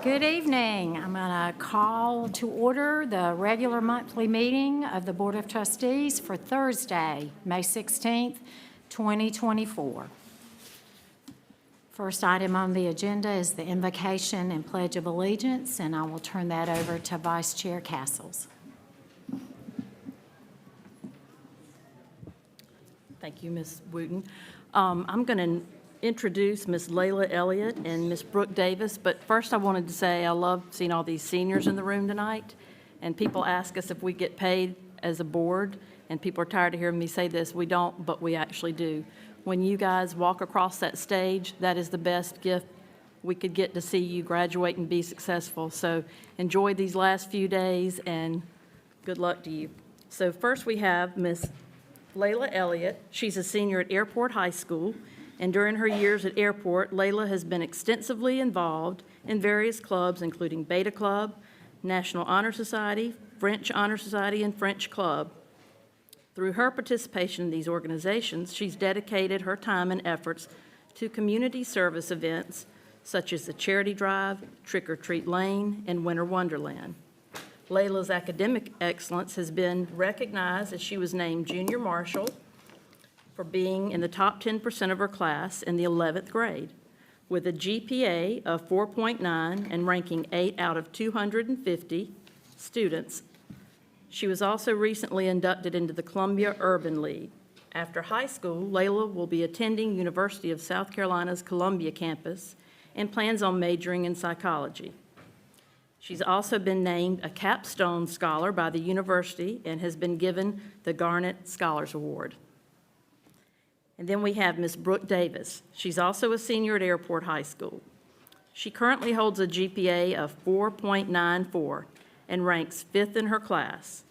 Good evening. I'm going to call to order the regular monthly meeting of the Board of Trustees for Thursday, May 16th, 2024. First item on the agenda is the invocation and Pledge of Allegiance, and I will turn that over to Vice Chair Castles. Thank you, Ms. Wooten. I'm going to introduce Ms. Layla Elliott and Ms. Brooke Davis, but first I wanted to say I love seeing all these seniors in the room tonight, and people ask us if we get paid as a board, and people are tired of hearing me say this. We don't, but we actually do. When you guys walk across that stage, that is the best gift we could get to see you graduate and be successful. So enjoy these last few days, and good luck to you. So first we have Ms. Layla Elliott. She's a senior at Airport High School, and during her years at Airport, Layla has been extensively involved in various clubs, including Beta Club, National Honor Society, French Honor Society, and French Club. Through her participation in these organizations, she's dedicated her time and efforts to community service events such as the Charity Drive, Trick or Treat Lane, and Winter Wonderland. Layla's academic excellence has been recognized as she was named Junior Marshal for being in the top 10% of her class in the 11th grade, with a GPA of 4.9 and ranking 8 out of 250 students. She was also recently inducted into the Columbia Urban League. After high school, Layla will be attending University of South Carolina's Columbia campus and plans on majoring in psychology. She's also been named a capstone scholar by the university and has been given the Garnet Scholars Award. And then we have Ms. Brooke Davis. She's also a senior at Airport High School. She currently holds a GPA of 4.94 and ranks 5th in her class.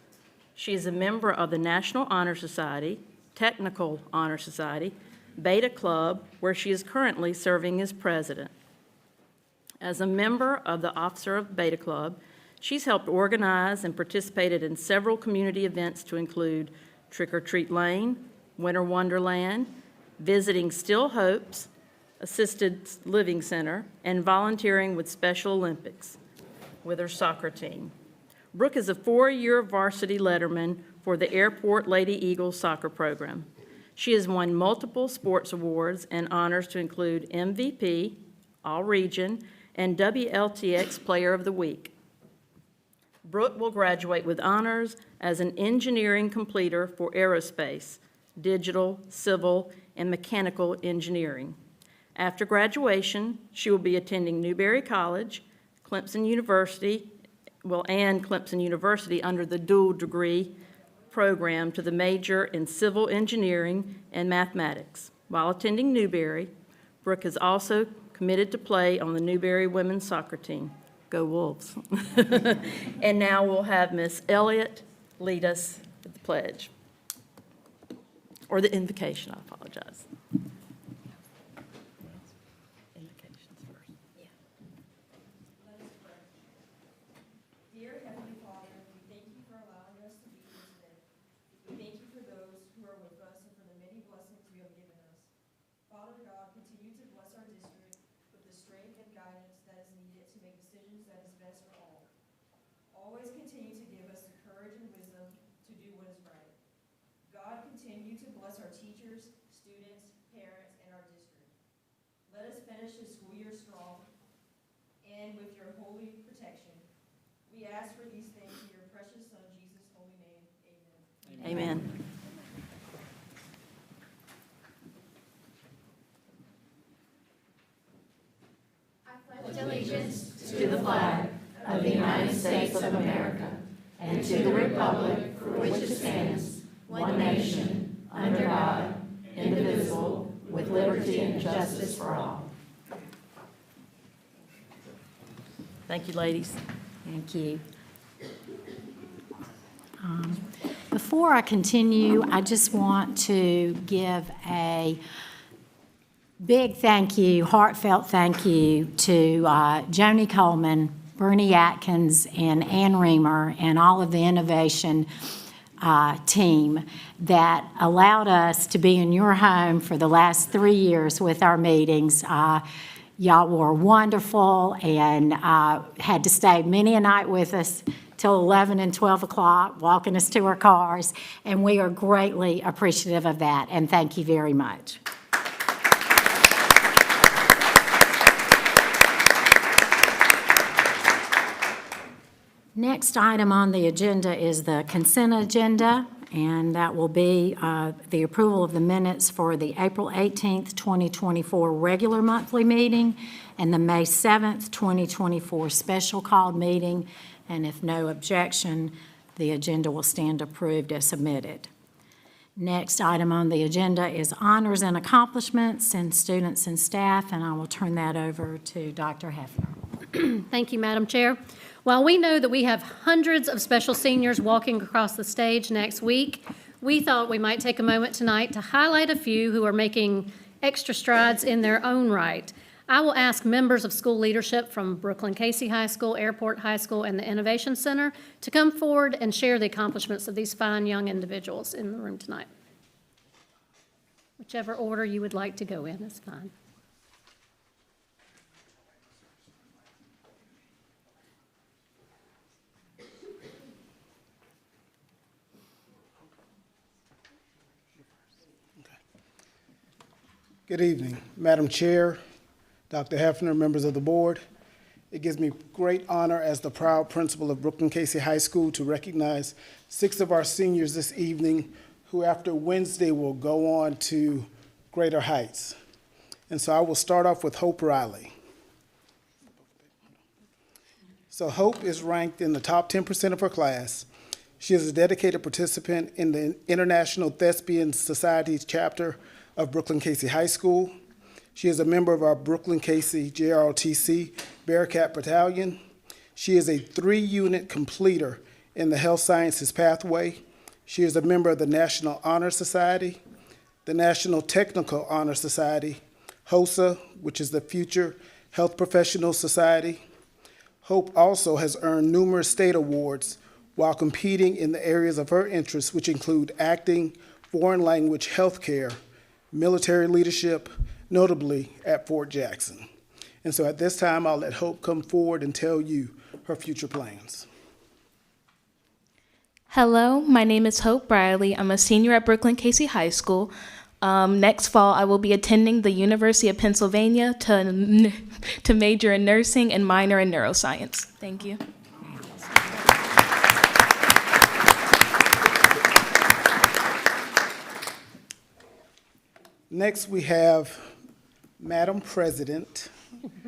She is a member of the National Honor Society, Technical Honor Society, Beta Club, where she is currently serving as president. As a member of the Officer of Beta Club, she's helped organize and participated in several community events to include Trick or Treat Lane, Winter Wonderland, visiting Still Hopes Assisted Living Center, and volunteering with Special Olympics with her soccer team. Brooke is a 4-year varsity letterman for the Airport Lady Eagles soccer program. She has won multiple sports awards and honors to include MVP, All-Region, and WLTX Player of the Week. Brooke will graduate with honors as an engineering completer for aerospace, digital, civil, and mechanical engineering. After graduation, she will be attending Newberry College, Clemson University, and Clemson University under the dual degree program to the major in civil engineering and mathematics. While attending Newberry, Brooke is also committed to play on the Newberry women's soccer team. Go Wolves. And now we'll have Ms. Elliott lead us with the pledge. Or the invocation, I apologize. Invocations first. Yeah. Let us pray. Dear Heavenly Father, we thank you for allowing us to be here today. We thank you for those who are with us and for the many blessings you have given us. Father God, continue to bless our district with the strength and guidance that is needed to make decisions that is best for all. Always continue to give us the courage and wisdom to do what is right. God, continue to bless our teachers, students, parents, and our district. Let us finish this school year strong and with your holy protection. We ask for these things in your precious Son, Jesus' holy name. Amen. Amen. I pledge allegiance to the flag of the United States of America and to the republic for which it stands, one nation, under God, indivisible, with liberty and justice for all. Thank you, ladies. Thank you. Before I continue, I just want to give a big thank you, heartfelt thank you to Joni Coleman, Bernie Atkins, and Ann Reamer, and all of the innovation team that allowed us to be in your home for the last 3 years with our meetings. Y'all were wonderful and had to stay many a night with us till 11 and 12 o'clock, walking us to our cars, and we are greatly appreciative of that, and thank you very much. Next item on the agenda is the consent agenda, and that will be the approval of the minutes for the April 18th, 2024 regular monthly meeting and the May 7th, 2024 special called meeting. And if no objection, the agenda will stand approved as submitted. Next item on the agenda is honors and accomplishments and students and staff, and I will turn that over to Dr. Hefner. Thank you, Madam Chair. While we know that we have hundreds of special seniors walking across the stage next week, we thought we might take a moment tonight to highlight a few who are making extra strides in their own right. I will ask members of school leadership from Brooklyn Casey High School, Airport High School, and the Innovation Center to come forward and share the accomplishments of these fine young individuals in the room tonight. Whichever order you would like to go in is fine. Good evening, Madam Chair, Dr. Hefner, members of the board. It gives me great honor as the proud principal of Brooklyn Casey High School to recognize 6 of our seniors this evening who after Wednesday will go on to greater heights. And so I will start off with Hope Riley. So Hope is ranked in the top 10% of her class. She is a dedicated participant in the International Thespian Society's chapter of Brooklyn Casey High School. She is a member of our Brooklyn Casey JROTC Bearcat Battalion. She is a 3-unit completer in the Health Sciences pathway. She is a member of the National Honor Society, the National Technical Honor Society, HOSA, which is the Future Health Professional Society. Hope also has earned numerous state awards while competing in the areas of her interests, which include acting, foreign language, healthcare, military leadership, notably at Fort Jackson. And so at this time, I'll let Hope come forward and tell you her future plans. Hello, my name is Hope Briley. I'm a senior at Brooklyn Casey High School. Next fall, I will be attending the University of Pennsylvania to major in nursing and minor in neuroscience. Thank you. Next, we have Madam President,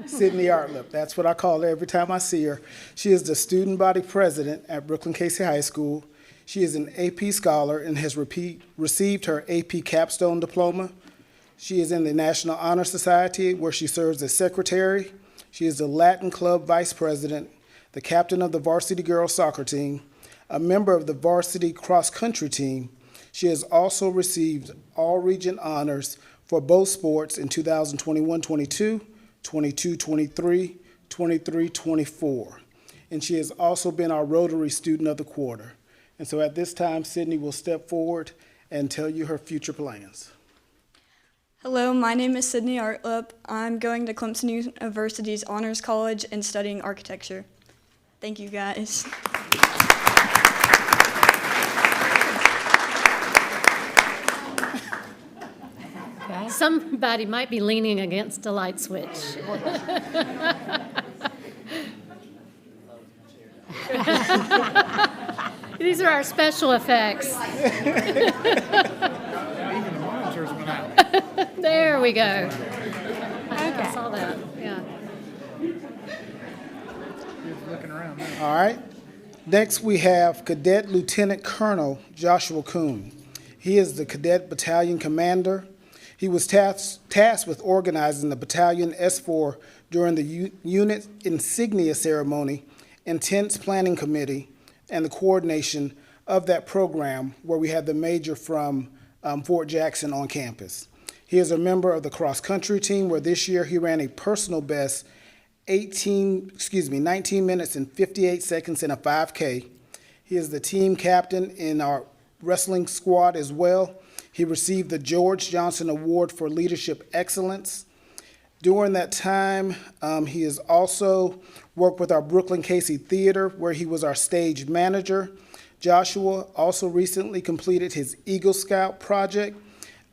Sydney Artlip. That's what I call her every time I see her. She is the student body president at Brooklyn Casey High School. She is an AP scholar and has received her AP capstone diploma. She is in the National Honor Society, where she serves as secretary. She is the Latin Club vice president, the captain of the varsity girls soccer team, a member of the varsity cross-country team. She has also received all-region honors for both sports in 2021-22, 22-23, 23-24. And she has also been our Rotary Student of the Quarter. And so at this time, Sydney will step forward and tell you her future plans. Hello, my name is Sydney Artlip. I'm going to Clemson University's Honors College and studying architecture. Thank you, guys. Somebody might be leaning against a light switch. These are our special effects. Even the monitors went out. There we go. I saw that, yeah. He's looking around now. All right. Next, we have Cadet Lieutenant Colonel Joshua Kuhn. He is the Cadet Battalion Commander. He was tasked with organizing the Battalion S4 during the unit insignia ceremony, intense planning committee, and the coordination of that program where we had the major from Fort Jackson on campus. He is a member of the cross-country team where this year he ran a personal best 19 minutes and 58 seconds in a 5K. He is the team captain in our wrestling squad as well. He received the George Johnson Award for Leadership Excellence. During that time, he has also worked with our Brooklyn Casey Theater, where he was our stage manager. Joshua also recently completed his Eagle Scout project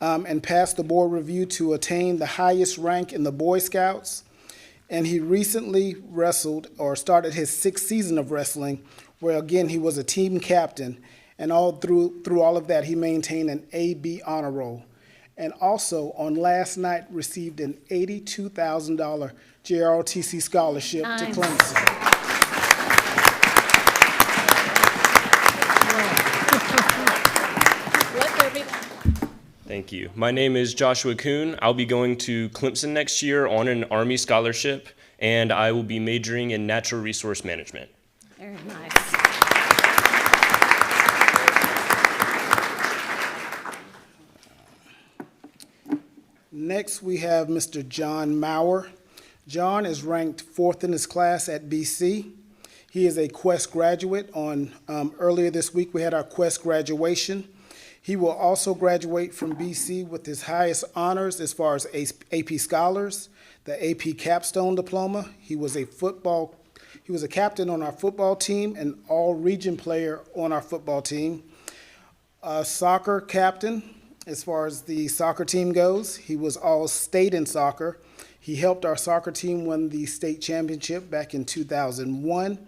and passed the board review to attain the highest rank in the Boy Scouts. And he recently wrestled or started his 6th season of wrestling, where again he was a team captain. And all through all of that, he maintained an AB honor roll. And also on last night received an $82,000 JROTC scholarship to Nice. Clemson. Let there be. Thank you. My name is Joshua Kuhn. I'll be going to Clemson next year on an Army scholarship, and I will be majoring in natural resource management. Very nice. Next, we have Mr. John Maurer. John is ranked 4th in his class at BC. He is a Quest graduate. Earlier this week, we had our Quest graduation. He will also graduate from BC with his highest honors as far as AP Scholars, the AP Capstone Diploma. He was a captain on our football team and all-region player on our football team. Soccer captain, as far as the soccer team goes. He was all-state in soccer. He helped our soccer team win the state championship back in 2001.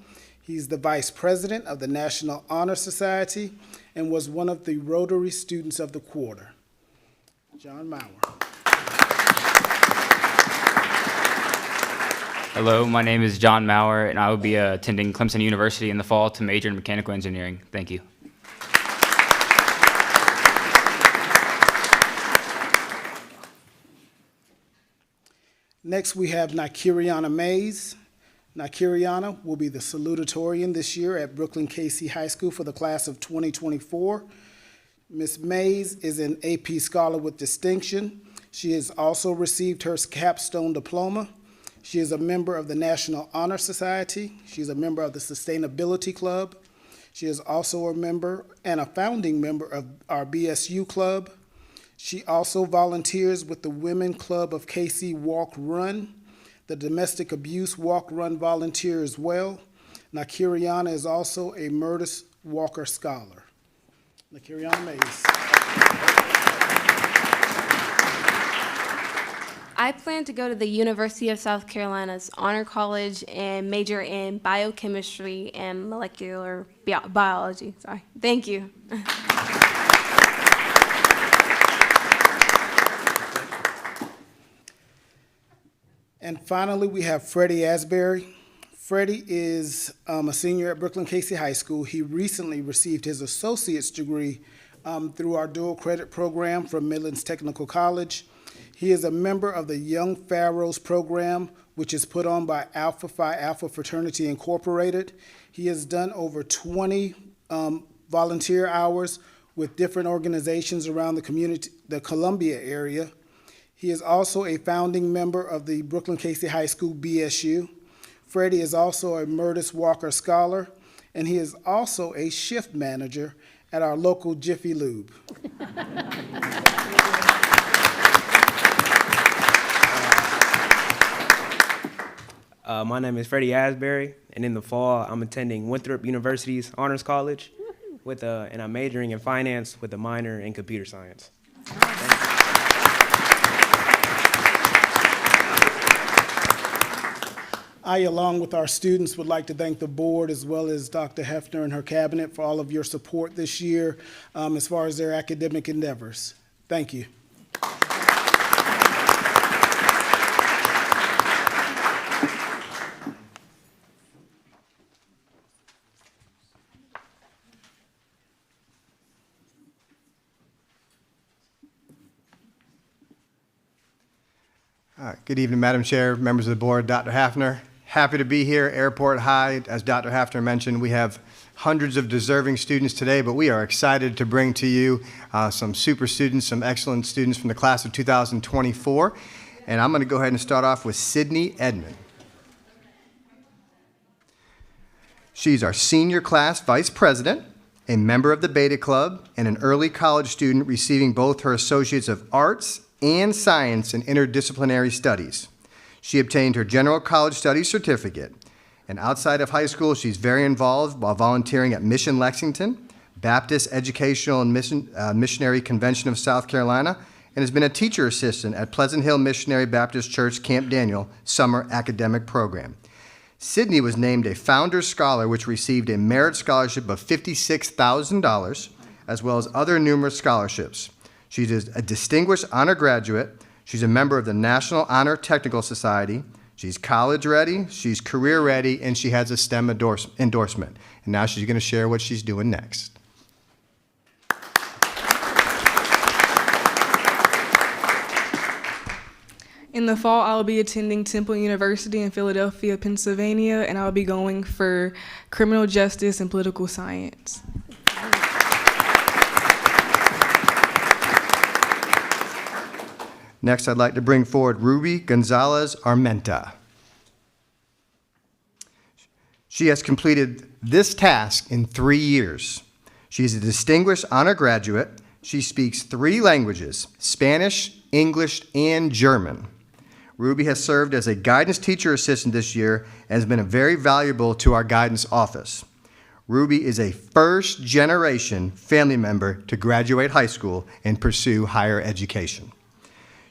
He's the vice president of the National Honor Society and was one of the Rotary Students of the Quarter. John Maurer. Hello, my name is John Maurer, and I will be attending Clemson University in the fall to major in mechanical engineering. Thank you. Next, we have Nikiriana Mays. Nikiriana will be the salutatorian this year at Brooklyn Casey High School for the class of 2024. Ms. Mays is an AP Scholar with distinction. She has also received her capstone diploma. She is a member of the National Honor Society. She's a member of the Sustainability Club. She is also a member and a founding member of our BSU Club. She also volunteers with the Women Club of Casey Walk Run, the Domestic Abuse Walk Run volunteer as well. Nikiriana is also a Murtis Walker Scholar. Nikiriana Mays. I plan to go to the University of South Carolina's Honor College and major in biochemistry and molecular biology. Sorry. Thank you. And finally, we have Freddie Asbury. Freddie is a senior at Brooklyn Casey High School. He recently received his associate's degree through our dual credit program from Midlands Technical College. He is a member of the Young Pharaohs program, which is put on by Alpha Phi Alpha Fraternity Incorporated. He has done over 20 volunteer hours with different organizations around the community, the Columbia area. He is also a founding member of the Brooklyn Casey High School BSU. Freddie is also a Murtis Walker Scholar, and he is also a shift manager at our local Jiffy Lube. My name is Freddie Asbury, and in the fall, I'm attending Winthrop University's Honors College, and I'm majoring in finance with a minor in computer science. I, along with our students, would like to thank the board as well as Dr. Hefner and her cabinet for all of your support this year as far as their academic endeavors. Thank you. Good evening, Madam Chair, members of the board, Dr. Hafner. Happy to be here, Airport High. As Dr. Hafner mentioned, we have hundreds of deserving students today, but we are excited to bring to you some super students, some excellent students from the class of 2024. And I'm going to go ahead and start off with Sydney Edmond. She's our senior class vice president, a member of the Beta Club, and an early college student receiving both her Associates of Arts and Science in Interdisciplinary Studies. She obtained her General College Studies certificate. And outside of high school, she's very involved while volunteering at Mission Lexington, Baptist Educational and Missionary Convention of South Carolina, and has been a teacher assistant at Pleasant Hill Missionary Baptist Church Camp Daniel Summer Academic Program. Sydney was named a Founders Scholar, which received a merit scholarship of $56,000, as well as other numerous scholarships. She's a distinguished honor graduate. She's a member of the National Honor Technical Society. She's college ready, she's career ready, and she has a STEM endorsement. And now she's going to share what she's doing next. In the fall, I will be attending Temple University in Philadelphia, Pennsylvania, and I'll be going for criminal justice and political science. Next, I'd like to bring forward Ruby Gonzalez Armenta. She has completed this task in 3 years. She is a distinguished honor graduate. She speaks 3 languages, Spanish, English, and German. Ruby has served as a guidance teacher assistant this year and has been very valuable to our guidance office. Ruby is a first-generation family member to graduate high school and pursue higher education.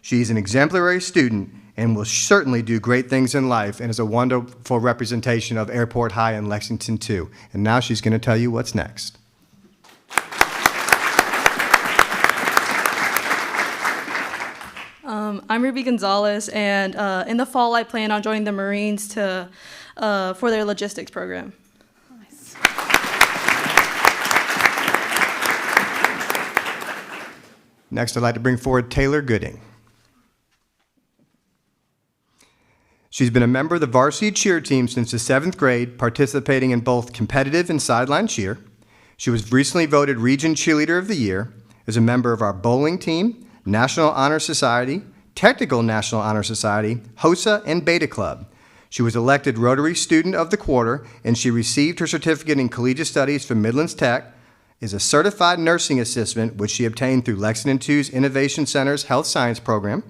She's an exemplary student and will certainly do great things in life and is a wonderful representation of Airport High and LexingtonTwo. And now she's going to tell you what's next. I'm Ruby Gonzalez, and in the fall I plan on joining the Marines for their logistics program. Next, I'd like to bring forward Taylor Gooding. She's been a member of the varsity cheer team since the 7th grade, participating in both competitive and sideline cheer. She was recently voted Region Cheerleader of the Year, is a member of our bowling team, National Honor Society, Technical National Honor Society, HOSA, and Beta Club. She was elected Rotary Student of the Quarter, and she received her certificate in collegiate studies from Midlands Tech, is a certified nursing assistant, which she obtained through LexingtonTwo's Innovation Center's Health Science program.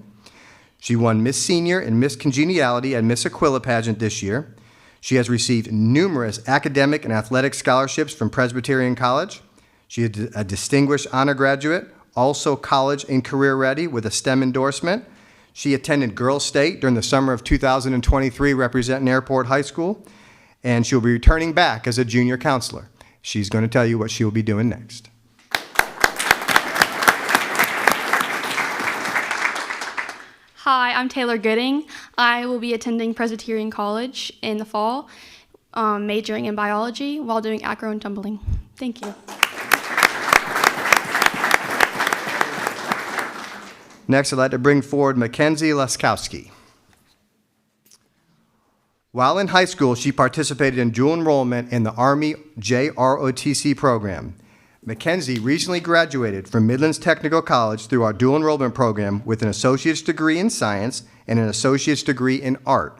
She won Miss Senior and Miss Congeniality at Miss Aquila pageant this year. She has received numerous academic and athletic scholarships from Presbyterian College. She is a distinguished honor graduate, also college and career ready with a STEM endorsement. She attended Girls State during the summer of 2023 representing Airport High School, and she'll be returning back as a junior counselor. She's going to tell you what she will be doing next. Hi, I'm Taylor Gooding. I will be attending Presbyterian College in the fall, majoring in biology while doing acro and tumbling. Thank you. Next, I'd like to bring forward Mackenzie Laskowski. While in high school, she participated in dual enrollment in the Army JROTC program. Mackenzie recently graduated from Midlands Technical College through our dual enrollment program with an associate's degree in science and an associate's degree in art.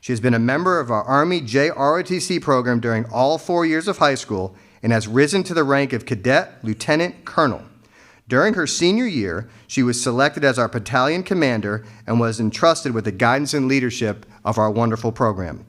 She has been a member of our Army JROTC program during all 4 years of high school and has risen to the rank of cadet lieutenant colonel. During her senior year, she was selected as our battalion commander and was entrusted with the guidance and leadership of our wonderful program.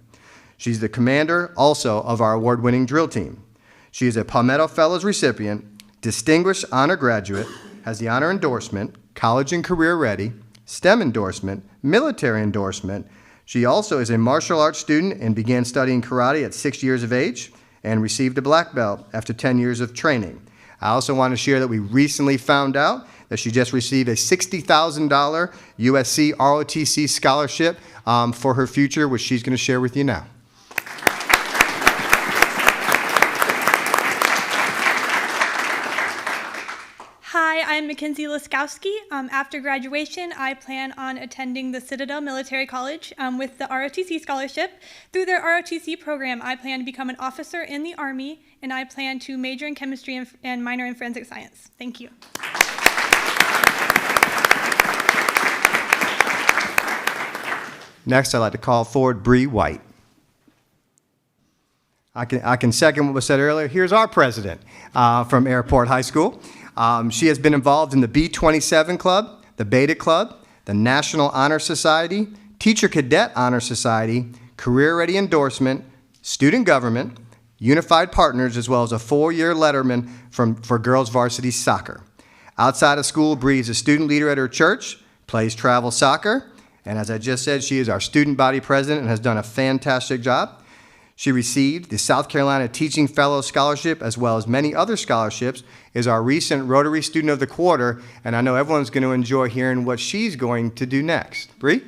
She's the commander also of our award-winning drill team. She is a Palmetto Fellows recipient, distinguished honor graduate, has the honor endorsement, college and career ready, STEM endorsement, military endorsement. She also is a martial arts student and began studying karate at 6 years of age and received a black belt after 10 years of training. I also want to share that we recently found out that she just received a $60,000 USC ROTC scholarship for her future, which she's going to share with you now. Hi, I'm Mackenzie Laskowski. After graduation, I plan on attending the Citadel Military College with the ROTC scholarship. Through their ROTC program, I plan to become an officer in the Army, and I plan to major in chemistry and minor in forensic science. Thank you. Next, I'd like to call forward Bree White. I can second what was said earlier. Here's our president from Airport High School. She has been involved in the B27 Club, the Beta Club, the National Honor Society, Teacher Cadet Honor Society, Career Ready Endorsement, Student Government, Unified Partners, as well as a 4-year letterman for girls varsity soccer. Outside of school, Bree is a student leader at her church, plays travel soccer, and as I just said, she is our student body president and has done a fantastic job. She received the South Carolina Teaching Fellow Scholarship as well as many other scholarships, is our recent Rotary Student of the Quarter, and I know everyone's going to enjoy hearing what she's going to do next. Bree?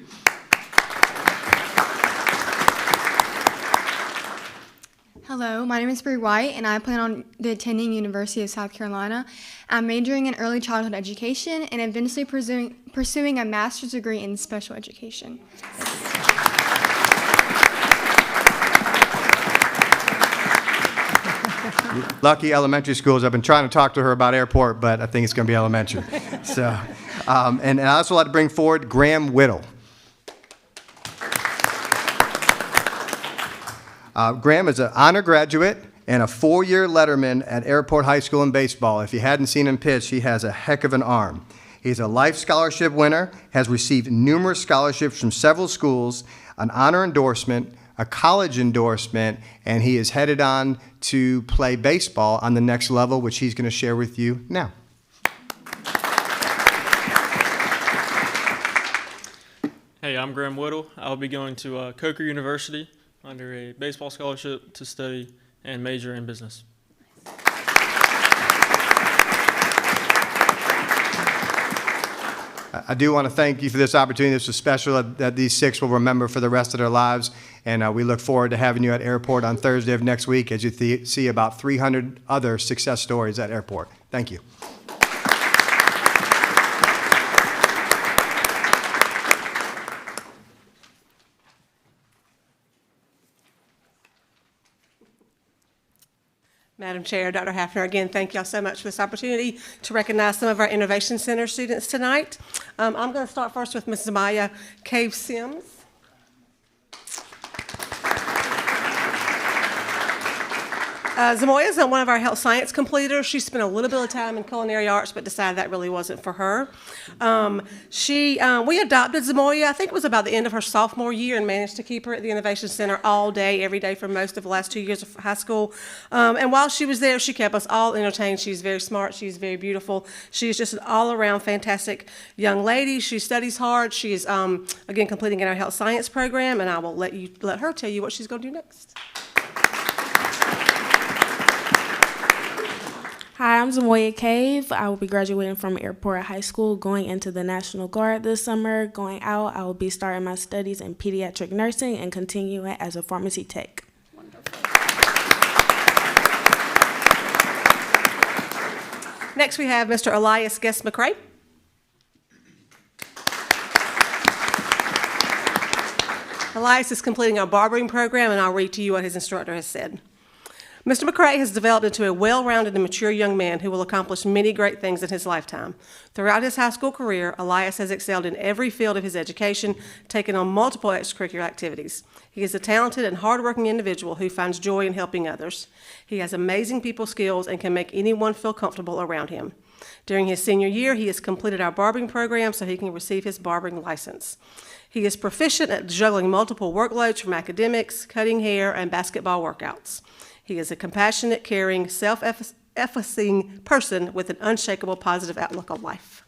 Hello, my name is Bree White, and I plan on attending University of South Carolina. I'm majoring in early childhood education and eventually pursuing a master's degree in special education. Lucky elementary schools. I've been trying to talk to her about airport, but I think it's going to be elementary. So, and I also like to bring forward Graham Whittle. Graham is an honor graduate and a 4-year letterman at Airport High School in baseball. If you hadn't seen him pitch, he has a heck of an arm. He's a life scholarship winner, has received numerous scholarships from several schools, an honor endorsement, a college endorsement, and he is headed on to play baseball on the next level, which he's going to share with you now. Hey, I'm Graham Whittle. I'll be going to Coker University under a baseball scholarship to study and major in business. I do want to thank you for this opportunity. This is special that these 6 will remember for the rest of their lives, and we look forward to having you at Airport on Thursday of next week as you see about 300 other success stories at Airport. Thank you. Madam Chair, Dr. Hafner, again, thank y'all so much for this opportunity to recognize some of our Innovation Center students tonight. I'm going to start first with Ms. Zamaya Cave-Sims. Zamoya is one of our health science completers. She spent a little bit of time in culinary arts, but decided that really wasn't for her. We adopted Zamoya, I think it was about the end of her sophomore year, and managed to keep her at the Innovation Center all day, every day for most of the last 2 years of high school. And while she was there, she kept us all entertained. She's very smart. She's very beautiful. She's just an all-around fantastic young lady. She studies hard. She is, again, completing in our health science program, and I will let her tell you what she's going to do next. Hi, I'm Zamoya Cave. I will be graduating from Airport High School, going into the National Guard this summer. Going out, I will be starting my studies in pediatric nursing and continuing as a pharmacy tech. Next, we have Mr. Elias Guest-McCrae. Elias is completing our barbering program, and I'll read to you what his instructor has said. Mr. McCrae has developed into a well-rounded and mature young man who will accomplish many great things in his lifetime. Throughout his high school career, Elias has excelled in every field of his education, taking on multiple extracurricular activities. He is a talented and hardworking individual who finds joy in helping others. He has amazing people skills and can make anyone feel comfortable around him. During his senior year, he has completed our barbering program so he can receive his barbering license. He is proficient at juggling multiple workloads from academics, cutting hair, and basketball workouts. He is a compassionate, caring, self-effacing person with an unshakable positive outlook on life.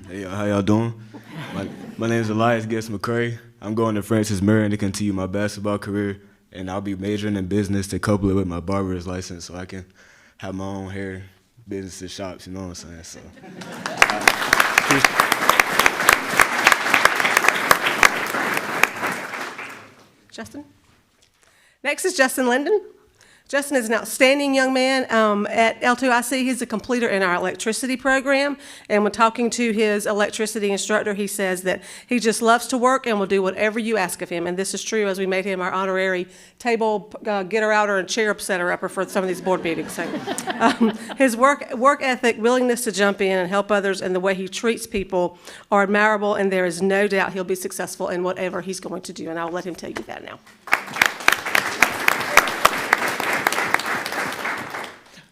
Hey, how y'all doing? My name is Elias Guest-McCrae. I'm going to Francis Marion to continue my basketball career, and I'll be majoring in business to couple it with my barber's license so I can have my own hair businesses, shops, you know what I'm saying? So, Justin? Next is Justin Linden. Justin is an outstanding young man at L2IC. He's a completer in our electricity program. And when talking to his electricity instructor, he says that he just loves to work and will do whatever you ask of him. And this is true as we made him our honorary table getter-outer and chair setter-upper for some of these board meetings. So, his work ethic, willingness to jump in and help others, and the way he treats people are admirable, and there is no doubt he'll be successful in whatever he's going to do. And I'll let him tell you that now.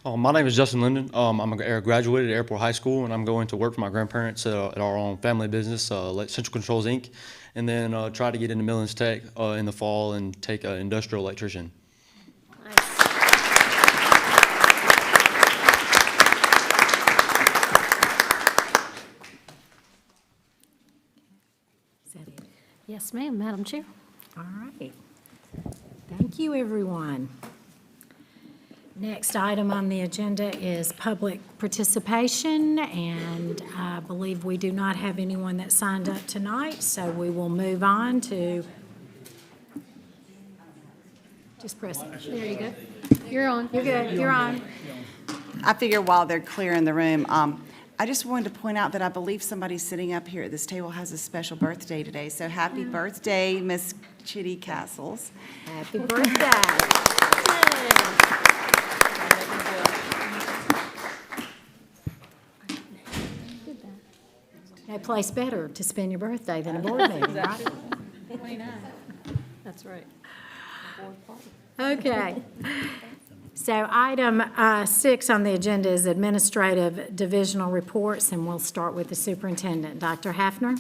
My name is Justin Linden. I'm a graduate at Airport High School, and I'm going to work for my grandparents at our own family business, Central Controls, Inc., and then try to get into Millens Tech in the fall and take an industrial electrician. Is that it? Yes, ma'am, Madam Chair. All right. Thank you, everyone. Next item on the agenda is public participation, and I believe we do not have anyone that signed up tonight, so we will move on to, just press it. There you go. You're on. You're good. You're on. I figure while they're clearing the room, I just wanted to point out that I believe somebody sitting up here at this table has a special birthday today. So happy birthday, Miss Chitty Castles. Happy birthday. No place better to spend your birthday than a board meeting, right? 29. That's right. Okay. So item 6 on the agenda is administrative divisional reports, and we'll start with the superintendent. Dr. Hafner?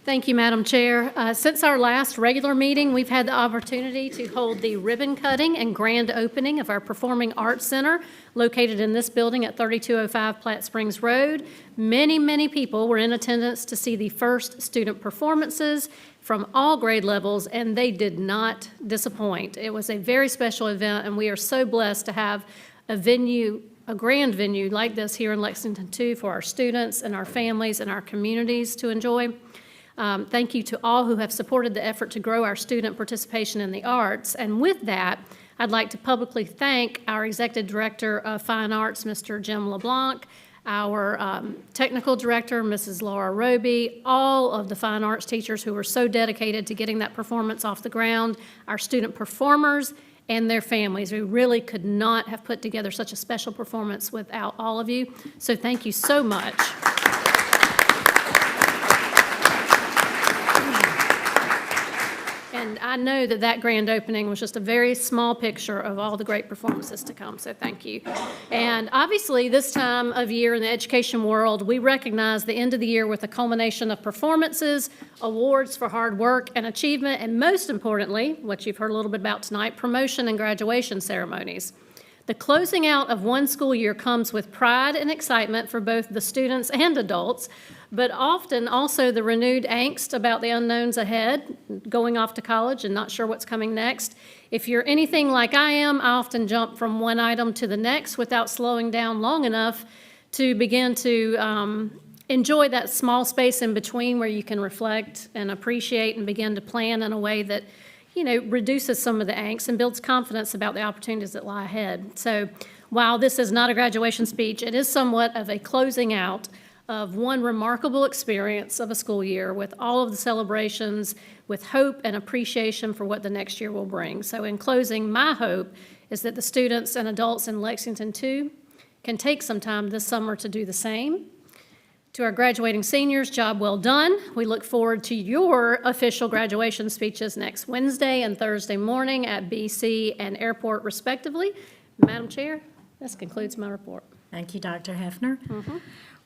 Thank you, Madam Chair. Since our last regular meeting, we've had the opportunity to hold the ribbon cutting and grand opening of our Performing Arts Center located in this building at 3205 Platte Springs Road. Many, many people were in attendance to see the first student performances from all grade levels, and they did not disappoint. It was a very special event, and we are so blessed to have a venue, a grand venue like this here in Lexington, for our students and our families and our communities to enjoy. Thank you to all who have supported the effort to grow our student participation in the arts. And with that, I'd like to publicly thank our Executive Director of Fine Arts, Mr. Jim LeBlanc, our Technical Director, Mrs. Laura Roby, all of the fine arts teachers who were so dedicated to getting that performance off the ground, our student performers, and their families. We really could not have put together such a special performance without all of you. So thank you so much. And I know that that grand opening was just a very small picture of all the great performances to come, so thank you. And obviously, this time of year in the education world, we recognize the end of the year with a culmination of performances, awards for hard work and achievement, and most importantly, what you've heard a little bit about tonight, promotion and graduation ceremonies. The closing out of one school year comes with pride and excitement for both the students and adults, but often also the renewed angst about the unknowns ahead, going off to college and not sure what's coming next. If you're anything like I am, I often jump from one item to the next without slowing down long enough to begin to enjoy that small space in between where you can reflect and appreciate and begin to plan in a way that, you know, reduces some of the angst and builds confidence about the opportunities that lie ahead. So while this is not a graduation speech, it is somewhat of a closing out of one remarkable experience of a school year with all of the celebrations, with hope and appreciation for what the next year will bring. So in closing, my hope is that the students and adults in Lexington, can take some time this summer to do the same. To our graduating seniors, job well done. We look forward to your official graduation speeches next Wednesday and Thursday morning at BC and Airport, respectively. Madam Chair, this concludes my report. Thank you, Dr. Heffner.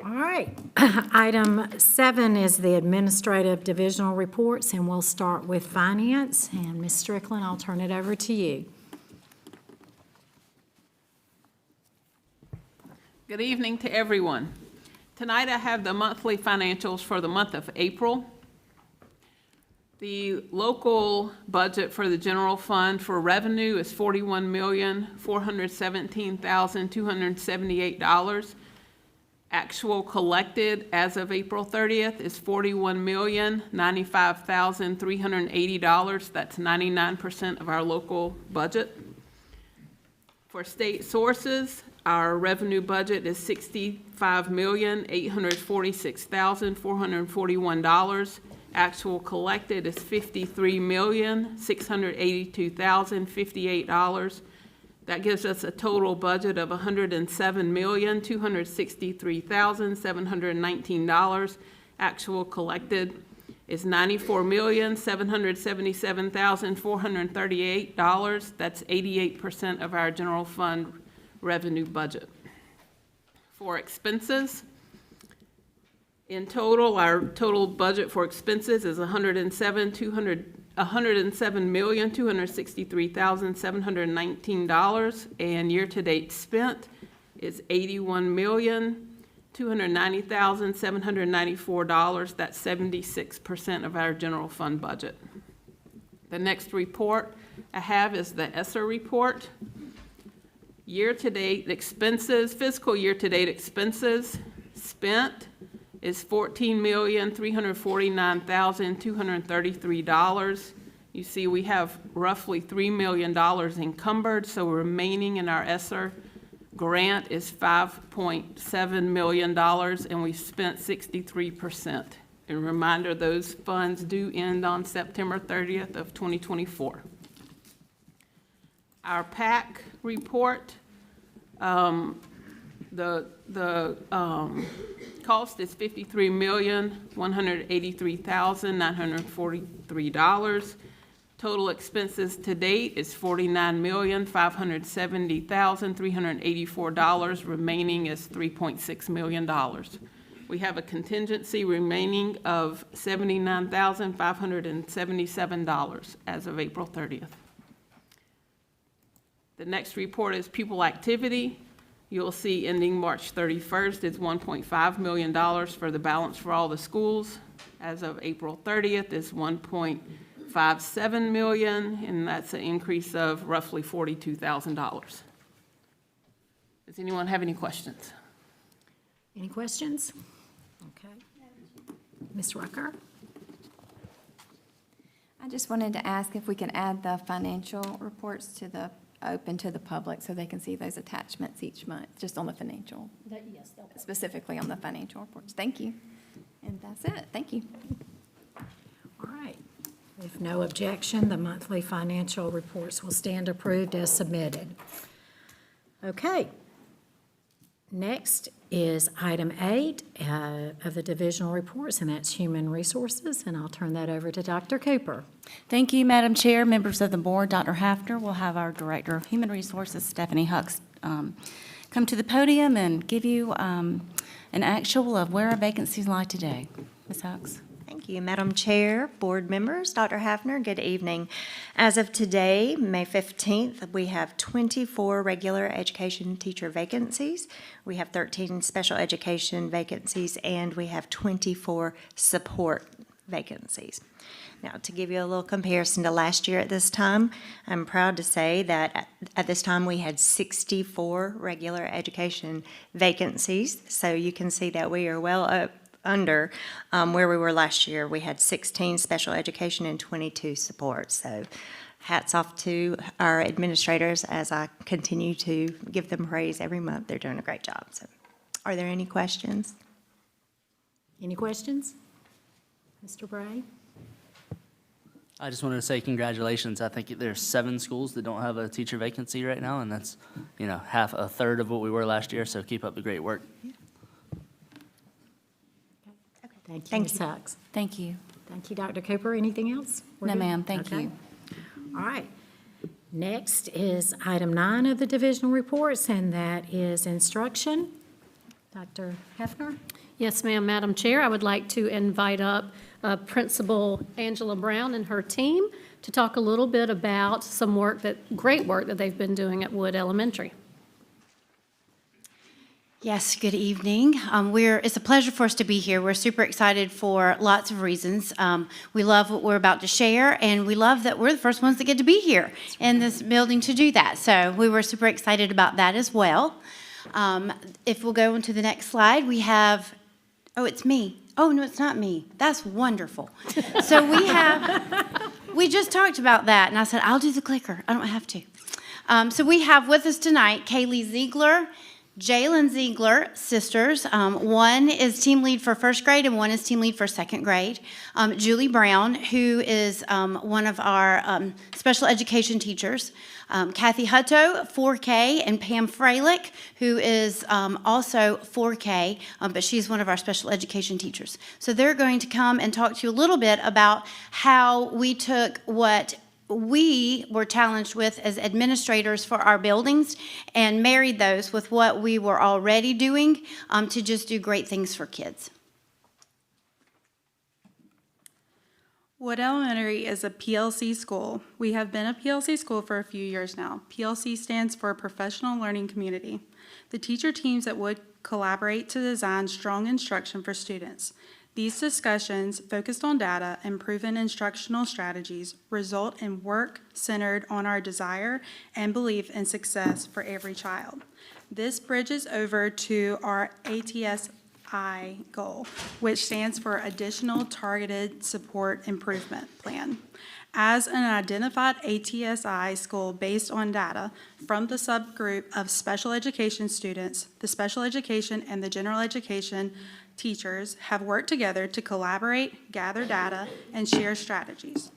All right. Item 7 is the administrative divisional reports, and we'll start with finance. And Ms. Strickland, I'll turn it over to you. Good evening to everyone. Tonight I have the monthly financials for the month of April. The local budget for the general fund for revenue is $41,417,278. Actual collected as of April 30th is $41,095,380. That's 99% of our local budget. For state sources, our revenue budget is $65,846,441. Actual collected is $53,682,058. That gives us a total budget of $107,263,719. Actual collected is $94,777,438. That's 88% of our general fund revenue budget. For expenses, in total, our total budget for expenses is $107,263,719, and year-to-date spent is $81,290,794. That's 76% of our general fund budget. The next report I have is the ESSER report. Year-to-date expenses, fiscal year-to-date expenses spent is $14,349,233. You see we have roughly $3 million encumbered, so remaining in our ESSER grant is $5.7 million, and we've spent 63%. A reminder, those funds do end on September 30th of 2024. Our PAC report, the cost is $53,183,943. Total expenses to date is $49,570,384. Remaining is $3.6 million. We have a contingency remaining of $79,577 as of April 30th. The next report is pupil activity. You'll see ending March 31st is $1.5 million for the balance for all the schools. As of April 30th is $1.57 million, and that's an increase of roughly $42,000. Does anyone have any questions? Any questions? Okay. Ms. Rucker? I just wanted to ask if we can add the financial reports to the open to the public so they can see those attachments each month, just on the financial. Yes, specifically on the financial reports. Thank you. And that's it. Thank you. All right. If no objection, the monthly financial reports will stand approved as submitted. Okay. Next is item 8 of the divisional reports, and that's human resources, and I'll turn that over to Dr. Cooper. Thank you, Madam Chair, members of the board. Dr. Hafner will have our Director of Human Resources, Stephanie Hucks, come to the podium and give you an actual of where our vacancies lie today. Ms. Hucks. Thank you, Madam Chair, board members, Dr. Hafner, good evening. As of today, May 15th, we have 24 regular education teacher vacancies. We have 13 special education vacancies, and we have 24 support vacancies. Now, to give you a little comparison to last year at this time, I'm proud to say that at this time we had 64 regular education vacancies. So you can see that we are well up under where we were last year. We had 16 special education and 22 support. So hats off to our administrators as I continue to give them praise every month. They're doing a great job. So are there any questions? Any questions? Mr. Bray? I just wanted to say congratulations. I think there's 7 schools that don't have a teacher vacancy right now, and that's, a third of what we were last year, so keep up the great work. Thank you, Ms. Hucks. Thank you. Thank you, Dr. Cooper. Anything else? We're No, good? ma'am. Thank Okay. you. All right. Next is item 9 of the divisional reports, and that is instruction. Dr. Hafner? Yes, ma'am, Madam Chair. I would like to invite up Principal Angela Brown and her team to talk a little bit about some great work that they've been doing at Wood Elementary. Yes, good evening. It's a pleasure for us to be here. We're super excited for lots of reasons. We love what we're about to share, and we love that we're the first ones that get to be here in this building to do that. So we were super excited about that as well. If we'll go into the next slide, we have, it's me. Oh, no, it's not me. That's wonderful. So we just talked about that, and I said, I'll do the clicker. I don't have to. So we have with us tonight Kaylee Ziegler, Jalen Ziegler, sisters. One is team lead for first grade and one is team lead for second grade. Julie Brown, who is one of our special education teachers. Kathy Hutto, 4K, and Pam Freilich, who is also 4K, but she's one of our special education teachers. So they're going to come and talk to you a little bit about how we took what we were challenged with as administrators for our buildings and married those with what we were already doing to just do great things for kids. Wood Elementary is a PLC school. We have been a PLC school for a few years now. PLC stands for Professional Learning Community. The teacher teams at Wood collaborate to design strong instruction for students. These discussions, focused on data and proven instructional strategies, result in work centered on our desire and belief in success for every child. This bridges over to our ATSI goal, which stands for Additional Targeted Support Improvement Plan. As an identified ATSI school based on data from the subgroup of special education students, the special education and the general education teachers have worked together to collaborate, gather data, and share strategies.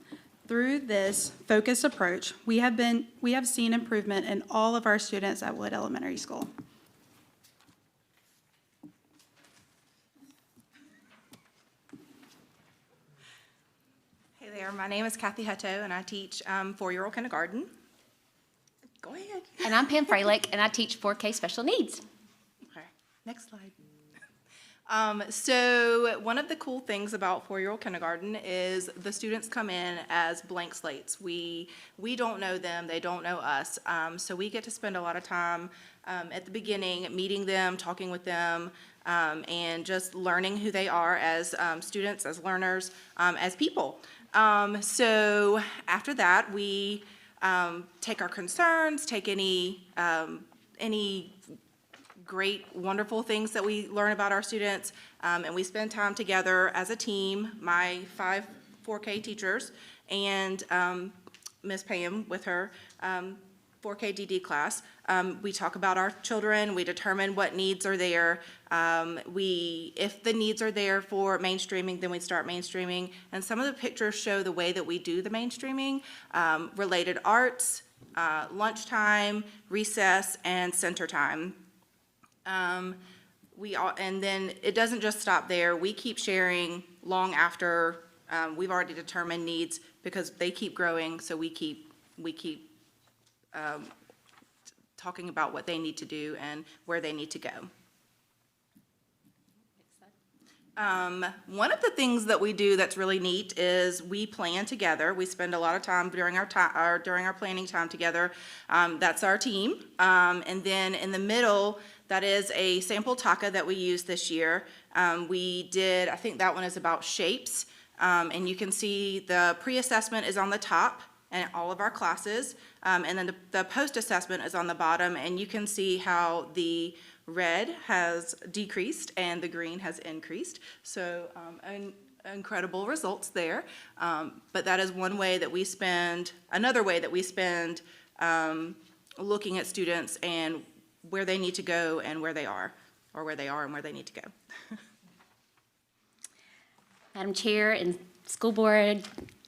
Through this focused approach, we have seen improvement in all of our students at Wood Elementary School. Hey there, my name is Kathy Hutto, and I teach 4-year-old kindergarten. Go ahead. And I'm Pam Freilich, and I teach 4K special needs. Okay, next slide. So one of the cool things about 4-year-old kindergarten is the students come in as blank slates. We don't know them, they don't know us. So we get to spend a lot of time at the beginning meeting them, talking with them, and just learning who they are as students, as learners, as people. So after that, we take our concerns, take any great, wonderful things that we learn about our students, and we spend time together as a team, my 5 4K teachers, and Ms. Pam with her 4K DD class. We talk about our children, we determine what needs are there. If the needs are there for mainstreaming, then we start mainstreaming. And some of the pictures show the way that we do the mainstreaming, related arts, lunchtime, recess, and center time. And then it doesn't just stop there. We keep sharing long after we've already determined needs because they keep growing, so we keep talking about what they need to do and where they need to go. One of the things that we do that's really neat is we plan together. We spend a lot of time during our planning time together. That's our team. And then in the middle, that is a sample TACA that we used this year. We did, I think that one is about shapes. And you can see the pre-assessment is on the top in all of our classes. And then the post-assessment is on the bottom. And you can see how the red has decreased and the green has increased. So incredible results there. But that is one way that we spend, another way that we spend looking at students and where they need to go and where they are, or where they are and where they need to go. Madam Chair and school board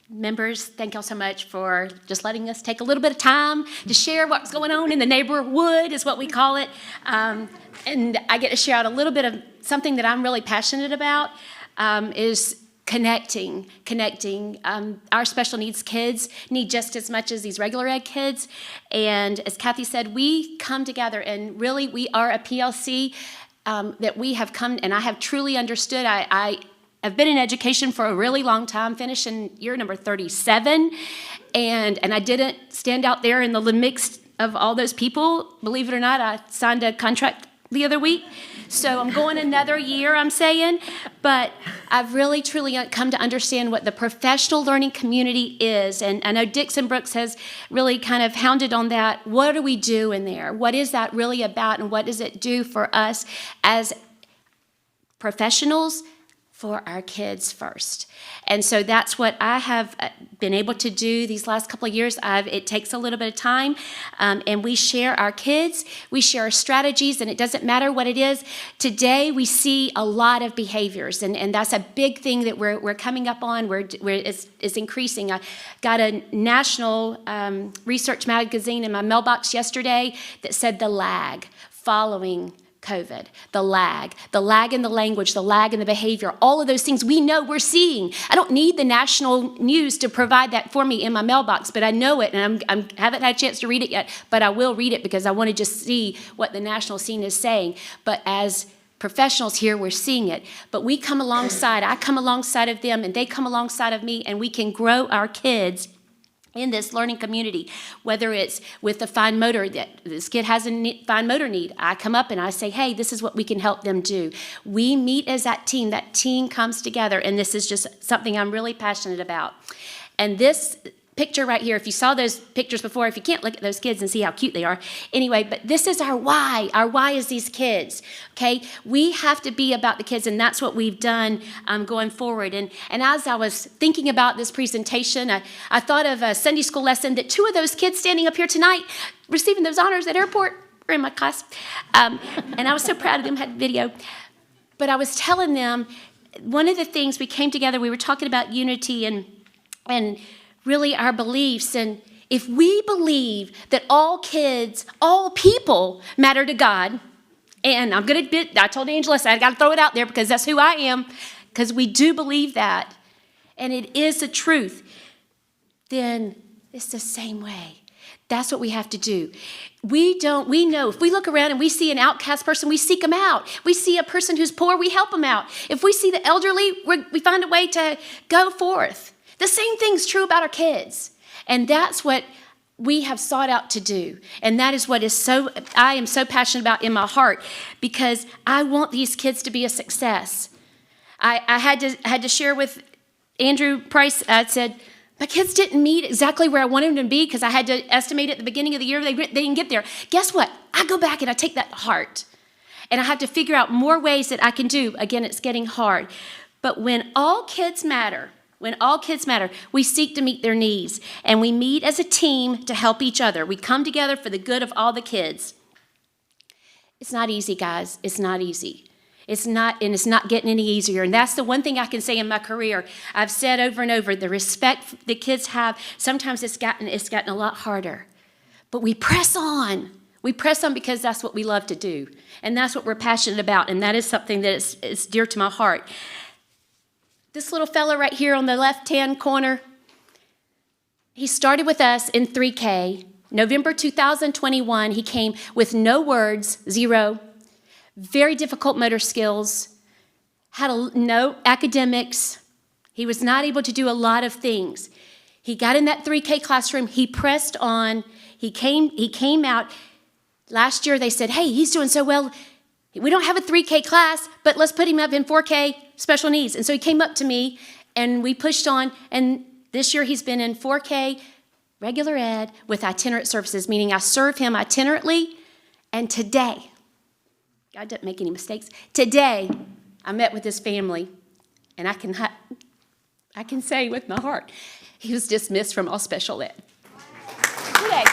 members, thank y'all so much for just letting us take a little bit of time to share what's going on in the neighborhood, is what we call it. And I get to share out a little bit of something that I'm really passionate about, is connecting. Our special needs kids need just as much as these regular ed kids. And as Kathy said, we come together, and really we are a PLC that we have come, and I have truly understood. I've been in education for a really long time, finishing year number 37, and I didn't stand out there in the mix of all those people. Believe it or not, I signed a contract the other week, so I'm going another year, I'm saying, but I've really, truly come to understand what the professional learning community is, and I know Dixon Brooks has really kind of hounded on that. What do we do in there? What is that really about, and what does it do for us as professionals? For our kids first. And so that's what I have been able to do these last couple of years. It takes a little bit of time, and we share our kids, we share our strategies, and it doesn't matter what it is. Today we see a lot of behaviors, and that's a big thing that we're coming up on, where it's increasing. I got a national research magazine in my mailbox yesterday that said the lag following COVID, the lag in the language, the lag in the behavior, all of those things we know we're seeing. I don't need the national news to provide that for me in my mailbox, but I know it, and I haven't had a chance to read it yet, but I will read it because I want to just see what the national scene is saying. But as professionals here, we're seeing it. But we come alongside, I come alongside of them, and they come alongside of me, and we can grow our kids in this learning community, whether it's with the fine motor, that this kid has a fine motor need. I come up and I say, hey, this is what we can help them do. We meet as that team comes together, and this is just something I'm really passionate about. And this picture right here, if you saw those pictures before, if you can't look at those kids and see how cute they are. Anyway, but this is our why. Our why is these kids, okay? We have to be about the kids, and that's what we've done going forward. And as I was thinking about this presentation, I thought of a Sunday school lesson that 2 of those kids standing up here tonight receiving those honors at airport were in my class. And I was so proud of them, had video. But I was telling them, one of the things we came together, we were talking about unity and really our beliefs. And if we believe that all kids, all people matter to God, and I'm going to admit, I told Angela, I got to throw it out there because that's who I am, because we do believe that, and it is the truth, then it's the same way. That's what we have to do. We know, if we look around and we see an outcast person, we seek them out. We see a person who's poor, we help them out. If we see the elderly, we find a way to go forth. The same thing's true about our kids. And that's what we have sought out to do. And that is what I am so passionate about in my heart, because I want these kids to be a success. I had to share with Andrew Price, I said, my kids didn't meet exactly where I wanted them to be because I had to estimate at the beginning of the year they didn't get there. Guess what? I go back and I take that to heart. And I have to figure out more ways that I can do. Again, it's getting hard. But when all kids matter, we seek to meet their needs, and we meet as a team to help each other. We come together for the good of all the kids. It's not easy, guys. It's not easy. It's not getting any easier. And that's the one thing I can say in my career. I've said over and over, the respect the kids have, sometimes it's gotten a lot harder. But we press on. We press on because that's what we love to do. And that's what we're passionate about. And that is something that is dear to my heart. This little fella right here on the left-hand corner, he started with us in 3K. November 2021, he came with no words, 0, very difficult motor skills, had no academics. He was not able to do a lot of things. He got in that 3K classroom. He pressed on. He came out. Last year, they said, hey, he's doing so well. We don't have a 3K class, but let's put him up in 4K special needs. And so he came up to me, and we pushed on. And this year, he's been in 4K regular ed with itinerant services, meaning I serve him itinerantly. And today, God doesn't make any mistakes. Today, I met with his family, and I can say with my heart, he was dismissed from all special ed. Today.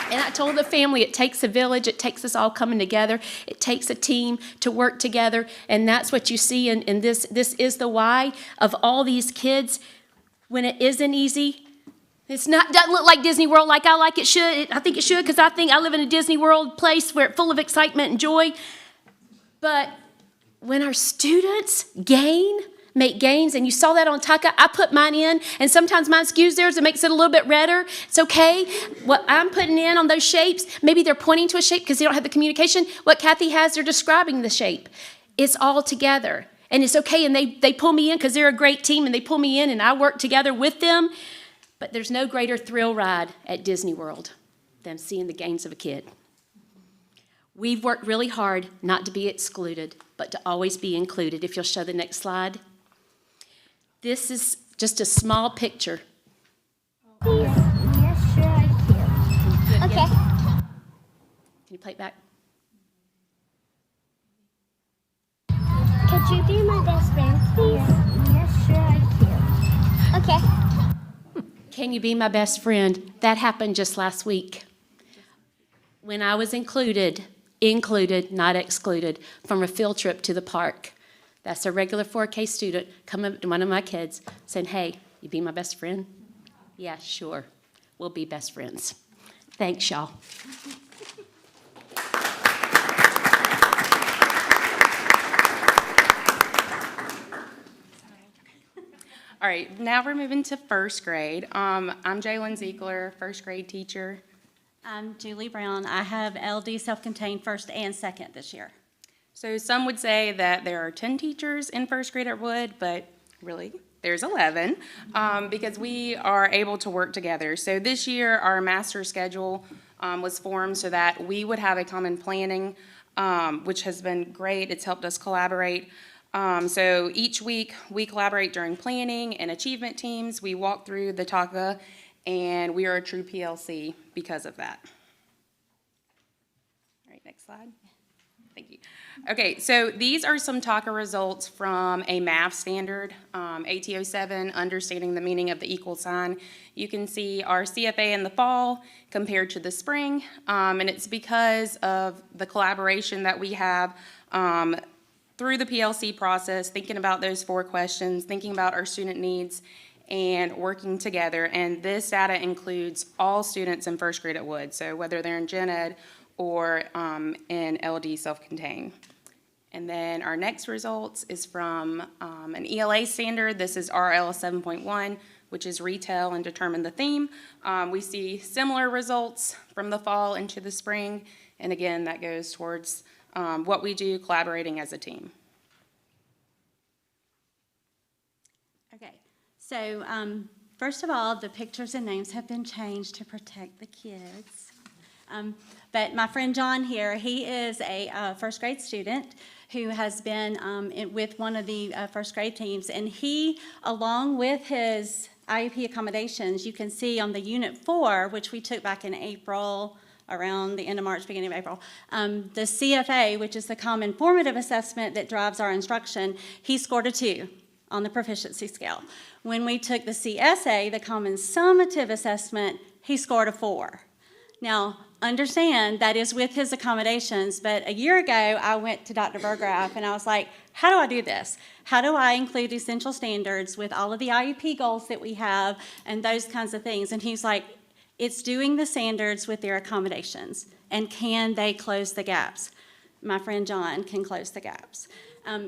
And I told the family it takes a village, it takes us all coming together, it takes a team to work together, and that's what you see in this. This is the why of all these kids. When it isn't easy, doesn't look like Disney World like I think it should, because I think I live in a Disney World place where it's full of excitement and joy. But when our students make gains, and you saw that on Taka, I put mine in, and sometimes mine skews theirs, it makes it a little bit redder. It's okay. What I'm putting in on those shapes, maybe they're pointing to a shape because they don't have the communication. What Kathy has, they're describing the shape. It's all together, and it's okay, and they pull me in because they're a great team, and they pull me in, and I work together with them. But there's no greater thrill ride at Disney World than seeing the gains of a kid. We've worked really hard not to be excluded, but to always be included. If you'll show the next slide. This is just a small picture. Yes, sure I can. Okay. Can you play it back? Could you be my best friend, please? Yes, sure I can. Okay. Can you be my best friend? That happened just last week. When I was included, not excluded, from a field trip to the park. That's a regular 4K student coming up to one of my kids saying, hey, you be my best friend? Yeah, sure. We'll be best friends. Thanks, y'all. All right, now we're moving to first grade. I'm Jalen Ziegler, first grade teacher. I'm Julie Brown. I have LD self-contained first and second this year. So some would say that there are 10 teachers in first grade at Wood, but really, there's 11, because we are able to work together. So this year, our master schedule was formed so that we would have a common planning, which has been great. It's helped us collaborate. So each week, we collaborate during planning and achievement teams. We walk through the TACA, and we are a true PLC because of that. All right, next slide. Thank you. Okay, so these are some TACA results from a math standard, AT07, Understanding the Meaning of the Equal Sign. You can see our CFA in the fall compared to the spring, and it's because of the collaboration that we have through the PLC process, thinking about those 4 questions, thinking about our student needs, and working together. And this data includes all students in first grade at Wood, so whether they're in gen ed or in LD self-contained. And then our next results is from an ELA standard. This is RL 7.1, which is retell and determine the theme. We see similar results from the fall into the spring. And again, that goes towards what we do collaborating as a team. Okay, so first of all, the pictures and names have been changed to protect the kids. But my friend John here, he is a first grade student who has been with one of the first grade teams, and he, along with his IEP accommodations, you can see on the Unit 4, which we took back in April, around the end of March, beginning of April, the CFA, which is the Common Formative Assessment that drives our instruction, he scored a 2 on the proficiency scale. When we took the CSA, the Common Summative Assessment, he scored a 4. Now, understand that is with his accommodations, but a year ago, I went to Dr. Burgraff and I was like, how do I do this? How do I include essential standards with all of the IEP goals that we have and those kinds of things? And he's like, it's doing the standards with their accommodations, and can they close the gaps? My friend John can close the gaps.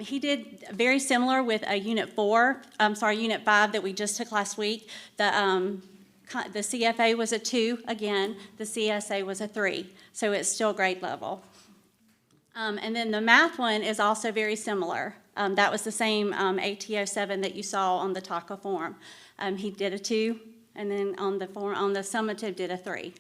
He did very similar with a Unit 5 that we just took last week. The CFA was a 2 again, the CSA was a 3, so it's still grade level. And then the math one is also very similar. That was the same AT07 that you saw on the TACA form. He did a 2, and then on the summative did a 3.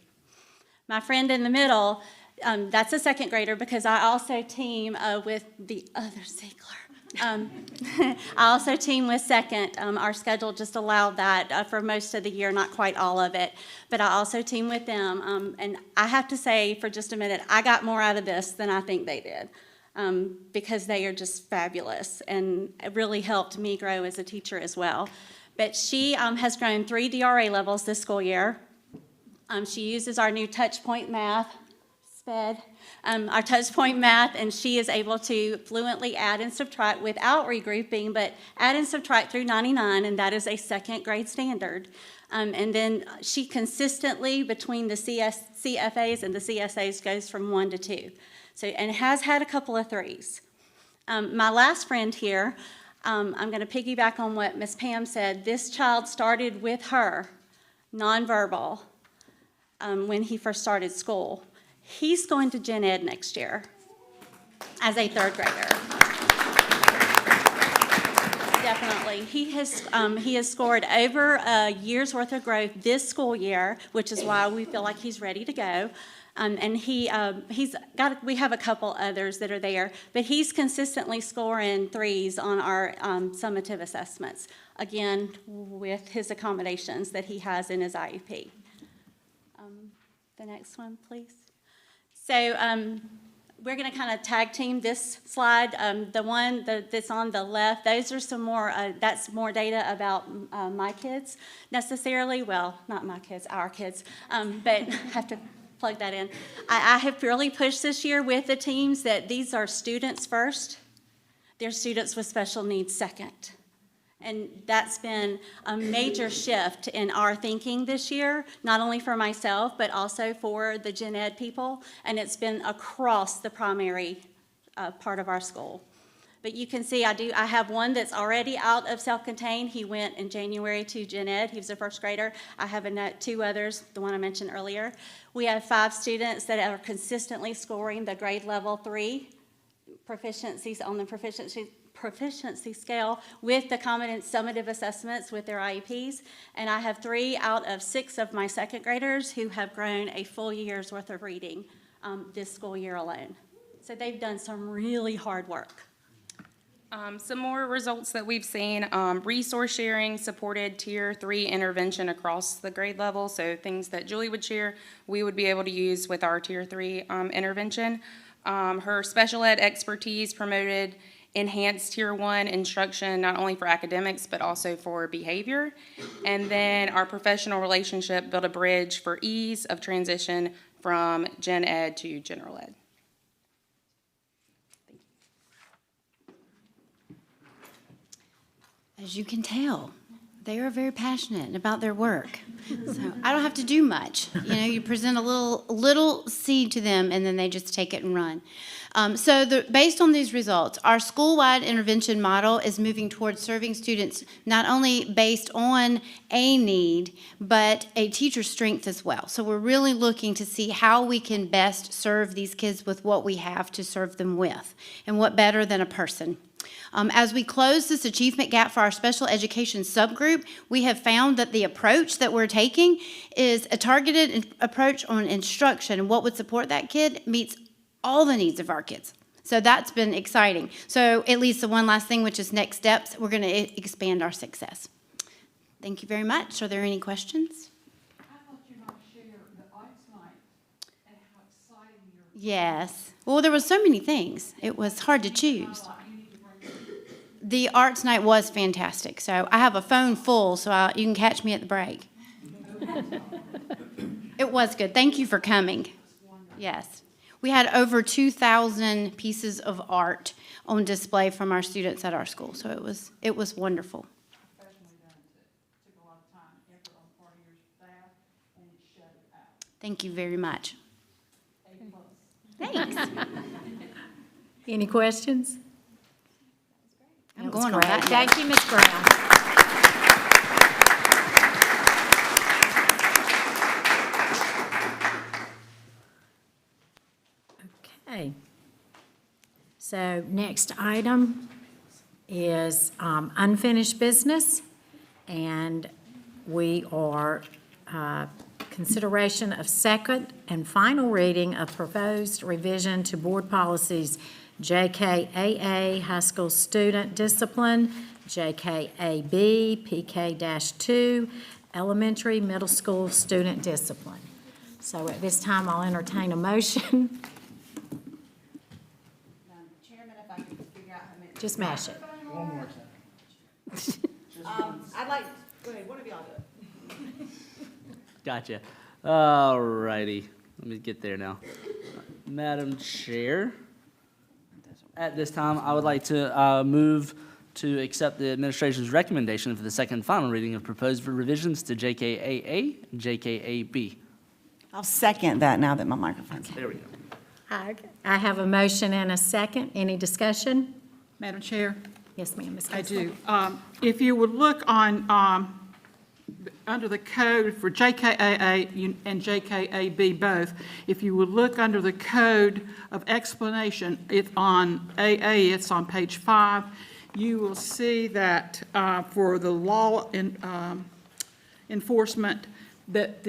My friend in the middle, that's a second grader because I also team with the other Ziegler. I also team with second. Our schedule just allowed that for most of the year, not quite all of it, but I also team with them. And I have to say, for just a minute, I got more out of this than I think they did, because they are just fabulous, and it really helped me grow as a teacher as well. But she has grown 3 DRA levels this school year. She uses our new Touchpoint Math, SPED, our Touchpoint Math, and she is able to fluently add and subtract without regrouping, but add and subtract through 99, and that is a second grade standard. And then she consistently, between the CFAs and the CSAs, goes from 1 to 2. So, and has had a couple of 3s. My last friend here, I'm going to piggyback on what Ms. Pam said. This child started with her, nonverbal, when he first started school. He's going to gen ed next year as a 3rd grader. Definitely. He has scored over a year's worth of growth this school year, which is why we feel like he's ready to go. And we have a couple others that are there, but he's consistently scoring 3s on our summative assessments, again, with his accommodations that he has in his IEP. The next one, please. So we're going to kind of tag team this slide. The one that's on the left, those are some more, that's more data about my kids necessarily. Well, not my kids, our kids, but I have to plug that in. I have really pushed this year with the teams that these are students first, they're students with special needs second. And that's been a major shift in our thinking this year, not only for myself, but also for the gen ed people. And it's been across the primary part of our school. But you can see I have one that's already out of self-contained. He went in January to gen ed. He was a first grader. I have two others, the one I mentioned earlier. We have 5 students that are consistently scoring the grade level 3 proficiencies on the proficiency scale with the competence summative assessments with their IEPs. And I have 3 out of 6 of my second graders who have grown a full year's worth of reading this school year alone. So they've done some really hard work. Some more results that we've seen, resource sharing supported Tier 3 intervention across the grade level, so things that Julie would share, we would be able to use with our Tier 3 intervention. Her special ed expertise promoted enhanced Tier 1 instruction, not only for academics, but also for behavior. And then our professional relationship built a bridge for ease of transition from gen ed to general ed. As you can tell, they are very passionate about their work. So I don't have to do much. You know, you present a little seed to them, and then they just take it and run. Based on these results, our school-wide intervention model is moving towards serving students not only based on a need, but a teacher's strength as well. So we're really looking to see how we can best serve these kids with what we have to serve them with, and what better than a person. As we close this achievement gap for our special education subgroup, we have found that the approach that we're taking is a targeted approach on instruction, and what would support that kid meets all the needs of our kids. So that's been exciting. So it leads to one last thing, which is next steps. We're going to expand our success. Thank you very much. Are there any questions? I thought you might share the arts night and how exciting your... Yes. Well, there were so many things. It was hard to choose. The arts night was fantastic. So I have a phone full, so you can catch me at the break. It was good. Thank you for coming. Yes. We had over 2,000 pieces of art on display from our students at our school, so it was wonderful. Thank you very much. Thanks. Any questions? I'm going on that. Thank you, Ms. Brown. Okay. So next item is unfinished business, and we are consideration of second and final reading of proposed revision to board policies JKAA, high school student discipline, JKAB, PK-2, elementary, middle school student discipline. So at this time, I'll entertain a motion. Chairman, if I could figure out how many. Just mash it. One more time. I'd like, go ahead, one of y'all do it. Gotcha. All righty. Let me get there now. Madam Chair, at this time, I would like to move to accept the administration's recommendation for the second and final reading of proposed revisions to JKAA and JKAB. I'll second that now that my microphone's on. There we go. I have a motion and a second. Any discussion? Madam Chair? Yes, ma'am, Ms. I Kessler. do. If you would look on, under the code for JKAA and JKAB both, if you would look under the code of explanation, it's on AA, it's on page 5, you will see that for the law enforcement, that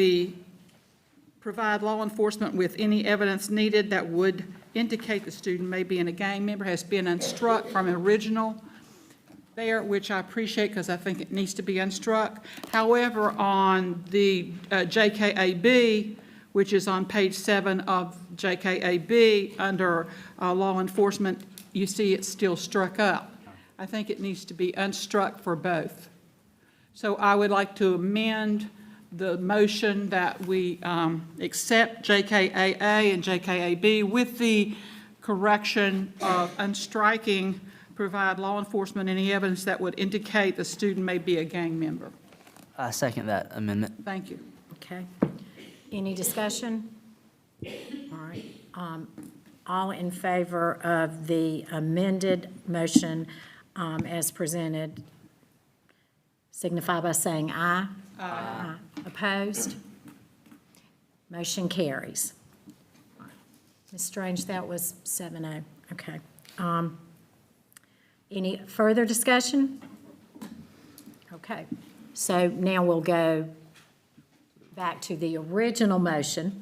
provide law enforcement with any evidence needed that would indicate the student may be in a gang member, has been unstruck from an original there, which I appreciate because I think it needs to be unstruck. However, on the JKAB, which is on page 7 of JKAB, under law enforcement, you see it's still struck up. I think it needs to be unstruck for both. So I would like to amend the motion that we accept JKAA and JKAB with the correction of unstriking provide law enforcement any evidence that would indicate the student may be a gang member. I second that amendment. Thank you. Okay. Any discussion? All right. All in favor of the amended motion as presented, signify by saying aye. Aye. Opposed? Motion carries. Ms. Strange, that was 7-0. Okay. Any further discussion? Okay. So now we'll go back to the original motion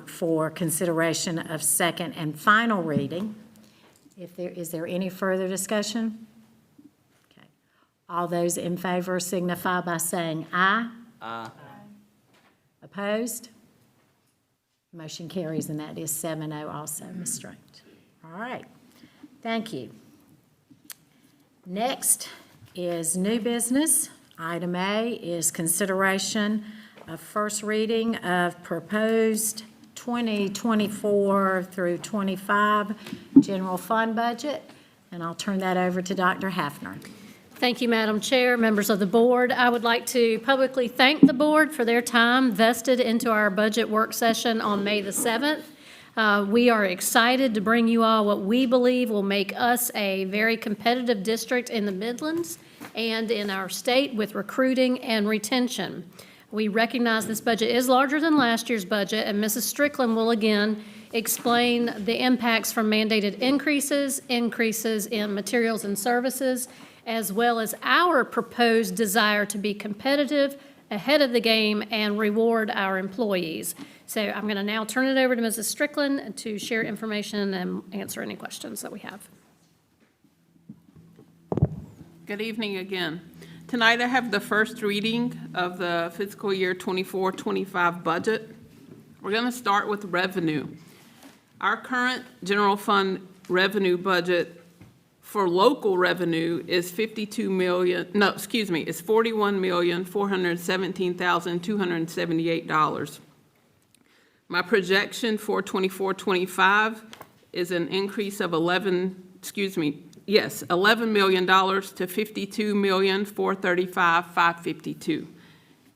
for consideration of second and final reading. Is there any further discussion? Okay. All those in favor signify by saying aye. Aye. Opposed? Motion carries, and that is 7-0 also, Ms. Strange. All right. Thank you. Next is new business. Item A is consideration of first reading of proposed 2024 through 25 general fund budget, and I'll turn that over to Dr. Hafner. Thank you, Madam Chair, members of the board. I would like to publicly thank the board for their time vested into our budget work session on May the 7th. We are excited to bring you all what we believe will make us a very competitive district in the Midlands and in our state with recruiting and retention. We recognize this budget is larger than last year's budget, and Mrs. Strickland will again explain the impacts from mandated increases in materials and services, as well as our proposed desire to be competitive, ahead of the game, and reward our employees. So I'm going to now turn it over to Mrs. Strickland to share information and answer any questions that we have. Good evening again. Tonight I have the first reading of the fiscal year 24-25 budget. We're going to start with revenue. Our current general fund revenue budget for local revenue is $41,417,278. My projection for 24-25 is an increase of $11 million to $52,435,552.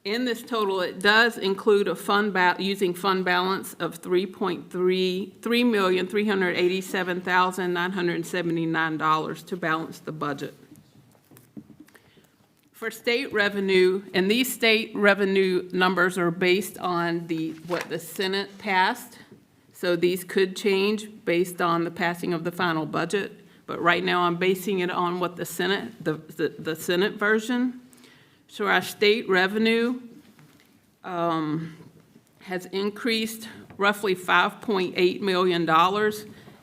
In this total, it does include a using fund balance of $3,387,979 to balance the budget. For state revenue, and these state revenue numbers are based on what the Senate passed, so these could change based on the passing of the final budget. But right now, I'm basing it on what the Senate, the Senate version. So our state revenue has increased roughly $5.8 million,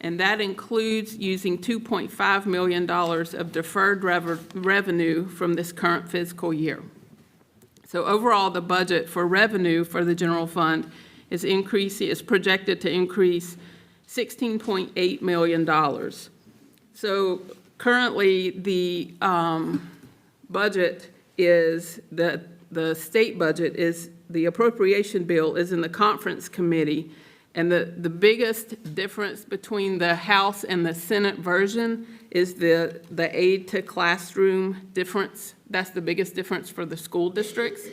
and that includes using $2.5 million of deferred revenue from this current fiscal year. So overall, the budget for revenue for the general fund is projected to increase $16.8 million. So currently, the budget is, the state budget is, the appropriation bill is in the conference committee, and the biggest difference between the House and the Senate version is the aid to classroom difference. That's the biggest difference for the school districts.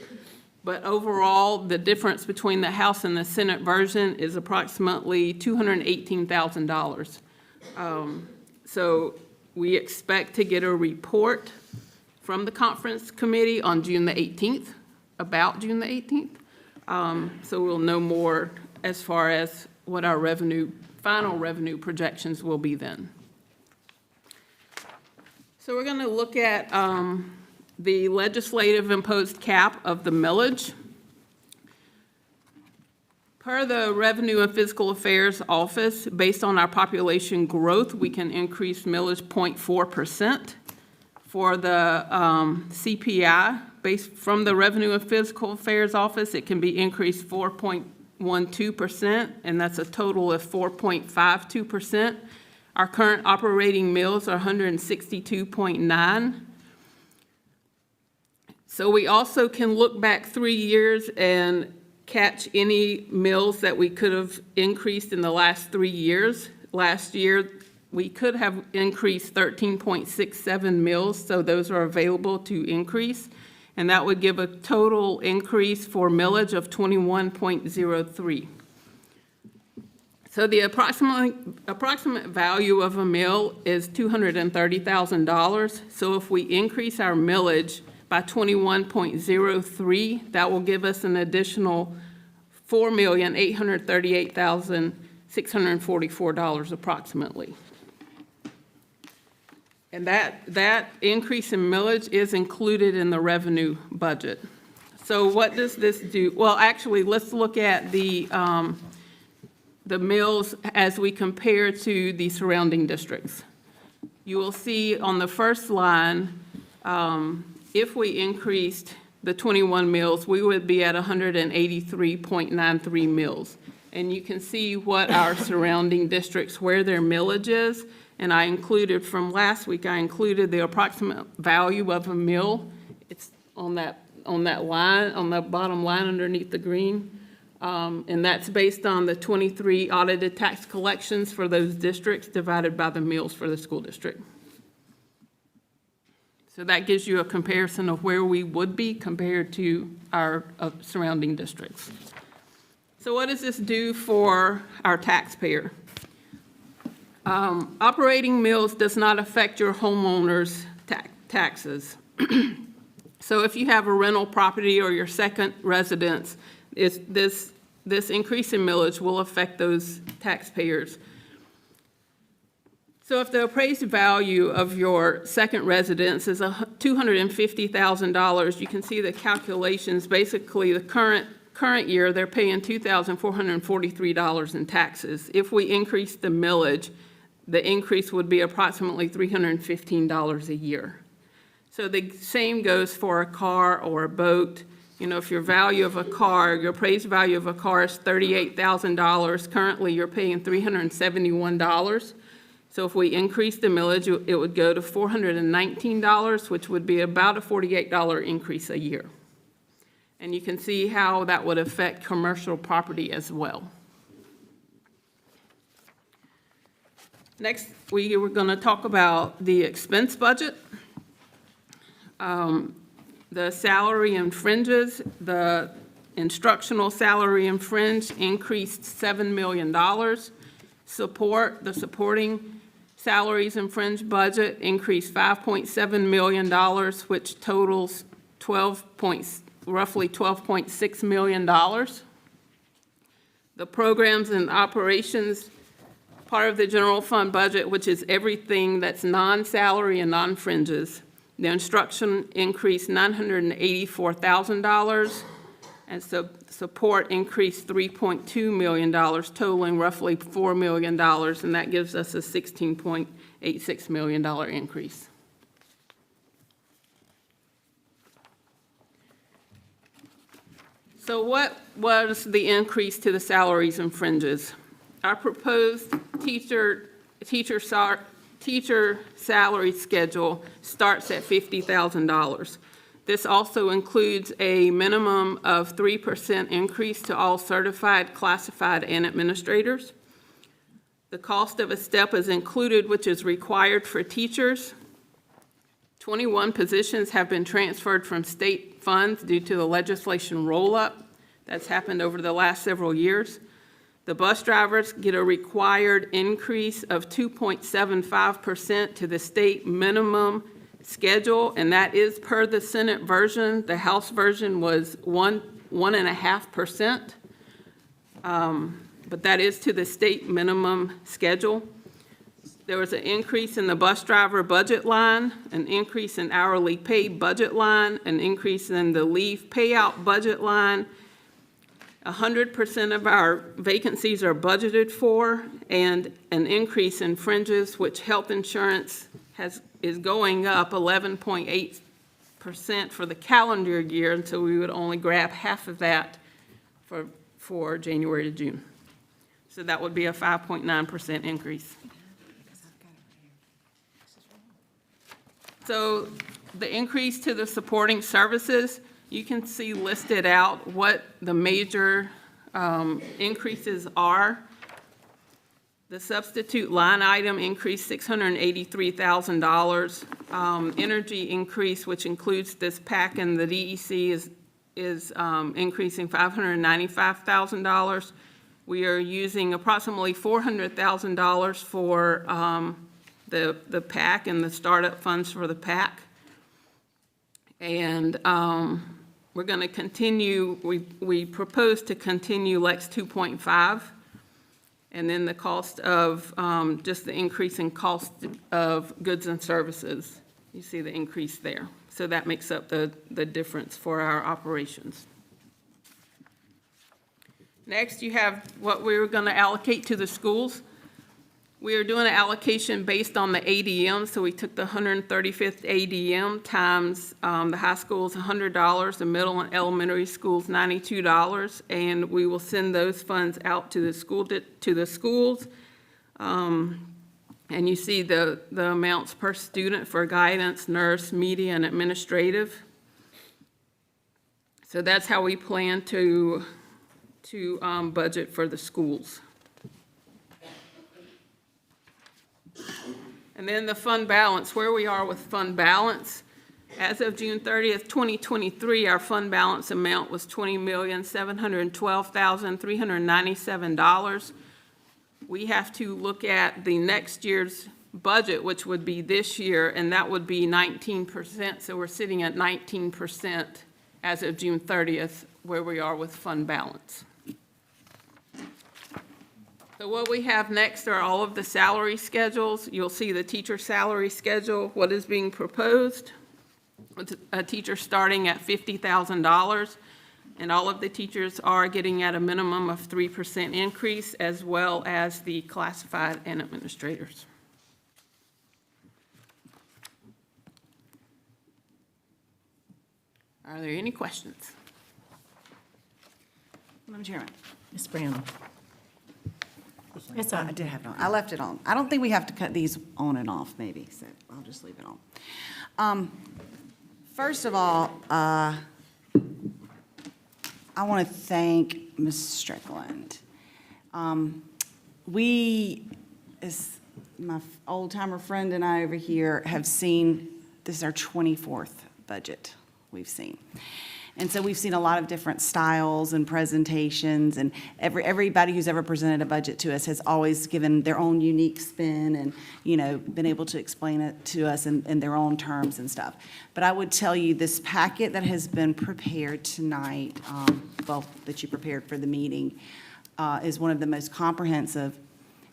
But overall, the difference between the House and the Senate version is approximately $218,000. So we expect to get a report from the conference committee on June the 18th, about June the 18th. So we'll know more as far as what our final revenue projections will be then. So we're going to look at the legislative imposed cap of the millage. Per the Revenue and Fiscal Affairs Office, based on our population growth, we can increase millage 0.4%. For the CPI, based from the Revenue and Fiscal Affairs Office, it can be increased 4.12%, and that's a total of 4.52%. Our current operating mills are 162.9. So we also can look back 3 years and catch any mills that we could have increased in the last 3 years. Last year, we could have increased 13.67 mills, so those are available to increase. And that would give a total increase for millage of 21.03. So the approximate value of a mill is $230,000. So if we increase our millage by 21.03, that will give us an additional $4,838,644 approximately. And that increase in millage is included in the revenue budget. So what does this do? Well, actually, let's look at the mills as we compare to the surrounding districts. You will see on the first line, if we increased the 21 mills, we would be at 183.93 mills. And you can see what our surrounding districts, where their millage is. And I included from last week, I included the approximate value of a mill. It's on that line, on the bottom line underneath the green. And that's based on the 23 audited tax collections for those districts divided by the mills for the school district. So that gives you a comparison of where we would be compared to our surrounding districts. So what does this do for our taxpayer? Operating mills does not affect your homeowner's taxes. So if you have a rental property or your second residence, this increase in millage will affect those taxpayers. So if the appraised value of your second residence is $250,000, you can see the calculations. Basically, the current year, they're paying $2,443 in taxes. If we increase the millage, the increase would be approximately $315 a year. So the same goes for a car or a boat. You know, if your value of a car, your appraised value of a car is $38,000, currently you're paying $371. So if we increase the millage, it would go to $419, which would be about a $48 increase a year. And you can see how that would affect commercial property as well. Next, we were going to talk about the expense budget. The salary and fringes, the instructional salary and fringe increased $7 million. The supporting salaries and fringe budget increased $5.7 million, which totals roughly $12.6 million. The programs and operations part of the general fund budget, which is everything that's non-salary and non-fringes. The instruction increased $984,000, and so support increased $3.2 million, totaling roughly $4 million, and that gives us a $16.86 million increase. So what was the increase to the salaries and fringes? Our proposed teacher salary schedule starts at $50,000. This also includes a minimum of 3% increase to all certified, classified, and administrators. The cost of a step is included, which is required for teachers. 21 positions have been transferred from state funds due to the legislation roll-up that's happened over the last several years. The bus drivers get a required increase of 2.75% to the state minimum schedule, and that is per the Senate version. The House version was 1.5%, but that is to the state minimum schedule. There was an increase in the bus driver budget line, an increase in hourly pay budget line, an increase in the leave payout budget line. 100% of our vacancies are budgeted for, and an increase in fringes, which health insurance is going up 11.8% for the calendar year, and so we would only grab half of that for January to June. So that would be a 5.9% increase. So the increase to the supporting services, you can see listed out what the major increases are. The substitute line item increased $683,000. Energy increase, which includes this PAC and the DEC, is increasing $595,000. We are using approximately $400,000 for the PAC and the startup funds for the PAC. And we're going to continue, we propose to continue Lex 2.5. And then the cost of, just the increase in cost of goods and services. You see the increase there. So that makes up the difference for our operations. Next, you have what we're going to allocate to the schools. We are doing an allocation based on the ADM, so we took the 135th ADM times the high school's $100, the middle and elementary school's $92, and we will send those funds out to the schools. And you see the amounts per student for guidance, nurse, media, and administrative. So that's how we plan to budget for the schools. And then the fund balance, where we are with fund balance. As of June 30th, 2023, our fund balance amount was $20,712,397. We have to look at the next year's budget, which would be this year, and that would be 19%. So we're sitting at 19% as of June 30th, where we are with fund balance. So what we have next are all of the salary schedules. You'll see the teacher salary schedule, what is being proposed. A teacher starting at $50,000, and all of the teachers are getting at a minimum of 3% increase, as well as the classified and administrators. Are there any questions? Madam Chairman. Ms. Brown. Yes, I did have it on. I left it on. I don't think we have to cut these on and off, maybe, so I'll just leave it on. First of all, I want to thank Ms. Strickland. We, as my old-timer friend and I over here, have seen, this is our 24th budget we've seen. And so we've seen a lot of different styles and presentations, and everybody who's ever presented a budget to us has always given their own unique spin and, you know, been able to explain it to us in their own terms and stuff. But I would tell you, this packet that has been prepared tonight, that you prepared for the meeting, is one of the most comprehensive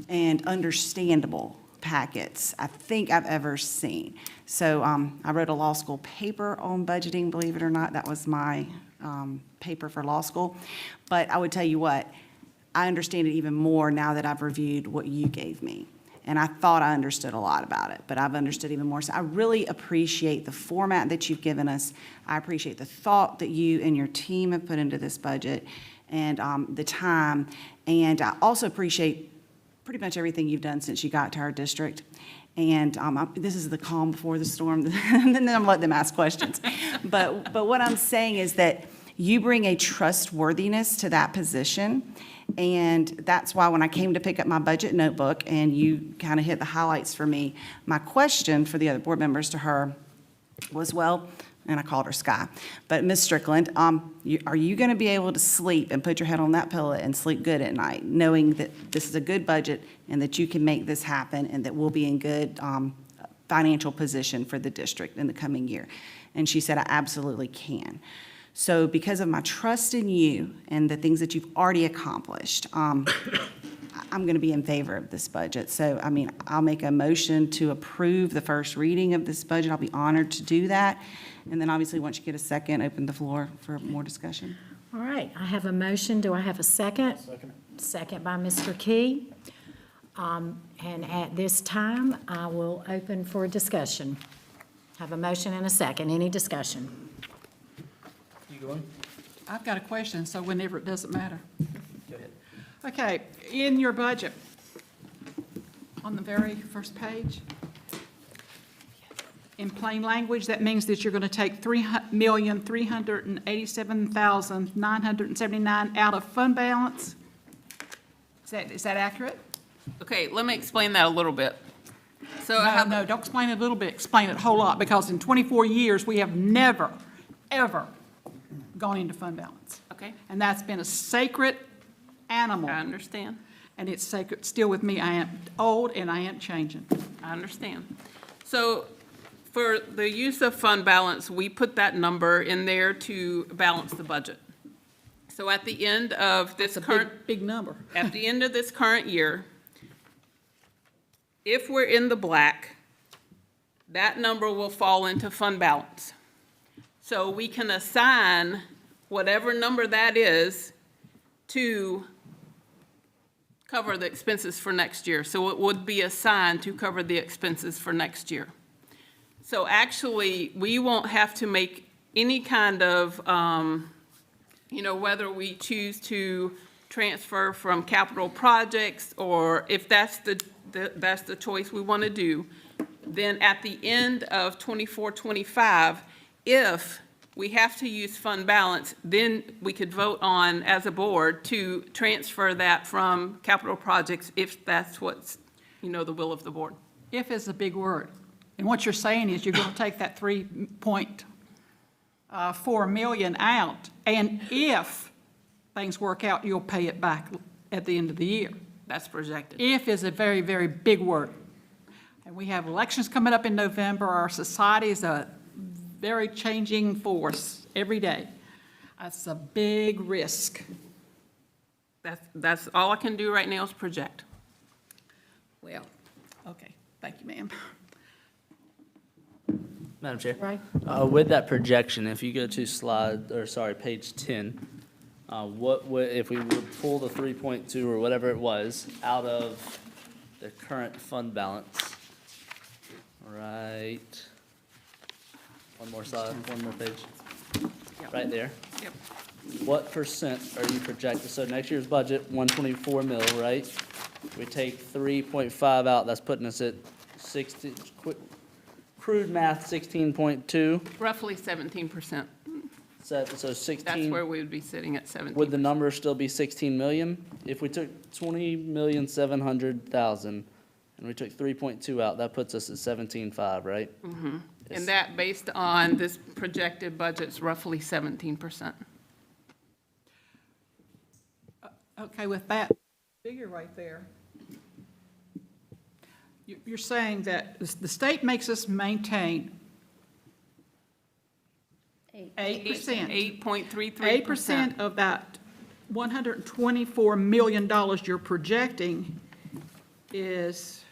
and understandable packets I think I've ever seen. So I wrote a law school paper on budgeting, believe it or not. That was my paper for law school. But I would tell you what, I understand it even more now that I've reviewed what you gave me. And I thought I understood a lot about it, but I've understood even more. So I really appreciate the format that you've given us. I appreciate the thought that you and your team have put into this budget and the time. And I also appreciate pretty much everything you've done since you got to our district. And this is the calm before the storm, and then I'm letting them ask questions. But what I'm saying is that you bring a trustworthiness to that position, and that's why when I came to pick up my budget notebook and you kind of hit the highlights for me, my question for the other board members to her was, well, and I called her Sky. But Ms. Strickland, are you going to be able to sleep and put your head on that pillow and sleep good at night, knowing that this is a good budget and that you can make this happen and that we'll be in good financial position for the district in the coming year? And she said, I absolutely can. So because of my trust in you and the things that you've already accomplished, I'm going to be in favor of this budget. So, I mean, I'll make a motion to approve the first reading of this budget. I'll be honored to do that. And then obviously, once you get a second, open the floor for more discussion. All right, I have a motion. Do I have a second? Second. Second by Mr. Key. And at this time, I will open for discussion. Have a motion and a second. Any discussion? You going? I've got a question, so whenever it doesn't matter. Go ahead. Okay, in your budget, on the very first page, in plain language, that means that you're going to take $3,387,979 out of fund balance. Is that accurate? Okay, let me explain that a little bit. So I No, have, no, don't explain it a little bit, explain it a whole lot, because in 24 years, we have never, ever gone into fund balance. okay, And that's been a sacred animal. I understand. And it's sacred, still with me. I am old and I ain't changing. I understand. So for the use of fund balance, we put that number in there to balance the budget. So at the end of this current, Big number. at the end of this current year, if we're in the black, that number will fall into fund balance. So we can assign whatever number that is to cover the expenses for next year. So it would be assigned to cover the expenses for next year. So actually, we won't have to make any kind of, whether we choose to transfer from capital projects, or if that's the choice we want to do, then at the end of 24-25, if we have to use fund balance, then we could vote on, as a board, to transfer that from capital projects if that's what's, the will of the board. If is a big word. And what you're saying is you're going to take that 3.4 million out, and if things work out, you'll pay it back at the end of the year. That's projected. If is a very, very big word. And we have elections coming up in November. Our society is a very changing force every day. That's a big risk. That's all I can do right now is project. Well, okay, thank you, ma'am. Madam Chair? Right. With that projection, if you go to page 10, what would, if we would pull the 3.2 or whatever it was out of the current fund balance, right, one more slide, one more page, right there. Yep. What percent are you projecting? So next year's budget, 124 mil, right? We take 3.5 out, that's putting us at 60, crude math, 16.2. Roughly 17%. So 16. That's where we would be sitting at 17%. Would the number still be 16 million? If we took 20,700,000 and we took 3.2 out, that puts us at 17.5, right? Mm-hmm. And that, based on this projected budget's roughly 17%. Okay, with that figure right there, you're saying that the state makes us maintain 8%. 8.33%. 8% of that $124 million you're projecting is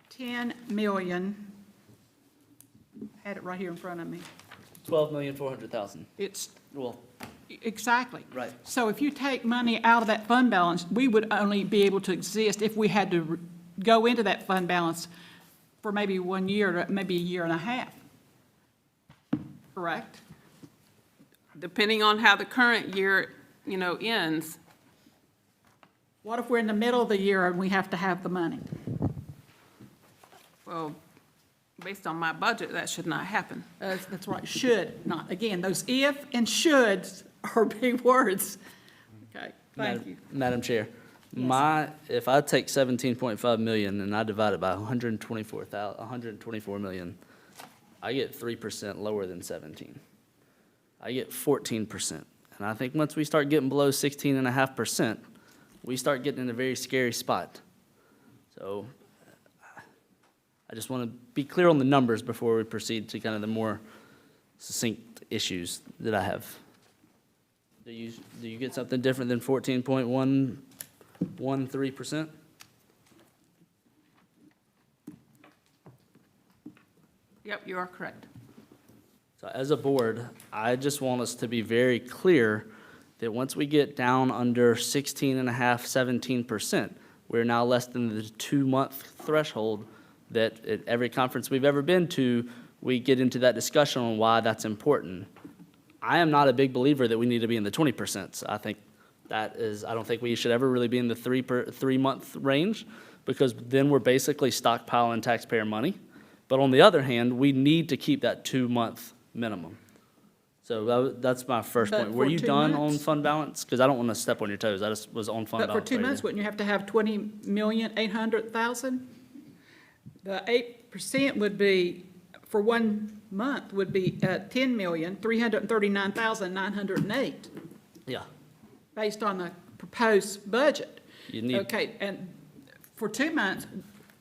10 million. Had it right here in front of me. 12,400,000. It's, Well, exactly. right. So if you take money out of that fund balance, we would only be able to exist if we had to go into that fund balance for maybe 1 year, maybe a year and a half. Correct? Depending on how the current year, ends. What if we're in the middle of the year and we have to have the money? Well, based on my budget, that should not happen. That's right, should, not, again, those if and shoulds are big words. Okay, thank you. Madam Chair, if I take 17.5 million and I divide it by 124 million, I get 3% lower than 17. I get 14%. And I think once we start getting below 16.5%, we start getting in a very scary spot. So I just want to be clear on the numbers before we proceed to kind of the more succinct issues that I have. Do you get something different than 14.113%? Yep, you are correct. So as a board, I just want us to be very clear that once we get down under 16.5, 17%, we're now less than the 2-month threshold that at every conference we've ever been to, we get into that discussion on why that's important. I am not a big believer that we need to be in the 20%. I don't think we should ever really be in the 3-month range, because then we're basically stockpiling taxpayer money. But on the other hand, we need to keep that 2-month minimum. So that's my first But point. Were for you 2 done on months? fund balance? Because I don't want to step on your toes. I just was on fund But for balance. 2 right months, there. wouldn't you have to have 20,800,000? The 8% would be, for 1 month, would be 10,339,908, Yeah. based on the proposed budget. You need, Okay, and for 2 months,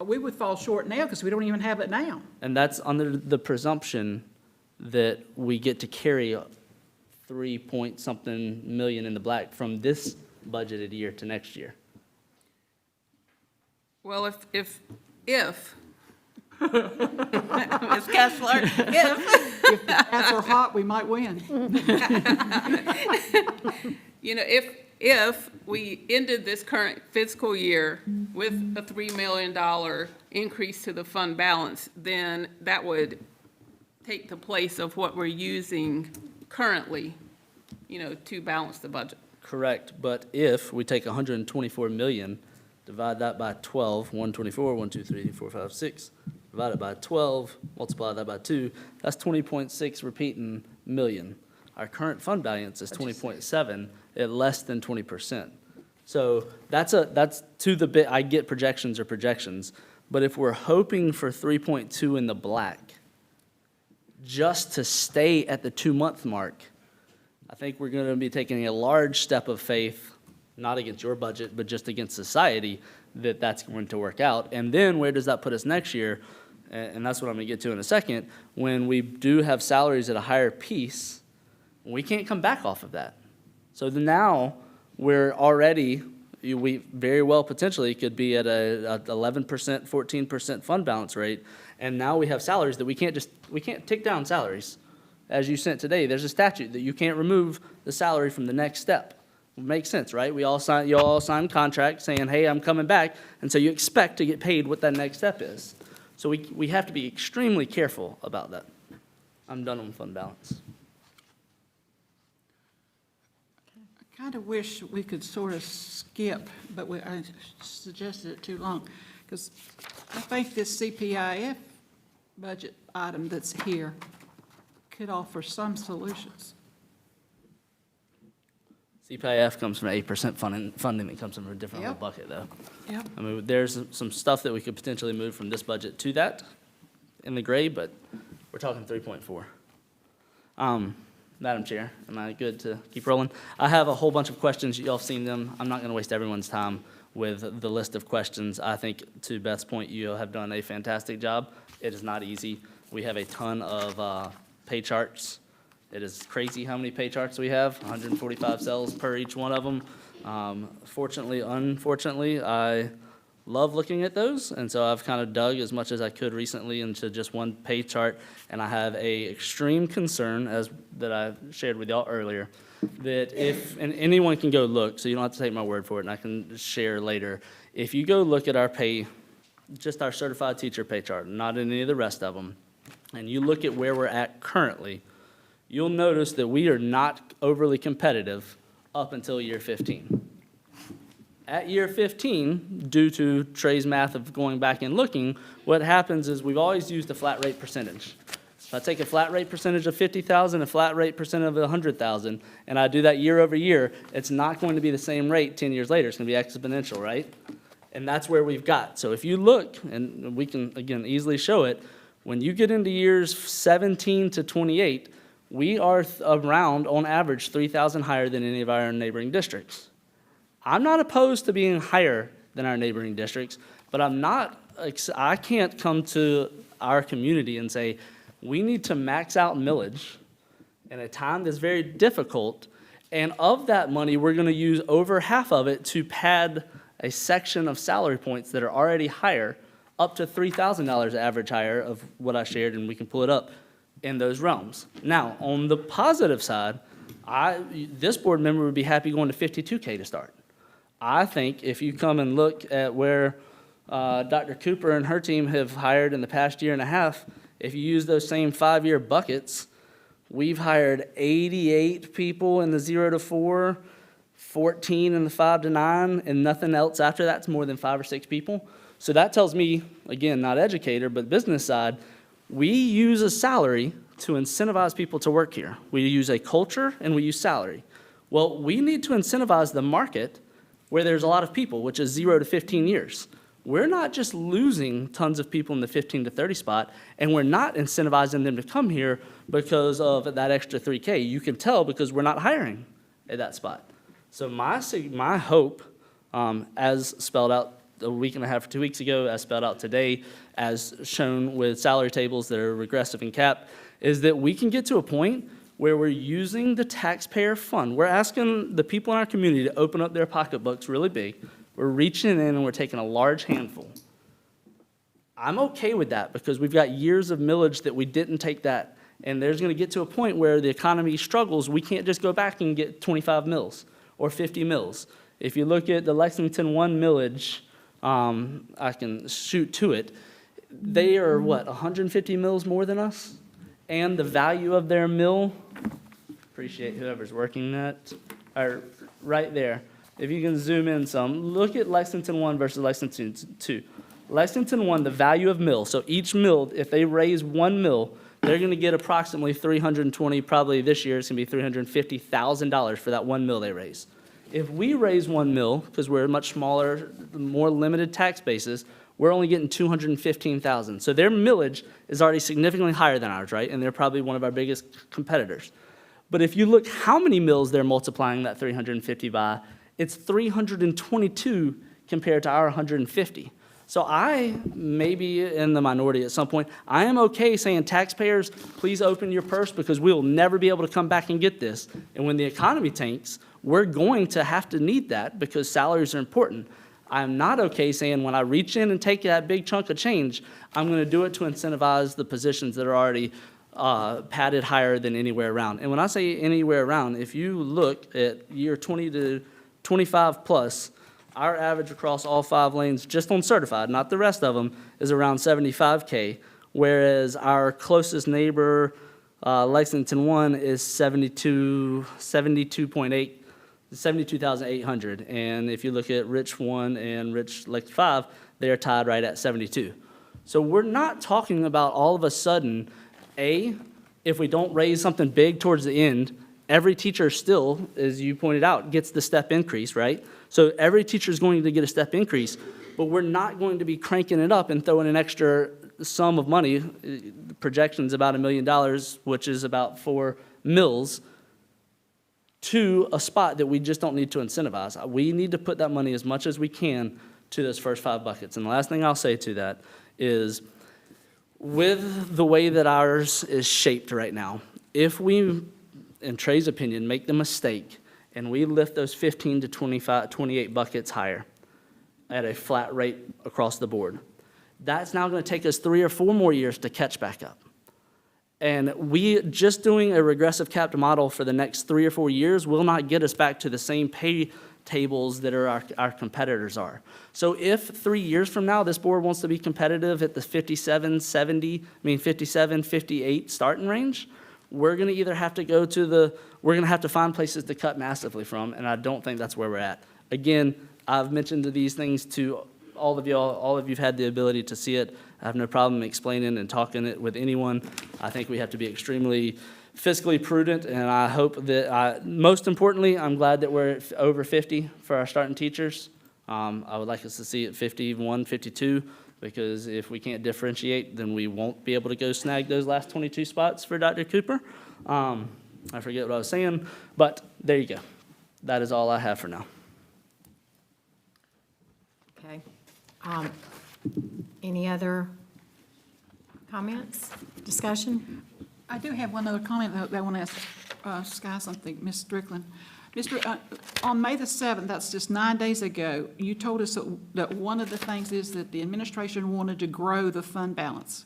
we would fall short now because we don't even have it now. and that's under the presumption that we get to carry 3-point-something million in the black from this budgeted year to next year. Well, if, Ms. Kessler, if, If the ads are hot, we might win. you know, if we ended this current fiscal year with a $3 million increase to the fund balance, then that would take the place of what we're using currently, to balance the budget. Correct, but if we take 124 million, divide that by 12, 124, 1, 2, 3, 4, 5, 6, divide it by 12, multiply that by 2, that's 20.6 repeating million. Our current fund balance is 20.7 at less than 20%. So that's to the bit, I get projections are projections, but if we're hoping for 3.2 in the black, just to stay at the 2-month mark, I think we're going to be taking a large step of faith, not against your budget, but just against society, that that's going to work out. And then where does that put us next year? And that's what I'm going to get to in a second. When we do have salaries at a higher piece, we can't come back off of that. So now we're already, we very well potentially could be at a 11%, 14% fund balance rate. And now we have salaries that we can't take down salaries. As you sent today, there's a statute that you can't remove the salary from the next step. Makes sense, right? You all sign contracts saying, hey, I'm coming back, and so you expect to get paid what that next step is. So we have to be extremely careful about that. I'm done on fund balance. I kind of wish we could sort of skip, but I suggested it too long, because I think this CPIF budget item that's here could offer some solutions. CPIF comes from 8% funding that comes from a different little bucket, though. Yep. I mean, there's some stuff that we could potentially move from this budget to that in the gray, but we're talking 3.4. Madam Chair, am I good to keep rolling? I have a whole bunch of questions. Y'all have seen them. I'm not going to waste everyone's time with the list of questions. I think, to Beth's point, you have done a fantastic job. It is not easy. We have a ton of pay charts. It is crazy how many pay charts we have, 145 cells per each one of them. Fortunately, unfortunately, I love looking at those, and so I've kind of dug as much as I could recently into just one pay chart, and I have a extreme concern, that I shared with y'all earlier, that and anyone can go look, so you don't have to take my word for it, and I can share later. If you go look at our pay, just our certified teacher pay chart, not any of the rest of them, and you look at where we're at currently, you'll notice that we are not overly competitive up until year 15. At year 15, due to Trey's math of going back and looking, what happens is we've always used a flat rate percentage. If I take a flat rate percentage of 50,000, a flat rate percent of 100,000, and I do that year over year, it's not going to be the same rate 10 years later. It's going to be exponential, right? And that's where we've got. So if you look, and we can, again, easily show it, when you get into years 17 to 28, we are around, on average, 3,000 higher than any of our neighboring districts. I'm not opposed to being higher than our neighboring districts, but I can't come to our community and say, we need to max out millage in a time that's very difficult, and of that money, we're going to use over half of it to pad a section of salary points that are already higher, up to $3,000 average higher of what I shared, and we can pull it up in those realms. Now, on the positive side, this board member would be happy going to 52K to start. I think if you come and look at where Dr. Cooper and her team have hired in the past year and a half, if you use those same 5-year buckets, we've hired 88 people in the 0 to 4, 14 in the 5 to 9, and nothing else after that's more than 5 or 6 people. So that tells me, again, not educator, but business side, we use a salary to incentivize people to work here. We use a culture and we use salary. Well, we need to incentivize the market where there's a lot of people, which is 0 to 15 years. We're not just losing tons of people in the 15 to 30 spot, and we're not incentivizing them to come here because of that extra 3K. You can tell because we're not hiring at that spot. So my hope, as spelled out a week and a half or 2 weeks ago, as spelled out today, as shown with salary tables that are regressive and capped, is that we can get to a point where we're using the taxpayer fund. We're asking the people in our community to open up their pocketbooks really big. We're reaching in and we're taking a large handful. I'm okay with that because we've got years of millage that we didn't take that. And there's going to get to a point where the economy struggles. We can't just go back and get 25 mills or 50 mills. If you look at the Lexington 1 millage, I can shoot to it. They are, what, 150 mills more than us? And the value of their mill, appreciate whoever's working that, are right there. If you can zoom in some, look at Lexington 1 versus Lexington 2. Lexington 1, the value of mill, so each mill, if they raise 1 mill, they're going to get approximately $320, probably this year it's going to be $350,000 for that 1 mill they raise. If we raise 1 mill, because we're a much smaller, more limited tax basis, we're only getting $215,000. So their millage is already significantly higher than ours, right? And they're probably one of our biggest competitors. But if you look how many mills they're multiplying that 350 by, it's 322 compared to our 150. So I may be in the minority at some point. I am okay saying, taxpayers, please open your purse because we will never be able to come back and get this. And when the economy tanks, we're going to have to need that because salaries are important. I'm not okay saying when I reach in and take that big chunk of change, I'm going to do it to incentivize the positions that are already padded higher than anywhere around. And when I say anywhere around, if you look at year 20 to 25 plus, our average across all 5 lanes, just on certified, not the rest of them, is around 75K, whereas our closest neighbor, Lexington 1, is 72.8. 72,800, and if you look at Rich 1 and Rich Lex 5, they are tied right at 72. So we're not talking about all of a sudden, if we don't raise something big towards the end, every teacher still, as you pointed out, gets the step increase, right? So every teacher is going to get a step increase, but we're not going to be cranking it up and throwing an extra sum of money, the projection's about $1 million, which is about 4 mills, to a spot that we just don't need to incentivize. We need to put that money as much as we can to those first 5 buckets. And the last thing I'll say to that is, with the way that ours is shaped right now, if we, in Trey's opinion, make the mistake and we lift those 15 to 28 buckets higher at a flat rate across the board, that's now going to take us 3 or 4 more years to catch back up. And we just doing a regressive capped model for the next 3 or 4 years will not get us back to the same pay tables that our competitors are. So if 3 years from now this board wants to be competitive at the 57, 58 starting range, we're going to either have to we're going to have to find places to cut massively from, and I don't think that's where we're at. Again, I've mentioned these things to all of y'all. All of you've had the ability to see it. I have no problem explaining and talking it with anyone. I think we have to be extremely fiscally prudent, and I hope that, most importantly, I'm glad that we're at over 50 for our starting teachers. I would like us to see it 51, 52, because if we can't differentiate, then we won't be able to go snag those last 22 spots for Dr. Cooper. I forget what I was saying, but there you go. That is all I have for now. Okay. Any other comments, discussion? I do have one other comment that I want to ask Sky something, Ms. Strickland. On May the 7th, that's just 9 days ago, you told us that one of the things is that the administration wanted to grow the fund balance.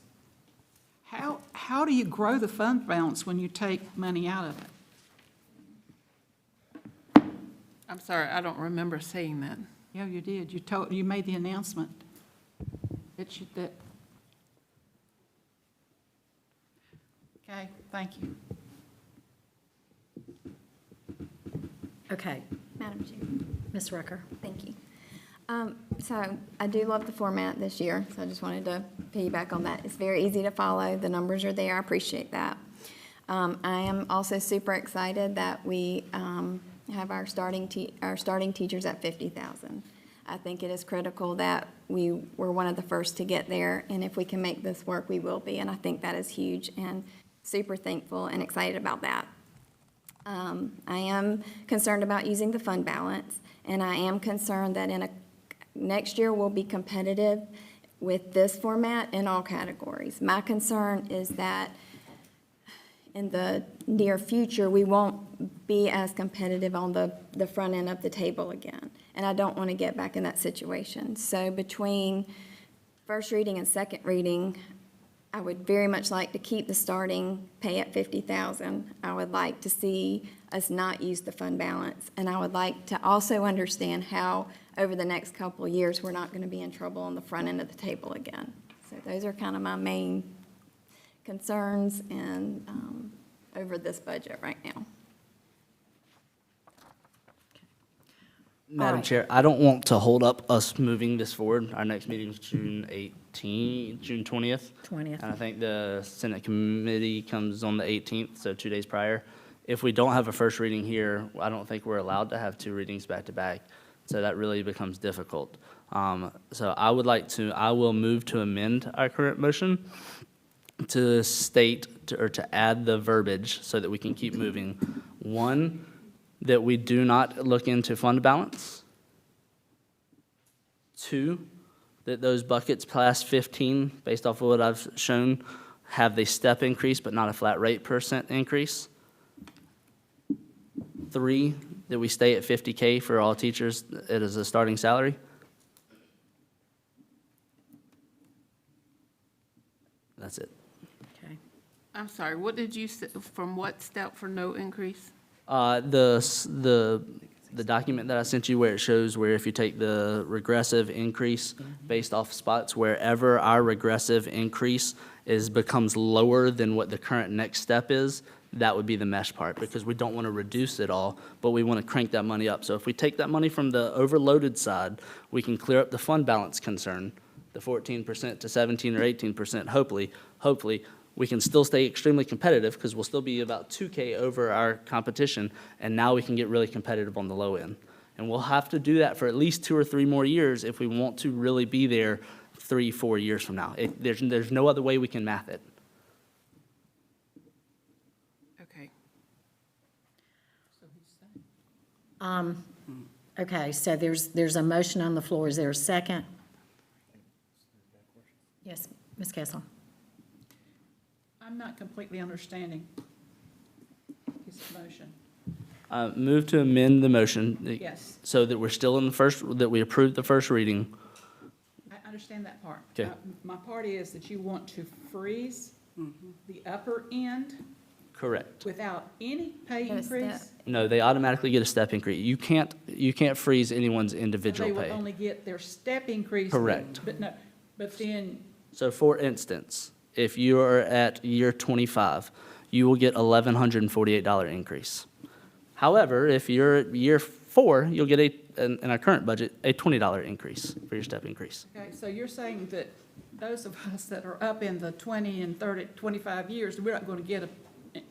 How do you grow the fund balance when you take money out of it? I'm sorry, I don't remember saying that. Yeah, you did. You made the announcement that. Okay, thank you. Okay. Madam Chair. Ms. Rucker. Thank you. So I do love the format this year, so I just wanted to piggyback on that. It's very easy to follow. The numbers are there. I appreciate that. I am also super excited that we have our starting teachers at 50,000. I think it is critical that we were one of the first to get there, and if we can make this work, we will be, and I think that is huge, and super thankful and excited about that. I am concerned about using the fund balance, and I am concerned that next year we'll be competitive with this format in all categories. My concern is that in the near future, we won't be as competitive on the front end of the table again. And I don't want to get back in that situation. So between first reading and second reading, I would very much like to keep the starting pay at 50,000. I would like to see us not use the fund balance. And I would like to also understand how over the next couple of years, we're not going to be in trouble on the front end of the table again. So those are kind of my main concerns and over this budget right now. Madam right. Chair, I don't want to hold up us moving this forward. Our next meeting is June 20th. 20th. And I think the Senate committee comes on the 18th, so 2 days prior. If we don't have a first reading here, I don't think we're allowed to have 2 readings back to back. So that really becomes difficult. So I will move to amend our current motion to state, or to add the verbiage so that we can keep moving. 1, that we do not look into fund balance. 2, that those buckets past 15, based off of what I've shown, have the step increase but not a flat rate % increase. 3, that we stay at 50K for all teachers, it is a starting salary. That's it. Okay. I'm sorry, what did you say, from what step for no increase? The document that I sent you where it shows where if you take the regressive increase based off spots, wherever our regressive increase becomes lower than what the current next step is, that would be the mesh part, because we don't want to reduce it all, but we want to crank that money up. So if we take that money from the overloaded side, we can clear up the fund balance concern, the 14% to 17 or 18%, hopefully, we can still stay extremely competitive because we'll still be about 2K over our competition, and now we can get really competitive on the low end. And we'll have to do that for at least 2 or 3 more years if we want to really be there 3-4 years from now. There's no other way we can math it. Okay. Okay, so there's a motion on the floor. Is there a second? Yes, Ms. Kessel. I'm not completely understanding his motion. Move to amend the motion. Yes. So that we're still in that we approved the first reading. I understand that part. Okay. My part is that you want to freeze the upper end Correct. without any pay increase? No, they automatically get a step increase. You can't freeze anyone's individual They pay. would only get their step increase. Correct. But then, So for instance, if you are at year 25, you will get $1,148 increase. However, if you're at year 4, you'll get in our current budget, a $20 increase for your step increase. okay, so you're saying that those of us that are up in the 20 and 30, 25 years, we're not going to get an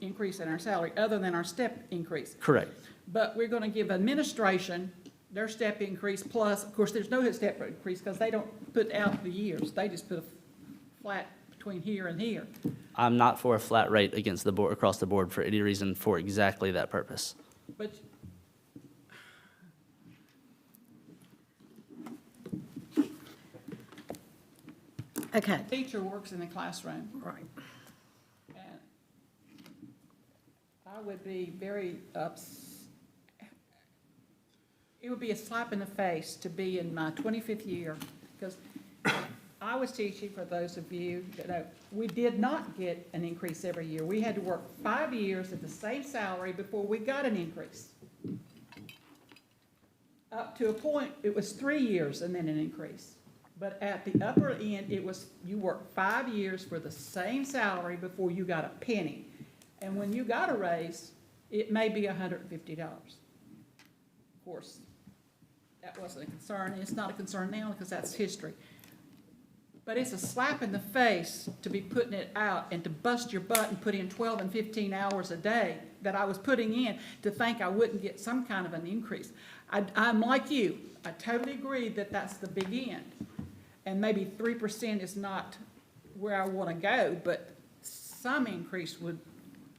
increase in our salary other than our step increase. Correct. But we're going to give administration their step increase plus, of course, there's no step increase because they don't put out the years. They just put a flat between here and here. I'm not for a flat rate against the board, across the board for any reason for exactly that purpose. But Okay. a teacher works in the classroom. Right. And I would be very it would be a slap in the face to be in my 25th year, because I was teaching, for those of you that know, we did not get an increase every year. We had to work 5 years at the same salary before we got an increase. Up to a point, it was 3 years and then an increase. But at the upper end, it was, you worked 5 years for the same salary before you got a penny. And when you got a raise, it may be $150. Of course, that wasn't a concern. It's not a concern now because that's history. But it's a slap in the face to be putting it out and to bust your butt and put in 12 and 15 hours a day that I was putting in to think I wouldn't get some kind of an increase. I'm like you. I totally agree that that's the big end. And maybe 3% is not where I want to go, but some increase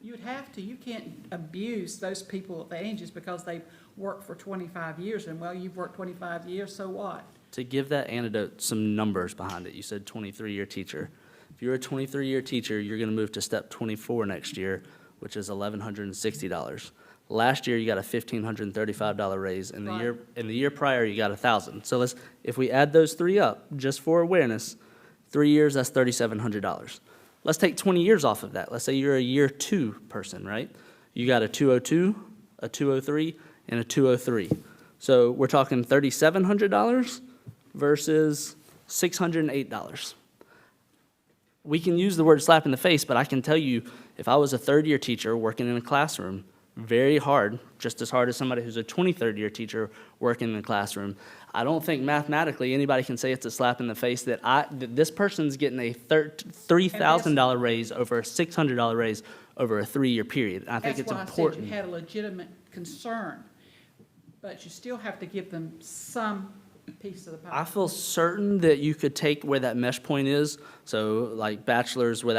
you'd have to. You can't abuse those people advantages because they've worked for 25 years. And, well, you've worked 25 years, so what? To give that antidote some numbers behind it, you said 23-year teacher. If you're a 23-year teacher, you're going to move to step 24 next year, which is $1,160. Last year, you got a $1,535 raise. In the year prior, you got $1,000. So if we add those three up, just for awareness, 3 years, that's $3,700. Let's take 20 years off of that. Let's say you're a year 2 person, right? You got a 202, a 203, and a 203. So we're talking $3,700 versus $608. We can use the word slap in the face, but I can tell you, if I was a third-year teacher working in a classroom, very hard, just as hard as somebody who's a 23rd-year teacher working in the classroom, I don't think mathematically anybody can say it's a slap in the face that this person's getting a $3,000 raise over a $600 raise over a 3-year period. And I think it's important. That's why I said you had a legitimate concern, but you still have to give them some piece of the pie. I feel certain that you could take where that mesh point is, so like bachelor's with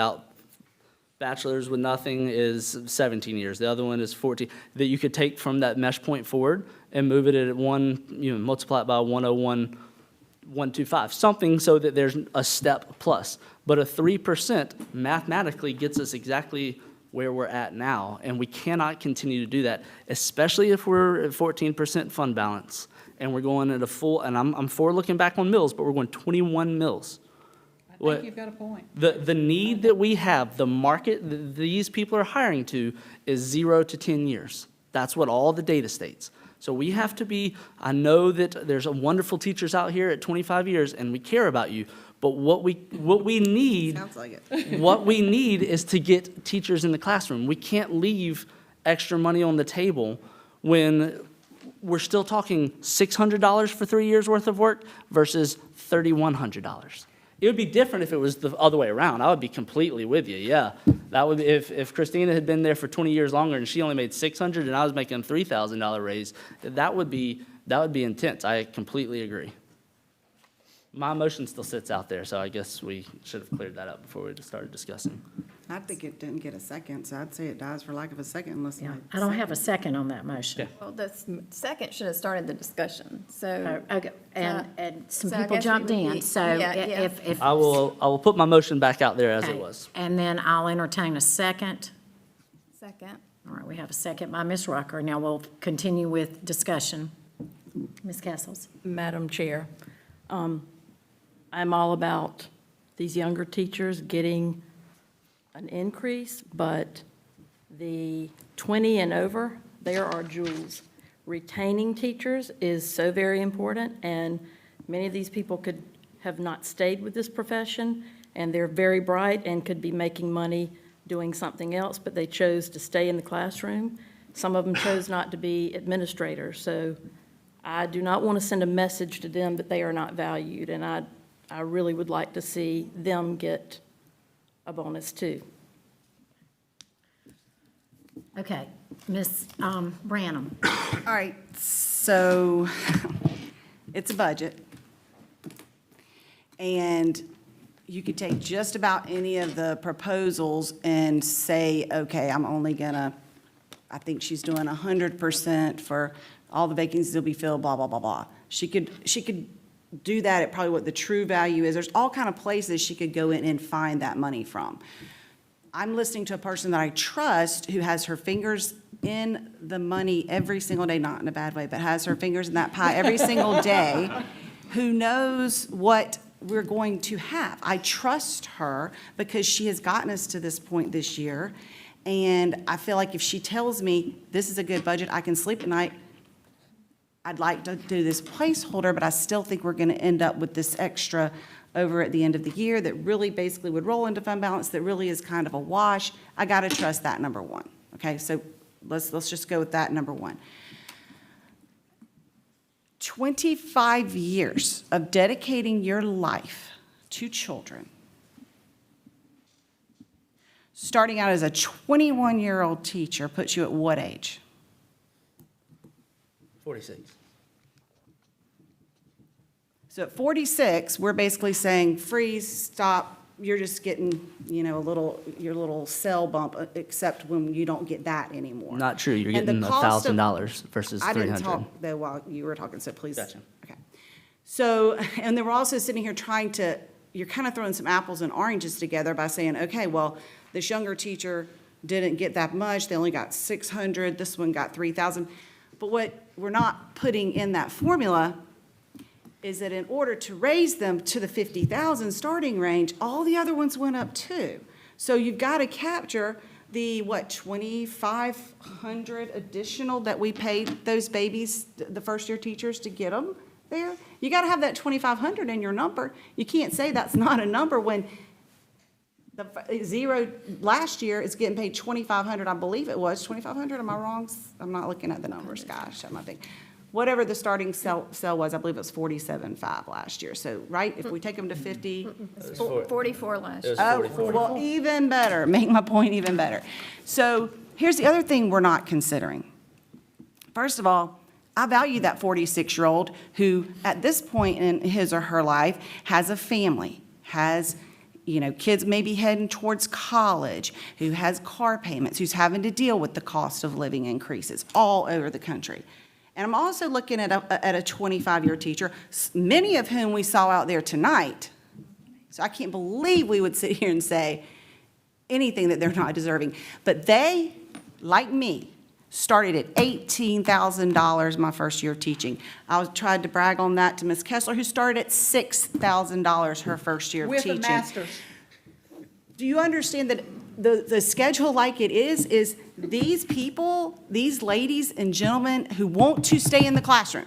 nothing is 17 years, the other one is 14, that you could take from that mesh point forward and move it at multiply it by 101.125, something so that there's a step plus. But a 3% mathematically gets us exactly where we're at now, and we cannot continue to do that, especially if we're at 14% fund balance and we're going at a full, and I'm for looking back on mills, but we're going 21 mills. I think you've got a point. The need that we have, the market these people are hiring to is 0 to 10 years. That's what all the data states. So we have to be, I know that there's wonderful teachers out here at 25 years and we care about you, but what we need, Sounds like it. what we need is to get teachers in the classroom. We can't leave extra money on the table when we're still talking $600 for 3 years worth of work versus $3,100. It would be different if it was the other way around. I would be completely with you, yeah. That would, if Christina had been there for 20 years longer and she only made $600 and I was making a $3,000 raise, that would be intense. I completely agree. My motion still sits out there, so I guess we should have cleared that up before we started discussing. I think it didn't get a second, so I'd say it dies for lack of a second unless. Yeah, I don't have a second on that motion. Well, the second should have started the discussion, so. Okay, and some so I people guess it jumped would in, be- so yeah, if. I will put my motion back out there as it Okay, was. And then I'll entertain a second. Second. All right, we have a second by Ms. Rucker. Now we'll continue with discussion. Ms. Castles? Madam Chair, I'm all about these younger teachers getting an increase, but the 20 and over, there are jewels. Retaining teachers is so very important, and many of these people could have not stayed with this profession, and they're very bright and could be making money doing something else, but they chose to stay in the classroom. Some of them chose not to be administrators, so I do not want to send a message to them that they are not valued, and I really would like to see them get a bonus too. Okay, Ms. Branham. All right, so it's a budget. And you could take just about any of the proposals and say, okay, I'm only gonna, I think she's doing 100% for all the vacancies will be filled, blah, blah, blah, blah. She could do that at probably what the true value is. There's all kind of places she could go in and find that money from. I'm listening to a person that I trust who has her fingers in the money every single day, not in a bad way, but has her fingers in that pie every single day, who knows what we're going to have. I trust her because she has gotten us to this point this year. And I feel like if she tells me this is a good budget, I can sleep at night. I'd like to do this placeholder, but I still think we're going to end up with this extra over at the end of the year that really basically would roll into fund balance that really is kind of a wash. I got to trust that, number one. Okay, so let's just go with that, number one. 25 years of dedicating your life 2 children. Starting out as a 21-year-old teacher puts you at what age? 46. So at 46, we're basically saying freeze, stop, you're just getting, your little cell bump, except when you don't get that anymore. Not true. You're And the getting cost of- $1,000 versus I didn't 300. talk though while you were talking, so please. Gotcha. Okay. So, and then we're also sitting here trying to, you're kind of throwing some apples and oranges together by saying, okay, well, this younger teacher didn't get that much, they only got 600, this one got 3,000. But what we're not putting in that formula is that in order to raise them to the 50,000 starting range, all the other ones went up too. So you've got to capture the, 2,500 additional that we paid those babies, the first-year teachers, to get them there? You got to have that 2,500 in your number. You can't say that's not a number when the zero last year is getting paid 2,500, I believe it was, 2,500, am I wrong? I'm not looking at the numbers, gosh, that might be. Whatever the starting sale was, I believe it was 47.5 last year. So, right, if we take them to 50. 44 last year. Oh, well, even better, make my point even better. So here's the other thing we're not considering. First of all, I value that 46-year-old who, at this point in his or her life, has a family, has, kids maybe heading towards college, who has car payments, who's having to deal with the cost of living increases all over the country. And I'm also looking at a 25-year teacher, many of whom we saw out there tonight. So I can't believe we would sit here and say anything that they're not deserving. But they, like me, started at $18,000 my first year of teaching. I tried to brag on that to Ms. Kessler, who started at $6,000 her first year of teaching. With a master's. Do you understand that the schedule like it is these people, these ladies and gentlemen who want to stay in the classroom,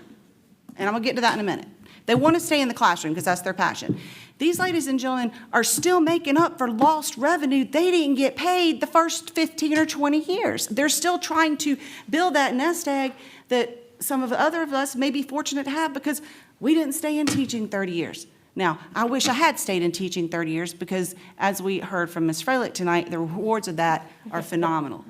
and I'm going to get to that in a minute. They want to stay in the classroom because that's their passion. These ladies and gentlemen are still making up for lost revenue they didn't get paid the first 15 or 20 years. They're still trying to build that nest egg that some of the other of us may be fortunate to have because we didn't stay in teaching 30 years. Now, I wish I had stayed in teaching 30 years because, as we heard from Ms. Freilich tonight, the rewards of that are phenomenal.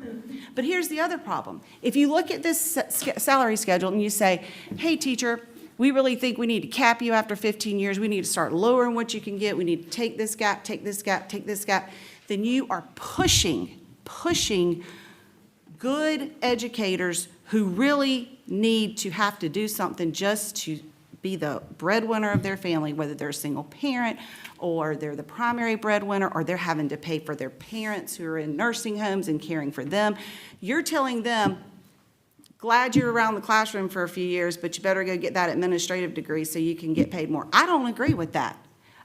But here's the other problem. If you look at this salary schedule and you say, hey, teacher, we really think we need to cap you after 15 years. We need to start lowering what you can get. We need to take this gap, take this gap, take this gap. Then you are pushing good educators who really need to have to do something just to be the breadwinner of their family, whether they're a single parent or they're the primary breadwinner or they're having to pay for their parents who are in nursing homes and caring for them. You're telling them, glad you're around the classroom for a few years, but you better go get that administrative degree so you can get paid more. I don't agree with that.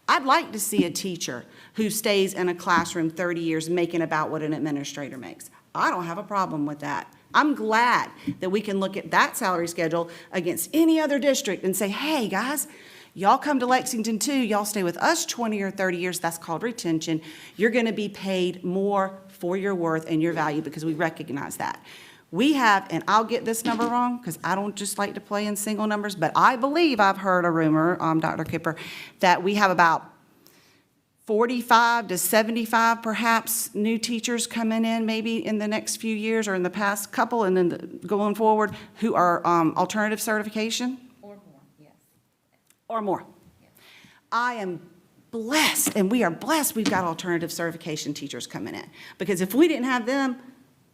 I'd like to see a teacher who stays in a classroom 30 years making about what an administrator makes. I don't have a problem with that. I'm glad that we can look at that salary schedule against any other district and say, hey, guys, y'all come to LexingtonTwo, y'all stay with us 20 or 30 years, that's called retention. You're going to be paid more for your worth and your value because we recognize that. We have, and I'll get this number wrong because I don't just like to play in single numbers, but I believe I've heard a rumor, Dr. Kipper, that we have about 45 to 75 perhaps new teachers coming in maybe in the next few years or in the past couple and then going forward who are alternative certification? Or more, yes. Or more. I am blessed, and we are blessed we've got alternative certification teachers coming in. Because if we didn't have them,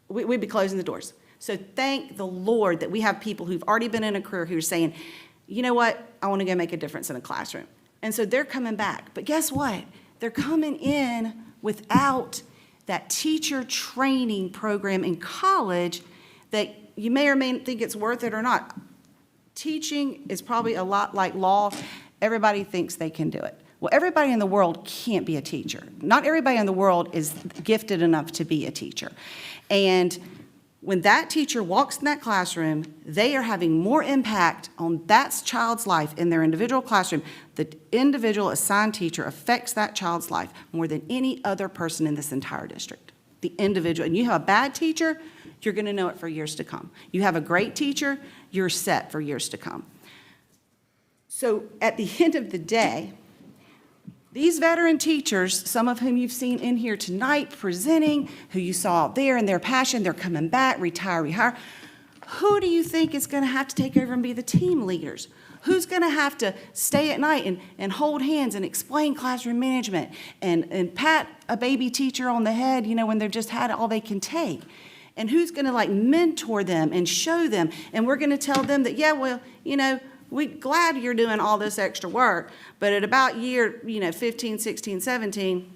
we'd be closing the doors. So thank the Lord that we have people who've already been in a career who are saying, you know what, I want to go make a difference in a classroom. And so they're coming back. But guess what? They're coming in without that teacher training program in college that you may or may think it's worth it or not. Teaching is probably a lot like law. Everybody thinks they can do it. Well, everybody in the world can't be a teacher. Not everybody in the world is gifted enough to be a teacher. And when that teacher walks in that classroom, they are having more impact on that child's life in their individual classroom. The individual assigned teacher affects that child's life more than any other person in this entire district. The individual. And you have a bad teacher, you're going to know it for years to come. You have a great teacher, you're set for years to come. So at the end of the day, These veteran teachers, some of whom you've seen in here tonight presenting, who you saw out there in their passion, they're coming back, retire, rehire. Who do you think is going to have to take over and be the team leaders? Who's going to have to stay at night and hold hands and explain classroom management and pat a baby teacher on the head, when they've just had all they can take? And who's going to mentor them and show them? And we're going to tell them that, yeah, well, we're glad you're doing all this extra work, but at about year, 15, 16, 17,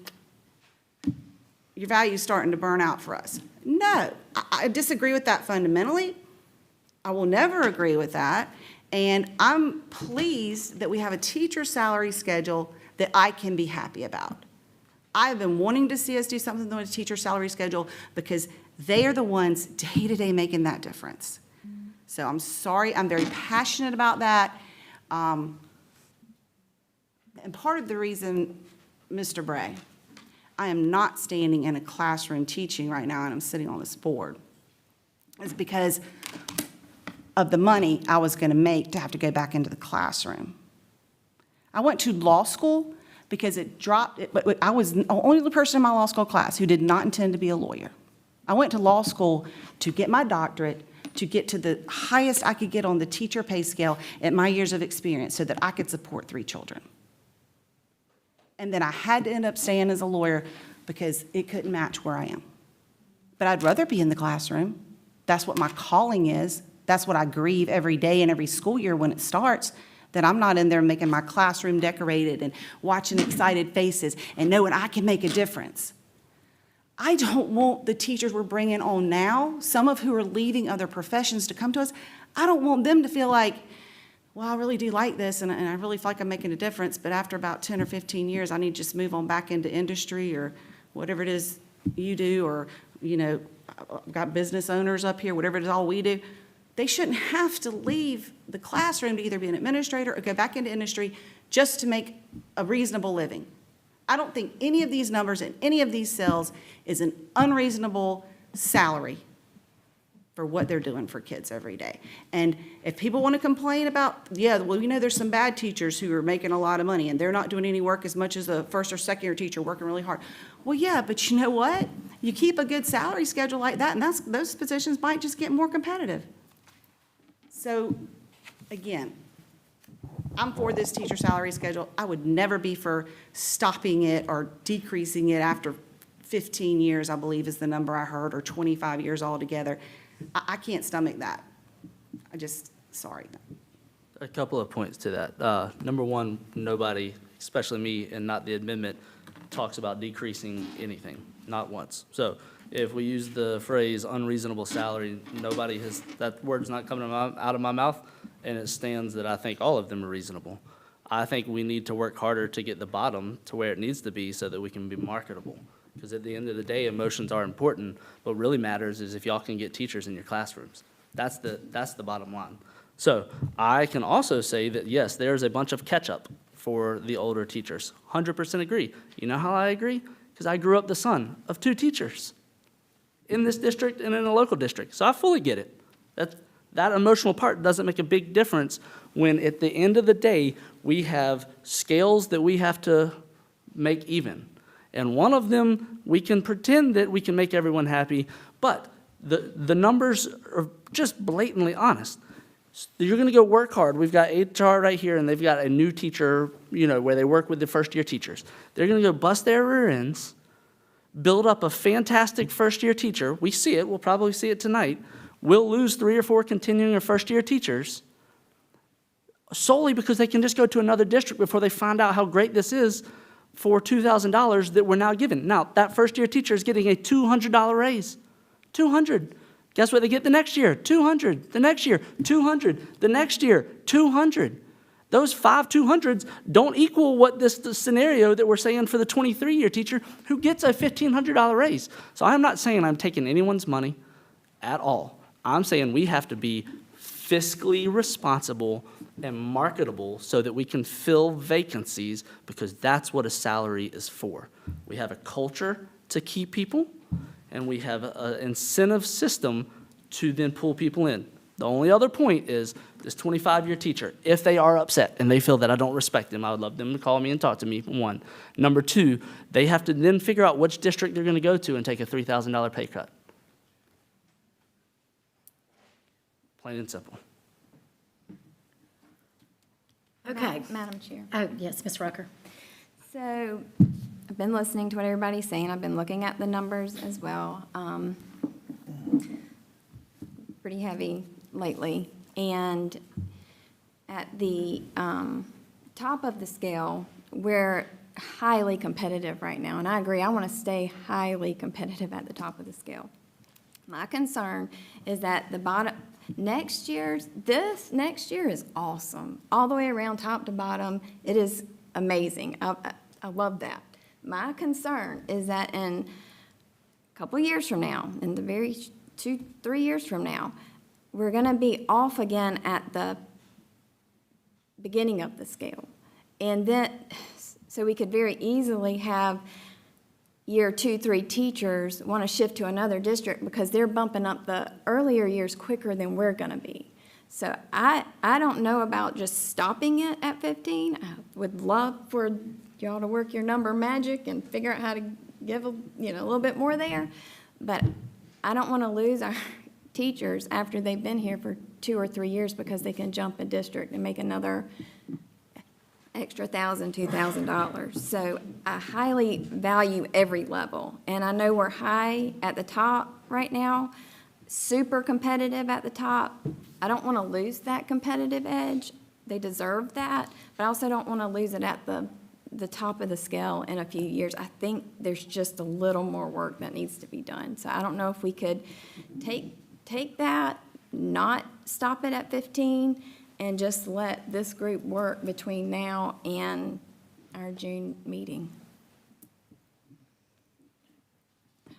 your value's starting to burn out for us. No, I disagree with that fundamentally. I will never agree with that. And I'm pleased that we have a teacher salary schedule that I can be happy about. I've been wanting to see us do something with a teacher salary schedule because they are the ones day-to-day making that difference. So I'm sorry, I'm very passionate about that. And part of the reason, Mr. Bray, I am not standing in a classroom teaching right now and I'm sitting on this board is because of the money I was going to make to have to go back into the classroom. I went to law school because but I was the only person in my law school class who did not intend to be a lawyer. I went to law school to get my doctorate, to get to the highest I could get on the teacher pay scale at my years of experience so that I could support 3 children. And then I had to end up staying as a lawyer because it couldn't match where I am. But I'd rather be in the classroom. That's what my calling is. That's what I grieve every day and every school year when it starts, that I'm not in there making my classroom decorated and watching excited faces and knowing I can make a difference. I don't want the teachers we're bringing on now, some of who are leaving other professions to come to us, I don't want them to feel like, well, I really do like this and I really feel like I'm making a difference, but after about 10 or 15 years, I need to just move on back into industry or whatever it is you do, or, I've got business owners up here, whatever it is all we do. They shouldn't have to leave the classroom to either be an administrator or go back into industry just to make a reasonable living. I don't think any of these numbers in any of these cells is an unreasonable salary for what they're doing for kids every day. And if people want to complain about, there's some bad teachers who are making a lot of money and they're not doing any work as much as a first or second year teacher working really hard. Well, yeah, but you know what? You keep a good salary schedule like that and those positions might just get more competitive. So, again, I'm for this teacher salary schedule. I would never be for stopping it or decreasing it after 15 years, I believe is the number I heard, or 25 years altogether. I can't stomach that. Sorry. A couple of points to that. Number one, nobody, especially me and not the amendment, talks about decreasing anything, not once. So if we use the phrase unreasonable salary, that word's not coming out of my mouth, and it stands that I think all of them are reasonable. I think we need to work harder to get the bottom to where it needs to be so that we can be marketable. Because at the end of the day, emotions are important. What really matters is if y'all can get teachers in your classrooms. That's the bottom line. So I can also say that, yes, there's a bunch of catch-up for the older teachers. 100% agree. You know how I agree? Because I grew up the son of 2 teachers in this district and in a local district. So I fully get it. That emotional part doesn't make a big difference when at the end of the day, we have scales that we have to make even. And one of them, we can pretend that we can make everyone happy, but the numbers are just blatantly honest. You're going to go work hard. We've got HR right here, and they've got a new teacher, where they work with the first-year teachers. They're going to go bust their rear ends, build up a fantastic first-year teacher. We see it. We'll probably see it tonight. We'll lose 3 or 4 continuing or first-year teachers solely because they can just go to another district before they find out how great this is for $2,000 that we're now given. Now, that first-year teacher is getting a $200 raise. $200. Guess what they get the next year? $200. The next year, $200. The next year, $200. Those 5 200s don't equal what the scenario that we're saying for the 23-year teacher who gets a $1,500 raise. So I'm not saying I'm taking anyone's money at all. I'm saying we have to be fiscally responsible and marketable so that we can fill vacancies, because that's what a salary is for. We have a culture to keep people, and we have an incentive system to then pull people in. The only other point is this 25-year teacher, if they are upset and they feel that I don't respect them, I would love them to call me and talk to me, one. Number two, they have to then figure out which district they're going to go to and take a $3,000 pay cut. Plain and simple. Okay. Madam Chair. Oh, yes, Ms. Rucker. So I've been listening to what everybody's saying. I've been looking at the numbers as well. Pretty heavy lately. And at the top of the scale, we're highly competitive right now. And I agree, I want to stay highly competitive at the top of the scale. My concern is that the bottom, next year is awesome. All the way around, top to bottom, it is amazing. I love that. My concern is that in a couple of years from now, in the very 2-3 years from now, we're going to be off again at the beginning of the scale. And then, so we could very easily have year 2-3 teachers want to shift to another district because they're bumping up the earlier years quicker than we're going to be. So I don't know about just stopping it at 15. I would love for y'all to work your number magic and figure out how to give a little bit more there. But I don't want to lose our teachers after they've been here for 2 or 3 years because they can jump a district and make another extra $1,000, $2,000. So I highly value every level. And I know we're high at the top right now, super competitive at the top. I don't want to lose that competitive edge. They deserve that. But I also don't want to lose it at the top of the scale in a few years. I think there's just a little more work that needs to be done. So I don't know if we could take that, not stop it at 15, and just let this group work between now and our June meeting.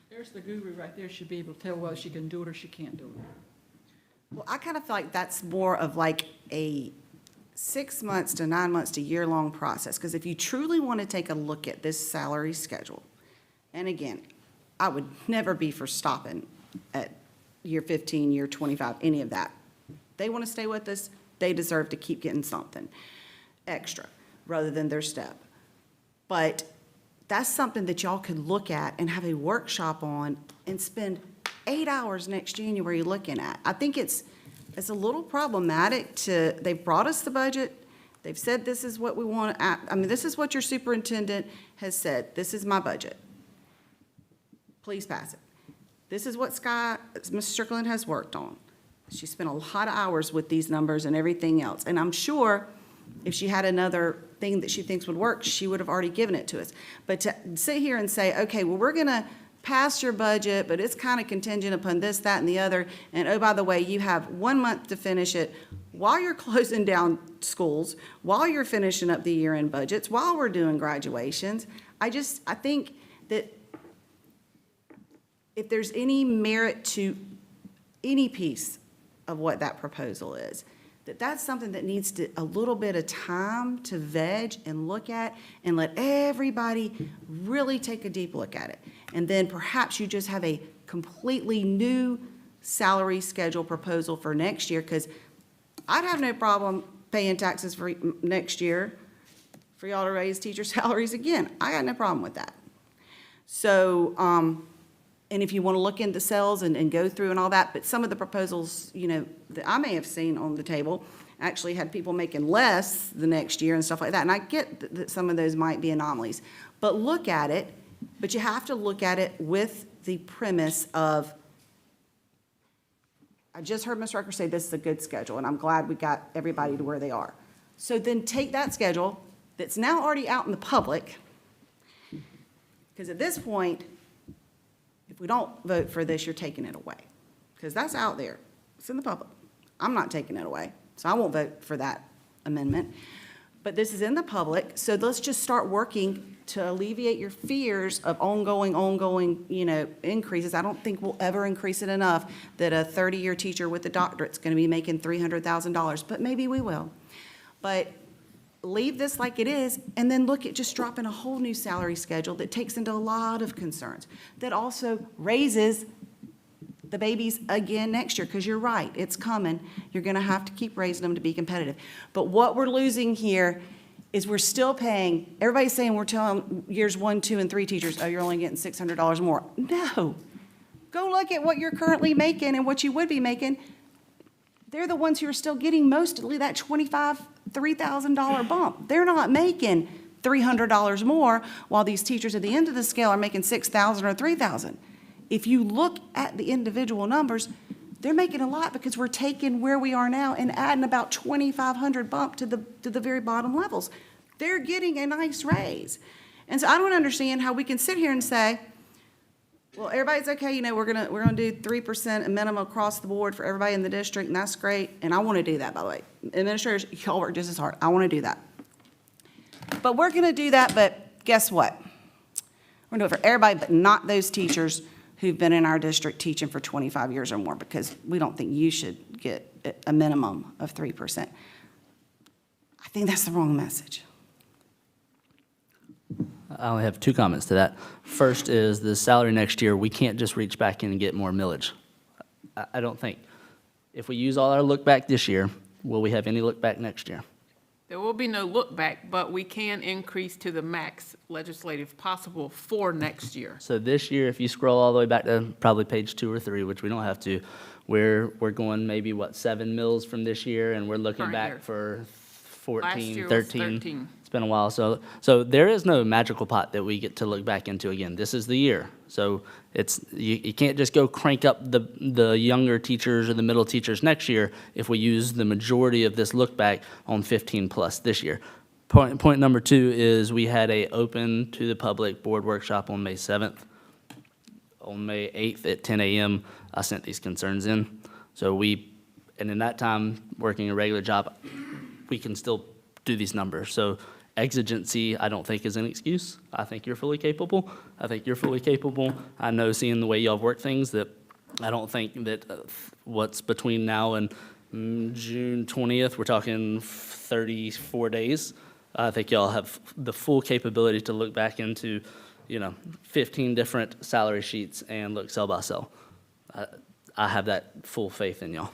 There's the guru right there. She'll be able to tell whether she can do it or she can't do it. Well, I kind of feel like that's more of like a 6 months to 9 months to year-long process. Because if you truly want to take a look at this salary schedule, and again, I would never be for stopping at year 15, year 25, any of that. They want to stay with us, they deserve to keep getting something extra rather than their step. But that's something that y'all could look at and have a workshop on and spend 8 hours next January looking at. I think it's a little problematic they've brought us the budget, they've said this is what we want, this is what your superintendent has said, this is my budget. Please pass it. This is what Mrs. Strickland has worked on. She spent a lot of hours with these numbers and everything else. And I'm sure if she had another thing that she thinks would work, she would have already given it to us. But to sit here and say, okay, well, we're going to pass your budget, but it's kind of contingent upon this, that, and the other. And oh, by the way, you have 1 month to finish it while you're closing down schools, while you're finishing up the year-end budgets, while we're doing graduations. I think that if there's any merit to any piece of what that proposal is, that's something that needs a little bit of time to veg and look at and let everybody really take a deep look at it. And then perhaps you just have a completely new salary schedule proposal for next year, because I'd have no problem paying taxes for next year for y'all to raise teacher salaries again. I got no problem with that. So, and if you want to look into cells and go through and all that, but some of the proposals, that I may have seen on the table actually had people making less the next year and stuff like that. And I get that some of those might be anomalies. But look at it, but you have to look at it with the premise of, I just heard Ms. Rucker say this is a good schedule, and I'm glad we got everybody to where they are. So then take that schedule that's now already out in the public, because at this point, if we don't vote for this, you're taking it away, because that's out there. It's in the public. I'm not taking it away, so I won't vote for that amendment. But this is in the public, so let's just start working to alleviate your fears of ongoing, increases. I don't think we'll ever increase it enough that a 30-year teacher with a doctorate's going to be making $300,000, but maybe we will. But leave this like it is, and then look at just dropping a whole new salary schedule that takes into a lot of concerns, that also raises the babies again next year, because you're right, it's coming. You're gonna have to keep raising them to be competitive. But what we're losing here is we're still paying, everybody's saying we're telling years 1, 2, and 3 teachers, oh, you're only getting $600 more. No. Go look at what you're currently making and what you would be making. They're the ones who are still getting mostly that $3,000 bump. They're not making $300 more, while these teachers at the end of the scale are making $6,000 or $3,000. If you look at the individual numbers, they're making a lot because we're taking where we are now and adding about 2,500 bump to the very bottom levels. They're getting a nice raise. And so I don't understand how we can sit here and say, well, everybody's okay, you know, we're gonna do 3% a minimum across the board for everybody in the district, and that's great. And I want to do that, by the way. Administrators, y'all work just as hard. I want to do that. But we're gonna do that, but guess what? We're gonna do it for everybody, but not those teachers who've been in our district teaching for 25 years or more, because we don't think you should get a minimum of 3%. I think that's the wrong message. I only have two comments to that. First is the salary next year, we can't just reach back in and get more millage. I don't think. If we use all our look back this year, will we have any look back next year? There will be no look back, but we can increase to the max legislative possible for next year. So this year, if you scroll all the way back to probably page 2 or 3, which we don't have to, we're going maybe, what, 7 mills from this year, and we're looking Current back year. for Last 14, year was 13. 13. It's been a while. So there is no magical pot that we get to look back into again. This is the year. So you can't just go crank up the younger teachers or the middle teachers next year if we use the majority of this look back on 15 plus this year. Point number 2 is we had a open to the public board workshop on May 7th. On May 8th at 10 a.m., I sent these concerns in. And in that time, working a regular job, we can still do these numbers. So exigency, I don't think is an excuse. I think you're fully capable. I think you're fully capable. I know, seeing the way y'all work things, that I don't think that what's between now and June 20th, we're talking 34 days. I think y'all have the full capability to look back into, 15 different salary sheets and look cell by cell. I have that full faith in y'all.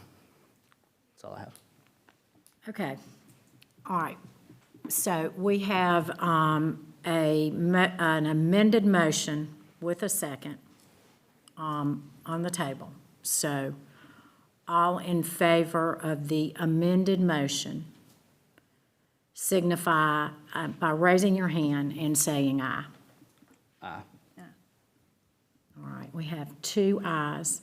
That's all I have. Okay. All right. So we have an amended motion with a second on the table. So all in favor of the amended motion signify by raising your hand and saying aye. Aye. All right, we have 2 ayes.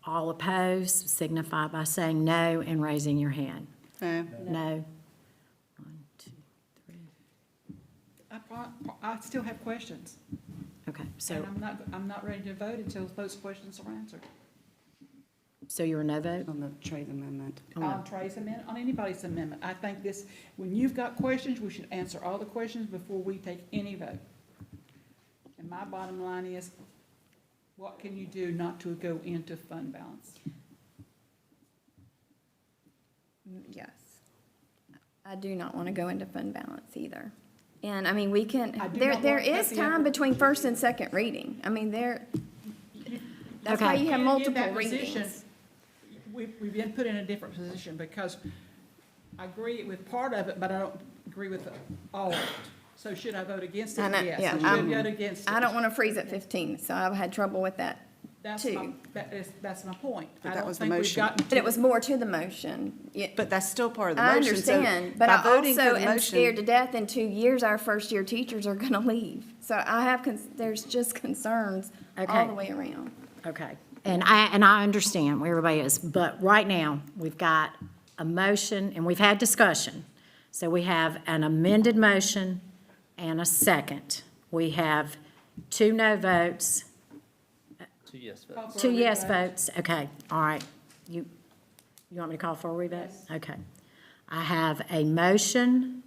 All opposed signify by saying no and raising your hand. No. No. I still have questions. Okay, so, And I'm not ready to vote until those questions are answered. so you're a no vote? On the trade amendment. On Trey's amendment, on anybody's amendment. I think this, when you've got questions, we should answer all the questions before we take any vote. And my bottom line is, what can you do not to go into fund balance? Yes. I do not want to go into fund balance either. And, I mean, we can, I do there not want is the time other- between first and second reading. I mean, that's why Okay. you have In multiple that position, readings. We've been put in a different position because I agree with part of it, but I don't agree with all of it. So should I vote against it? I know, Yes, yeah, I should vote against it. I don't want to freeze at 15, so I've had trouble with that That's too. that's my point. But I that don't was the think we've motion. gotten But it was more to the motion. But that's still part of the I motion. so understand, but by I voting for also the am motion- scared to death in 2 years, our first-year teachers are going to leave. So I have, there's just concerns all Okay. the way around. Okay, and I understand where everybody is, but right now, we've got a motion, and we've had discussion. So we have an amended motion and a second. We have 2 no votes, 2 yes votes. 2 yes votes. Okay, all right. You want me to call for a revote? Okay. I have a motion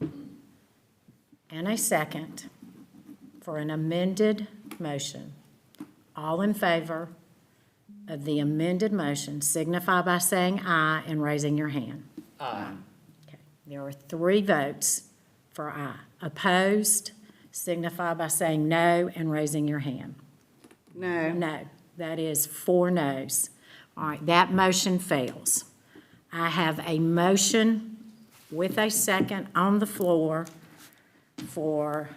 and a second for an amended motion. All in favor of the amended motion signify by saying aye and raising your hand. Aye. Okay. There are 3 votes for aye. Opposed signify by saying no and raising your hand. No. No, that is 4 noes. All right, that motion fails. I have a motion with a second on the floor for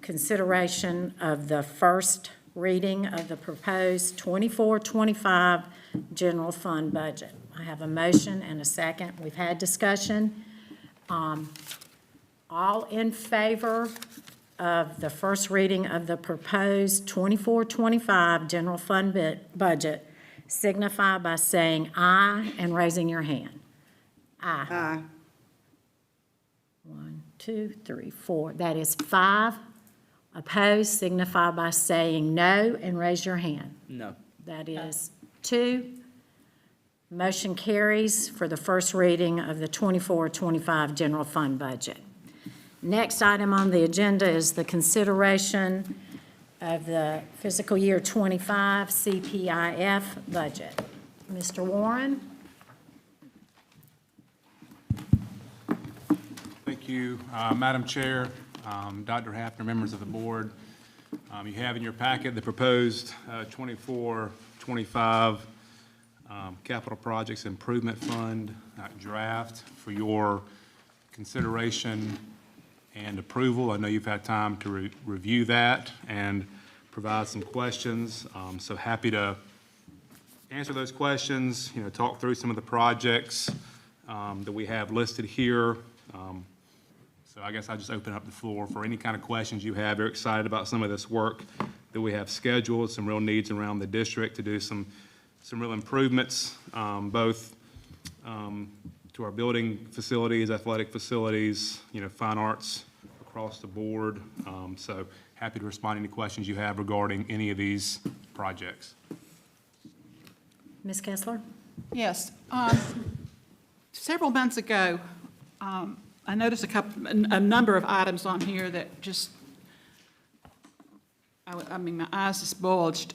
consideration of the first reading of the proposed 24-25 general fund budget. I have a motion and a second. We've had discussion. All in favor of the first reading of the proposed 24-25 general fund budget signify by saying aye and raising your hand. Aye. Aye. 1, 2, 3, 4. That is 5. Opposed signify by saying no and raise your hand. No. That is 2. Motion carries for the first reading of the 24-25 general fund budget. Next item on the agenda is the consideration of the fiscal year 25 CPIF budget. Mr. Warren? Thank you, Madam Chair, Dr. Hafner, members of the board. You have in your packet the proposed 24-25 Capital Projects Improvement Fund draft for your consideration and approval. I know you've had time to review that and provide some questions. So happy to answer those questions, talk through some of the projects that we have listed here. So I guess I'll just open up the floor for any kind of questions you have. Very excited about some of this work that we have scheduled, some real needs around the district to do some real improvements, both to our building facilities, athletic facilities, fine arts across the board. So happy to respond to any questions you have regarding any of these projects. Ms. Kessler? Yes. Several months ago, I noticed a number of items on here that just, I mean, my eyes just bulged.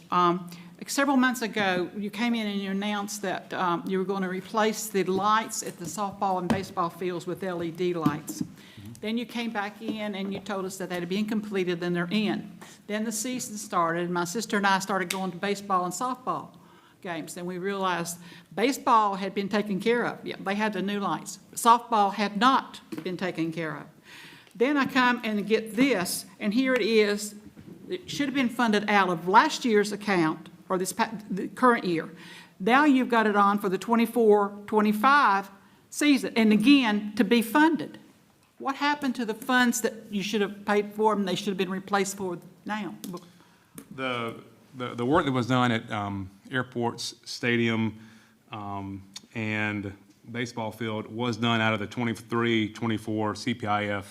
Several months ago, you came in and you announced that you were going to replace the lights at the softball and baseball fields with LED lights. Then you came back in and you told us that they had been completed, then they're in. Then the season started, my sister and I started going to baseball and softball games, and we realized baseball had been taken care of. Yeah, they had the new lights. Softball had not been taken care of. Then I come and get this, and here it is. It should have been funded out of last year's account, or the current year. Now you've got it on for the 24-25 season, and again, to be funded. What happened to the funds that you should have paid for and they should have been replaced for now? The work that was done at airports, stadium, and baseball field was done out of the 23-24 CPIF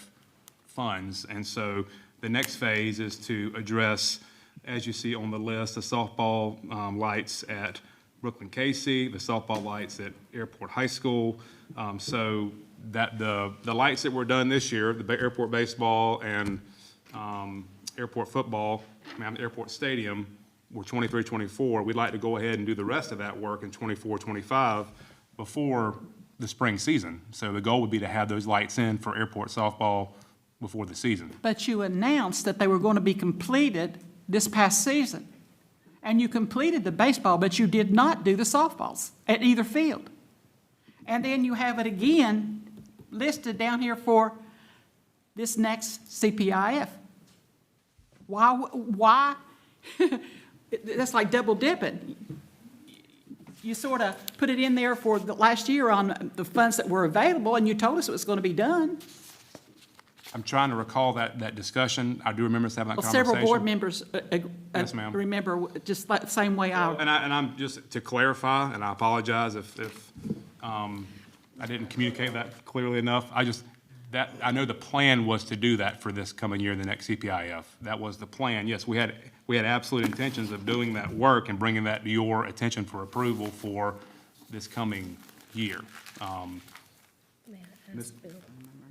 funds. And so the next phase is to address, as you see on the list, the softball lights at Brooklyn Casey, the softball lights at Airport High School. So that the lights that were done this year, the airport baseball and airport football, airport stadium, were 23-24. We'd like to go ahead and do the rest of that work in 24-25 before the spring season. So the goal would be to have those lights in for airport softball before the season. But you announced that they were going to be completed this past season. And you completed the baseball, but you did not do the softballs at either field. And then you have it again listed down here for this next CPIF. Why? That's like double dipping. You sort of put it in there for the last year on the funds that were available, and you told us it was going to be done. I'm trying to recall that discussion. I do remember us having that Well, conversation. several board members Yes, ma'am. remember just the same way I. And I'm just to clarify, and I apologize if I didn't communicate that clearly enough. I know the plan was to do that for this coming year, the next CPIF. That was the plan. Yes, we had absolute intentions of doing that work and bringing that to your attention for approval for this coming year.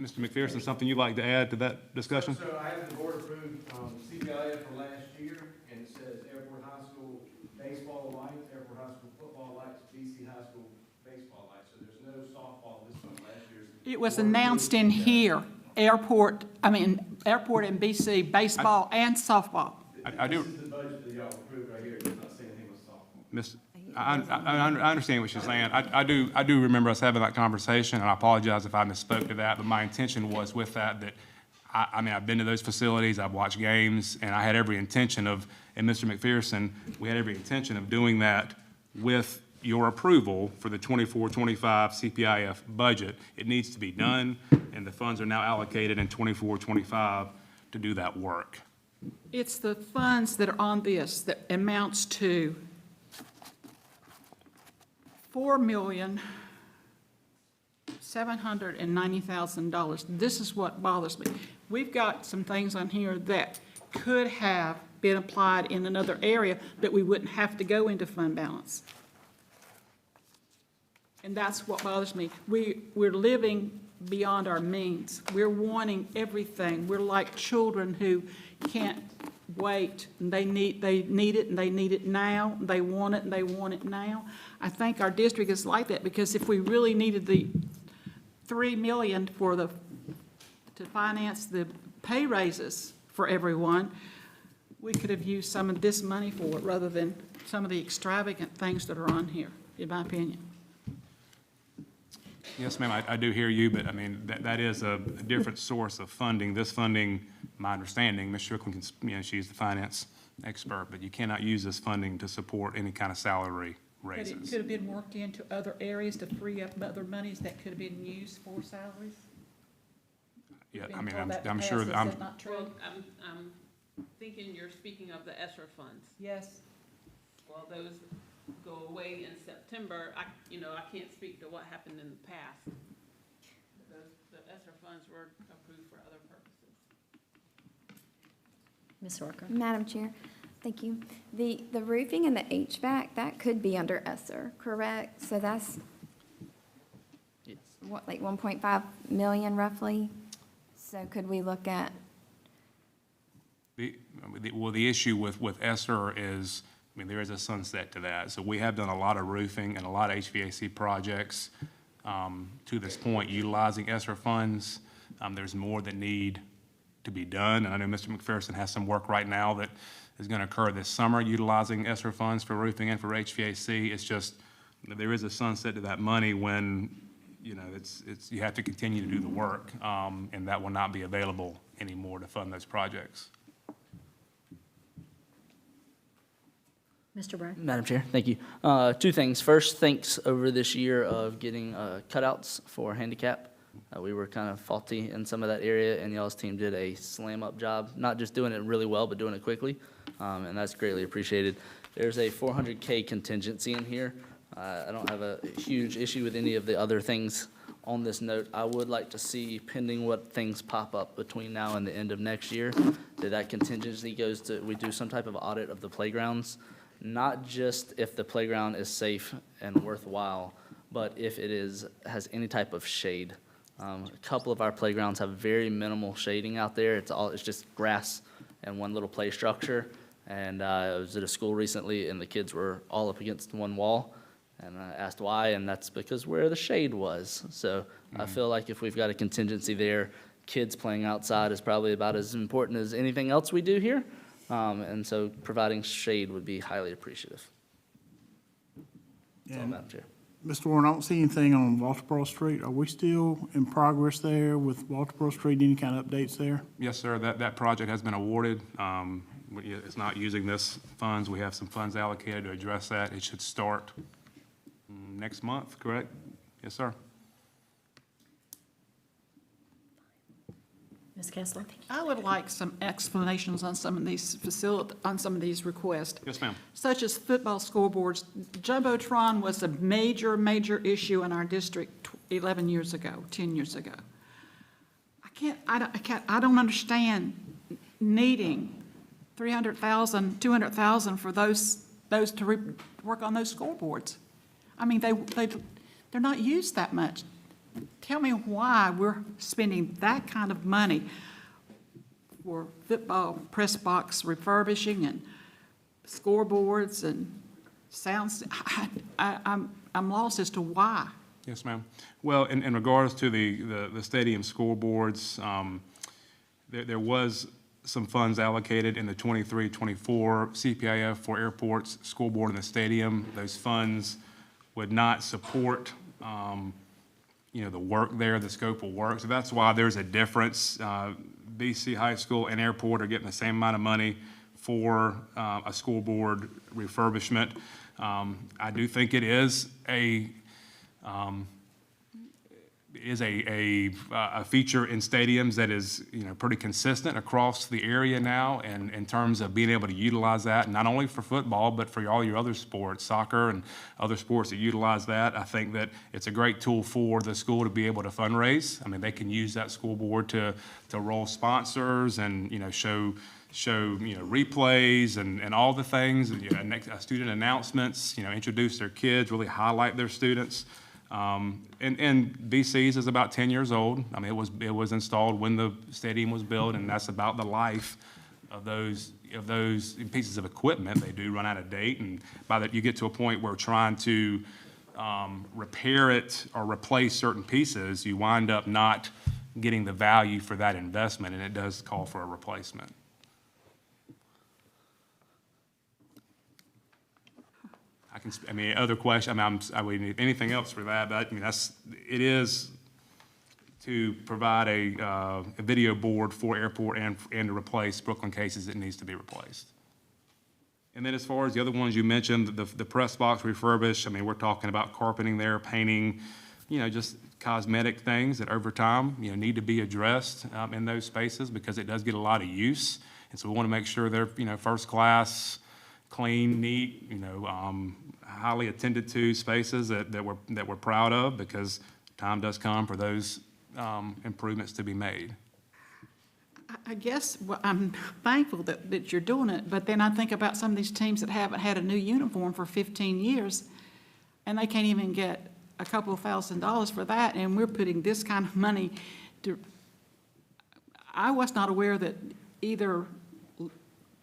Mr. McPherson, something you'd like to add to that discussion? So I have the board approved CPIF for last year, and it says Airport High School baseball lights, Airport High School football lights, BC High School baseball lights. So there's no softball this one last year's. It was announced in here, airport and BC, baseball and softball. I do. This is the budget that y'all approved right here. It does not say anything with softball. I understand what you're saying. I do remember us having that conversation, and I apologize if I misspoke to that, but my intention was with that, I mean, I've been to those facilities, I've watched games, and I had every intention of, and Mr. McPherson, we had every intention of doing that with your approval for the 24-25 CPIF budget. It needs to be done, and the funds are now allocated in 24-25 to do that work. It's the funds that are on this that amounts to $4,790,000. This is what bothers me. We've got some things on here that could have been applied in another area, but we wouldn't have to go into fund balance. And that's what bothers me. We're living beyond our means. We're wanting everything. We're like children who can't wait. And they need it, and they need it now. They want it, and they want it now. I think our district is like that, because if we really needed the $3 million to finance the pay raises for everyone, we could have used some of this money for it rather than some of the extravagant things that are on here, in my opinion. Yes, ma'am, I do hear you, but I mean, that is a different source of funding. This funding, my understanding, Ms. Strickland can, she's the finance expert, but you cannot use this funding to support any kind of salary But it raises. could have been worked into other areas to free up other monies that could have been used for salaries? Yeah, Been I mean, told that in I'm the sure past. that Is that not true? Well, I'm thinking you're speaking of the ESSER funds. Yes. Well, those go away in September. I can't speak to what happened in the past. The ESSER funds were approved for other purposes. Ms. Orker? Madam Chair, thank you. The roofing and the HVAC, that could be under ESSER, correct? So that's, what, like 1.5 million roughly? So could we look at, The issue with ESSER is, I mean, there is a sunset to that. So we have done a lot of roofing and a lot of HVAC projects to this point, utilizing ESSER funds. There's more that need to be done, and I know Mr. McPherson has some work right now that is going to occur this summer utilizing ESSER funds for roofing and for HVAC. It's just, there is a sunset to that money when, you have to continue to do the work, and that will not be available anymore to fund those projects. Mr. Brown? Madam Chair, thank you. Two things. First, thanks over this year of getting cutouts for handicap. We were kind of faulty in some of that area, and y'all's team did a slam-up job, not just doing it really well, but doing it quickly, and that's greatly appreciated. There's a $400K contingency in here. I don't have a huge issue with any of the other things on this note. I would like to see, pending what things pop up between now and the end of next year, that contingency goes to, we do some type of audit of the playgrounds, not just if the playground is safe and worthwhile, but if it has any type of shade. A couple of our playgrounds have very minimal shading out there. It's just grass and one little play structure. And I was at a school recently, and the kids were all up against one wall. And I asked why, and that's because where the shade was. So I feel like if we've got a contingency there, kids playing outside is probably about as important as anything else we do here. And so providing shade would be highly appreciative. That's all, Madam Chair. Mr. Warren, I don't see anything on Walterboro Street. Are we still in progress there with Walterboro Street? Any kind of updates there? Yes, sir. That project has been awarded. It's not using this funds. We have some funds allocated to address that. It should start next month, correct? Yes, sir. Ms. Kessler? I would like some explanations on some of these on some of these requests. Yes, ma'am. Such as football scoreboards. Jumbotron was a major, major issue in our district 11 years ago, 10 years ago. I don't understand needing $300,000, $200,000 for those to work on those scoreboards. I mean, they're not used that much. Tell me why we're spending that kind of money for football press box refurbishing and scoreboards and sounds. I'm lost as to why. Yes, ma'am. Well, in regards to the stadium scoreboards, there was some funds allocated in the 23-24 CPIF for airports, school board, and the stadium. Those funds would not support, the work there, the scope of work. So that's why there's a difference. BC High School and airport are getting the same amount of money for a school board refurbishment. I do think it is a feature in stadiums that is, pretty consistent across the area now, and in terms of being able to utilize that, not only for football, but for all your other sports, soccer and other sports that utilize that. I think that it's a great tool for the school to be able to fundraise. I mean, they can use that school board to roll sponsors and, show replays and all the things, student announcements, introduce their kids, really highlight their students. And BC's is about 10 years old. I mean, it was installed when the stadium was built, and that's about the life of those pieces of equipment. They do run out of date, and by that you get to a point where trying to repair it or replace certain pieces, you wind up not getting the value for that investment, and it does call for a replacement. Other question, I would need anything else for that, but it is to provide a video board for airport and to replace Brooklyn cases that needs to be replaced. And then as far as the other ones you mentioned, the press box refurbished, we're talking about carpeting there, painting, just cosmetic things that over time, need to be addressed in those spaces because it does get a lot of use. And so we want to make sure they're, first class, clean, neat, highly attended to spaces that we're proud of, because time does come for those improvements to be made. I guess I'm thankful that you're doing it, but then I think about some of these teams that haven't had a new uniform for 15 years, and they can't even get a couple of $1,000s for that, and we're putting this kind of money to. I was not aware that either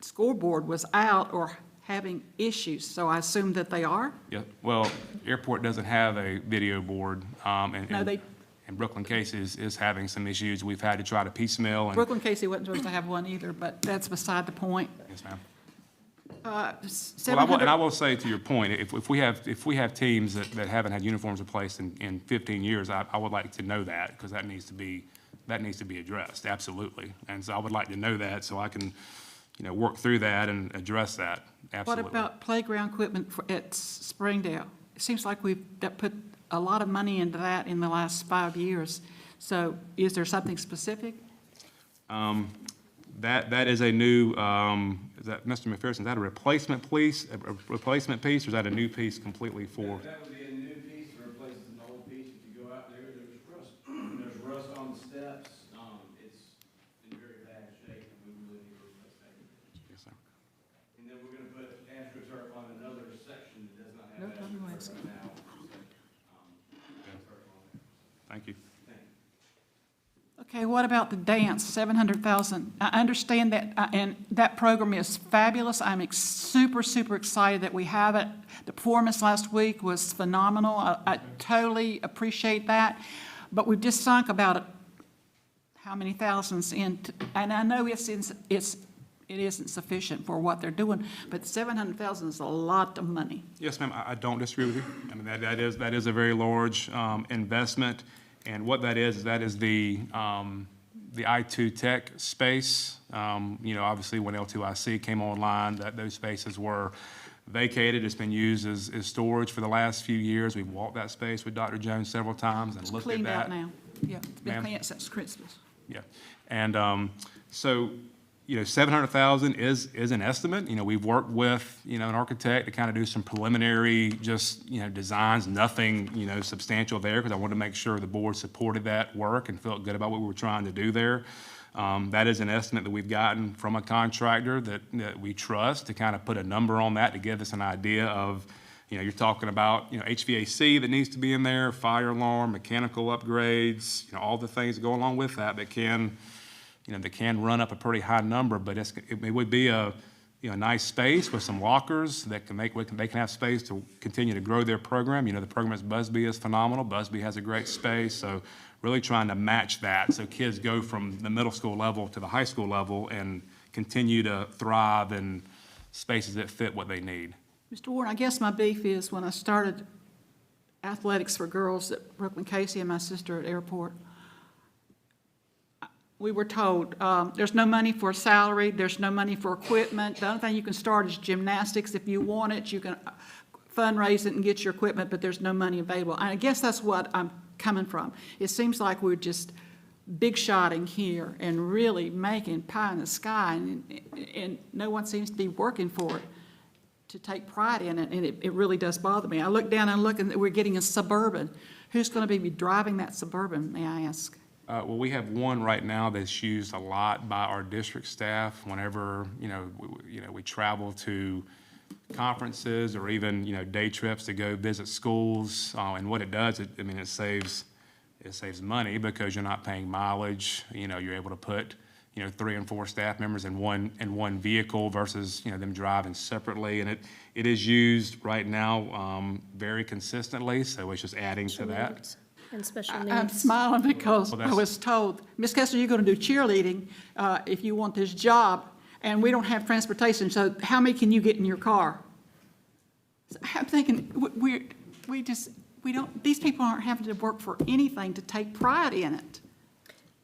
school board was out or having issues, so I assume that they are? Yeah, well, airport doesn't have a video board, and Brooklyn Case is having some issues. We've had to try to piecemeal. And Brooklyn Casey wasn't supposed to have one either, but that's beside the point. Yes, ma'am. And I will say to your point, if we have teams that haven't had uniforms replaced in 15 years, I would like to know that, because that needs to be addressed, absolutely. And so I would like to know that so I can, work through that and address that, absolutely. What about playground equipment at Springdale? It seems like we've put a lot of money into that in the last 5 years. So is there something specific? That is a new, is that, Mr. McPherson, is that a replacement piece, or is that a new piece completely for? That would be a new piece that replaces an old piece. If you go out there, there's rust on the steps. It's in very bad shape, and we really need to replace that. Yes, sir. And then we're gonna put AstroTurf on another section that does not have AstroTurf right now. Thank you. Okay, what about the dance, 700,000? I understand that, and that program is fabulous. I'm super, super excited that we have it. The performance last week was phenomenal. I totally appreciate that. But we've just sunk about how many thousands in, and I know it isn't sufficient for what they're doing, but 700,000 is a lot of money. Yes, ma'am, I don't disagree with you. That is a very large investment. And what that is the I2 Tech space. Obviously when L2IC came online, those spaces were vacated. It's been used as storage for the last few years. We've walked that space with Dr. Jones several times and looked at that. Cleaned out now. Yeah, it's been cleaned since Christmas. Yeah, and so 700,000 is an estimate. We've worked with an architect to kind of do some preliminary designs. Nothing substantial there, because I wanted to make sure the board supported that work and felt good about what we were trying to do there. That is an estimate that we've gotten from a contractor that we trust to kind of put a number on that to give us an idea of. You're talking about HVAC that needs to be in there, fire alarm, mechanical upgrades, all the things that go along with that can. That can run up a pretty high number, but it would be a nice space with some lockers that they can have space to continue to grow their program. The program at Busby is phenomenal. Busby has a great space, so really trying to match that so kids go from the middle school level to the high school level and continue to thrive in spaces that fit what they need. Mr. Warren, I guess my beef is when I started athletics for girls at Brooklyn Casey and my sister at Airport, we were told, there's no money for salary, there's no money for equipment. The only thing you can start is gymnastics. If you want it, you can fundraise it and get your equipment, but there's no money available. And I guess that's what I'm coming from. It seems like we're just big shotting here and really making pie in the sky, and no one seems to be working for it, to take pride in it, and it really does bother me. I look down and look, and we're getting a Suburban. Who's going to be driving that Suburban, may I ask? Well, we have one right now that's used a lot by our district staff whenever, we travel to conferences or even, day trips to go visit schools. And what it does, it saves money because you're not paying mileage. You're able to put, 3 and 4 staff members in one vehicle versus, them driving separately. And it is used right now very consistently, so it's just adding to that. And special needs. I'm smiling because I was told, Ms. Kessler, you're going to do cheerleading if you want this job, and we don't have transportation, so how many can you get in your car? So I'm thinking, these people aren't having to work for anything to take pride in it.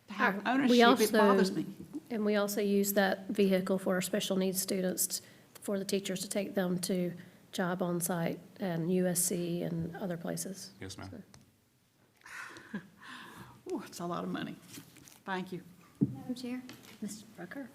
To have ownership, it bothers me. And we also use that vehicle for our special needs students, for the teachers to take them to job on site and USC and other places. Yes, ma'am. Oh, it's a lot of money. Thank you. Madam Chair? Ms. Rucker?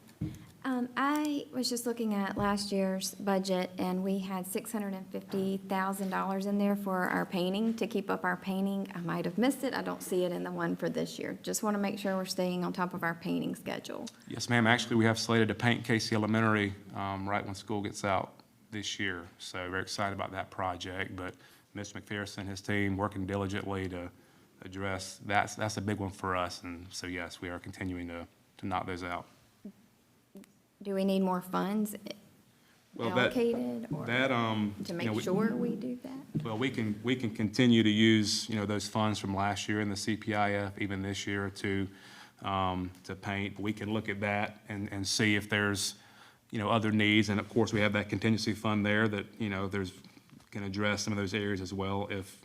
I was just looking at last year's budget, and we had $650,000 in there for our painting, to keep up our painting. I might have missed it. I don't see it in the one for this year. Just want to make sure we're staying on top of our painting schedule. Yes, ma'am. Actually, we have slated to paint Casey Elementary right when school gets out this year. So very excited about that project. But Mr. McPherson and his team working diligently to address, that's a big one for us. And so, yes, we are continuing to knock those out. Do we need more funds allocated or to make sure we do that? Well, we can continue to use, those funds from last year in the CPIF, even this year to paint. We can look at that and see if there's, other needs. And of course, we have that contingency fund there that, can address some of those areas as well if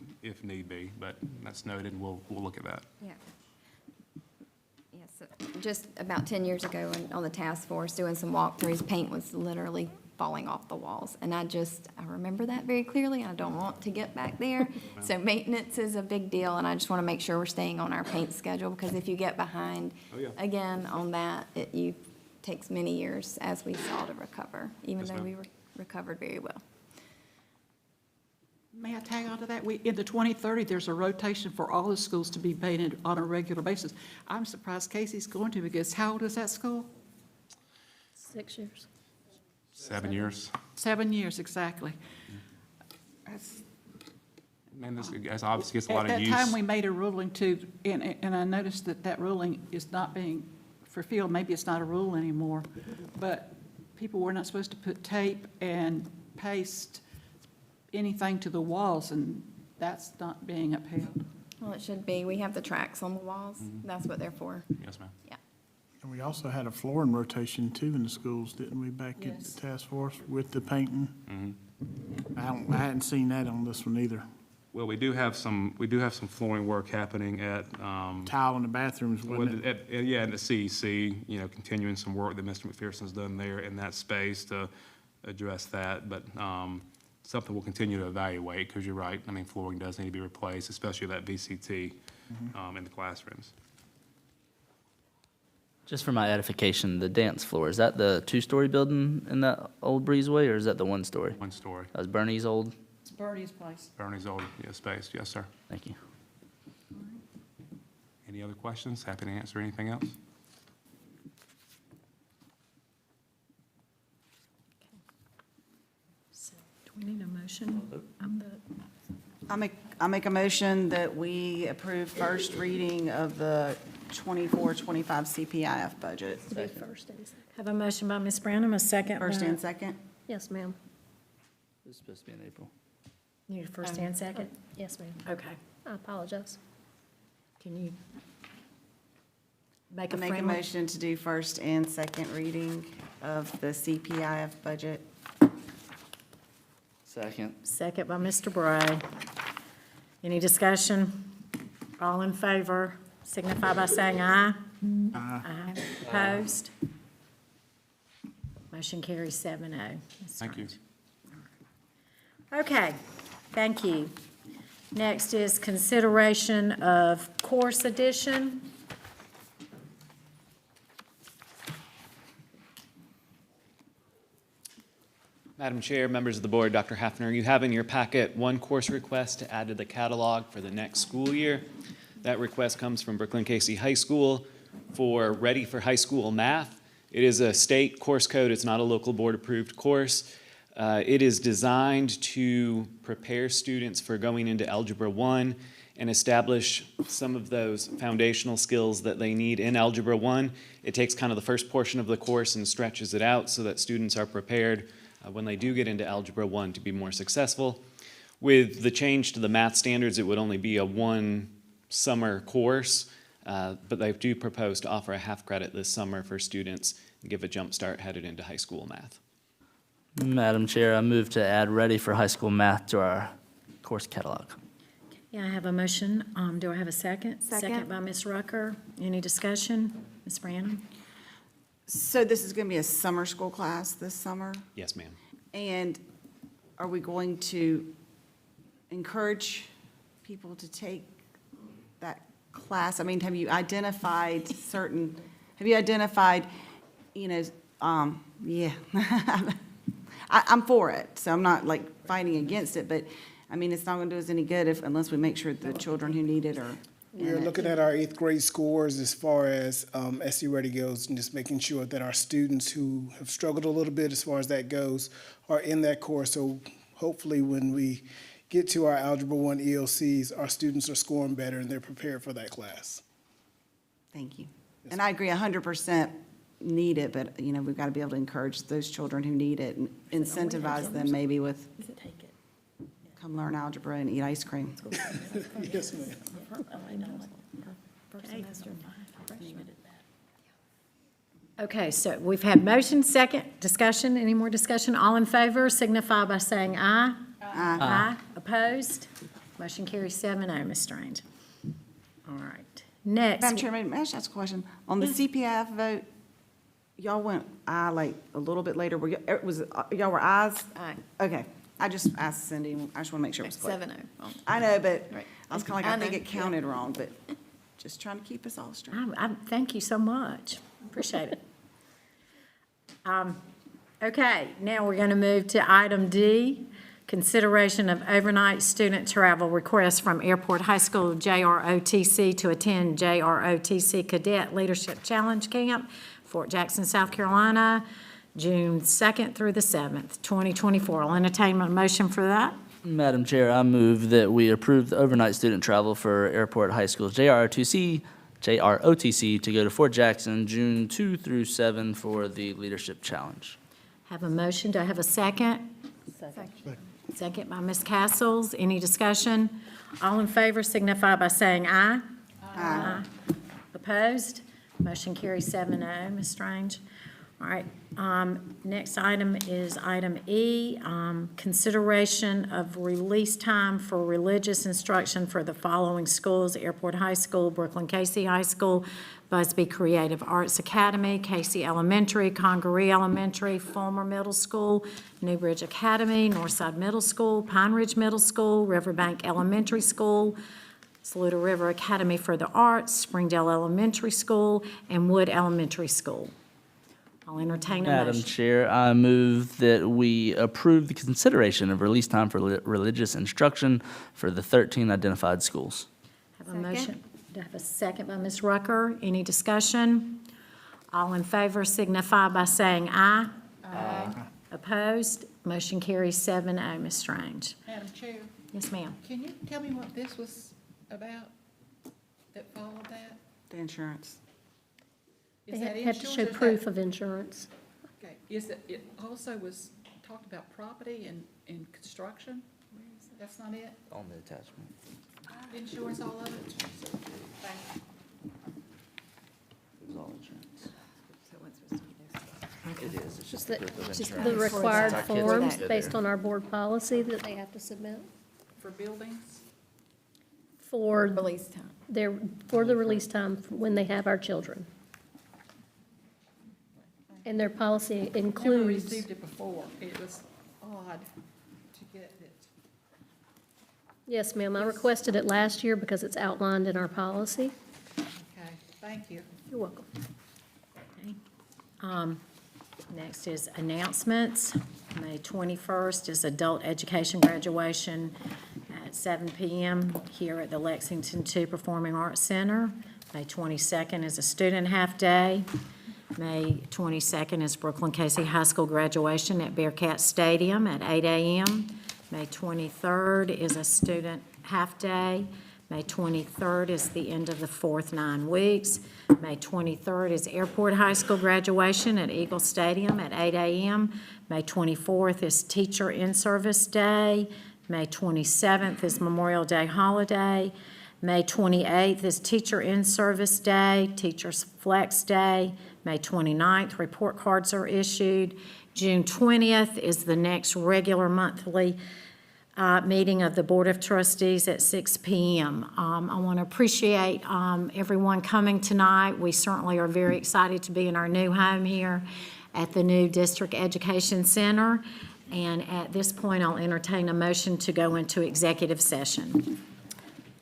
need be. But that's noted, and we'll look at that. Yeah. Yes, just about 10 years ago on the task force, doing some walkthroughs, paint was literally falling off the walls. And I remember that very clearly. I don't want to get back there. So maintenance is a big deal, and I just want to make sure we're staying on our paint schedule, because if you get behind again on that, it takes many years, as we saw, to recover, even though we recovered very well. May I tag on to that? In the 2030, there's a rotation for all the schools to be painted on a regular basis. I'm surprised Casey's going to, because how old is that school? 6 years. 7 years. 7 years, exactly. Man, this obviously gets a lot of use. At that time, we made a ruling too, and I noticed that ruling is not being fulfilled. Maybe it's not a rule anymore, but people were not supposed to put tape and paste anything to the walls, and that's not being upheld. Well, it should be. We have the tracks on the walls. That's what they're for. Yes, ma'am. Yeah. And we also had a flooring rotation too in the schools, didn't we, back at the task force with the painting? I hadn't seen that on this one either. Well, we do have some flooring work happening at Tile in the bathrooms, wasn't it? in the CEC, continuing some work that Mr. McPherson's done there in that space to address that. But something we'll continue to evaluate, because you're right. I mean, flooring does need to be replaced, especially that VCT in the classrooms. Just for my edification, the dance floor, is that the 2-story building in that old breezeway, or is that the 1-story? 1-story. That was Bernie's old? It's Bernie's place. Bernie's old space. Yes, sir. Thank you. Any other questions? Happy to answer anything else. Do we need a motion? I make a motion that we approve first reading of the 24-25 CPIF budget. To do first and second. Have a motion by Ms. Branham, a second. First by- and second? Yes, ma'am. This is supposed to be in April. Need a first and second? Yes, ma'am. Okay. I apologize. Can you make I a make a friendly? motion to do first and second reading of the CPIF budget. Second. Second by Mr. Bray. Any discussion? All in favor signify by saying aye. Aye. Opposed? Motion carries 7-0. Thank you. Okay, thank you. Next is consideration of course addition. Madam Chair, members of the board, Dr. Hafner, you have in your packet one course request to add to the catalog for the next school year. That request comes from Brooklyn-Cayce High School for Ready for High School Math. It is a state course code. It's not a local board-approved course. It is designed to prepare students for going into Algebra 1 and establish some of those foundational skills that they need in Algebra 1. It takes kind of the first portion of the course and stretches it out so that students are prepared when they do get into Algebra 1 to be more successful. With the change to the math standards, it would only be a one summer course, but they do propose to offer a half credit this summer for students and give a jump start headed into high school math. Madam Chair, I move to add Ready for High School Math to our course catalog. Yeah, I have a motion. Do I have a second? Second. By Ms. Rucker. Any discussion? Ms. Branham? So this is going to be a summer school class this summer? Yes, ma'am. And are we going to encourage people to take that class? I mean, have you identified, yeah. I'm for it, so I'm not like fighting against it, but I mean, it's not going to do us any good unless we make sure the children who need it are in We're it. looking at our 8th grade scores as far as SC Ready goes, and just making sure that our students who have struggled a little bit as far as that goes are in that course. So hopefully when we get to our Algebra 1 ELCs, our students are scoring better and they're prepared for that class. Thank you. And I agree, 100% need it, but, we've got to be able to encourage those children who need it and incentivize them maybe with, come learn algebra and eat ice cream. Yes, ma'am. Okay, so we've had motion, second, discussion. Any more discussion? All in favor signify by saying aye. Aye. Opposed? Motion carries 7-0, Ms. Strange. All right. Next. Madam Chairman, may I just ask a question? On the CPIF vote, y'all went aye like a little bit later. Y'all were ayes? Aye. Okay. I just asked Cindy. I just want to make sure it was clear. 7-0. I know, but Right. I was kind of like, I think it counted wrong, but just trying to keep us all straight. Thank you so much. Appreciate it. Okay, now we're going to move to item D, consideration of overnight student travel request from Airport High School JROTC to attend JROTC Cadet Leadership Challenge Camp, Fort Jackson, South Carolina, June 2nd through the 7th, 2024. I'll entertain a motion for that. Madam Chair, I move that we approve the overnight student travel for Airport High School JROTC to go to Fort Jackson, June 2 through 7 for the Leadership Challenge. Have a motion. Do I have a second? Second by Ms. Castles. Any discussion? All in favor signify by saying aye. Aye. Opposed? Motion carries 7-0, Ms. Strange. All right, next item is item E, consideration of release time for religious instruction for the following schools: Airport High School, Brooklyn-Cayce High School, Busby Creative Arts Academy, Casey Elementary, Congaree Elementary, Fulmer Middle School, Newbridge Academy, Northside Middle School, Pine Ridge Middle School, Riverbank Elementary School, Saluda River Academy for the Arts, Springdale Elementary School, and Wood Elementary School. I'll entertain a motion. Madam Chair, I move that we approve the consideration of release time for religious instruction for the 13 identified schools. Have a motion. Do I have a second by Ms. Rucker? Any discussion? All in favor signify by saying aye. Aye. Opposed? Motion carries 7-0, Ms. Strange. Madam Chair, Yes, ma'am. can you tell me what this was about that followed that? The insurance. Is They that have to insurance show or is proof that- of insurance. Okay, it also was talked about property and construction? That's not it? On the attachment. Insurance, all of it? It was all insurance. It is. It's just Just the proof of just insurance. the required Our kids forms can get based there. on our board policy that they have to submit For buildings? for Release time. for the release time when they have our children. And their policy Never includes, received it before. It was odd to get it. yes, ma'am, I requested it last year because it's outlined in our policy. Okay, thank you. You're welcome. Next is announcements. May 21st is adult education graduation at 7 p.m. here at the LexingtonTwo Performing Arts Center. May 22nd is a student half-day. May 22nd is Brooklyn Casey High School graduation at Bearcat Stadium at 8 a.m. May 23rd is a student half-day. May 23rd is the end of the fourth 9 weeks. May 23rd is Airport High School graduation at Eagle Stadium at 8 a.m. May 24th is Teacher In-Service Day. May 27th is Memorial Day holiday. May 28th is Teacher In-Service Day, Teachers Flex Day. May 29th, report cards are issued. June 20th is the next regular monthly meeting of the Board of Trustees at 6 p.m. I want to appreciate everyone coming tonight. We certainly are very excited to be in our new home here at the new District Education Center. And at this point, I'll entertain a motion to go into executive session.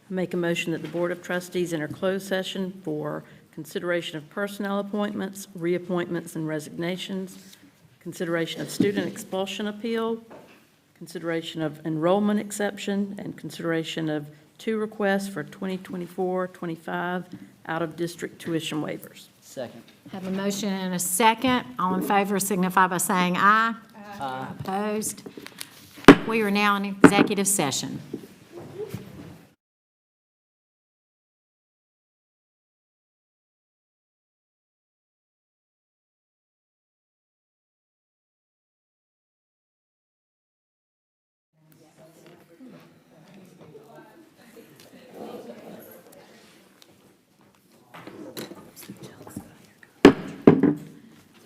Make a motion that the Board of Trustees enter closed session for consideration of personnel appointments, reappointments and resignations, consideration of student expulsion appeal, consideration of enrollment exception, and consideration of 2 requests for 2024-25 out-of-district tuition waivers. Second. Have a motion and a second. All in favor signify by saying aye. Aye. Opposed? We are now in executive session.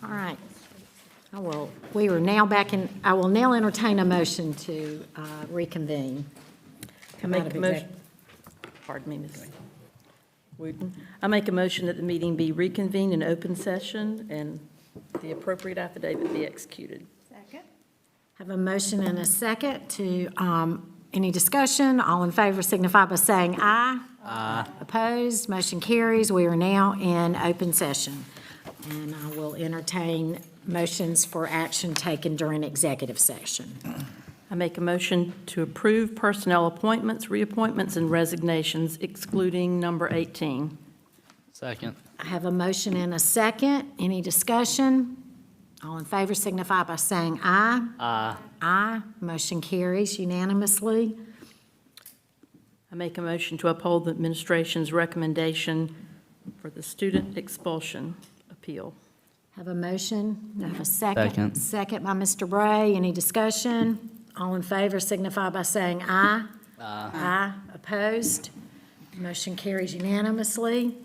All right. We are now back in, I will now entertain a motion to reconvene. I make a motion, pardon me, Ms. Wooten. I make a motion that the meeting be reconvened in open session and the appropriate affidavit be executed. Second. Have a motion and a second to, any discussion? All in favor signify by saying aye. Aye. Opposed? Motion carries. We are now in open session. And I will entertain motions for action taken during executive session. I make a motion to approve personnel appointments, reappointments, and resignations excluding number 18. Second. I have a motion and a second. Any discussion? All in favor signify by saying aye. Aye. Aye. Motion carries unanimously. I make a motion to uphold the administration's recommendation for the student expulsion appeal. Have a motion. I have a second. Second. Second by Mr. Bray. Any discussion? All in favor signify by saying aye. Aye. Aye. Opposed? Motion carries unanimously.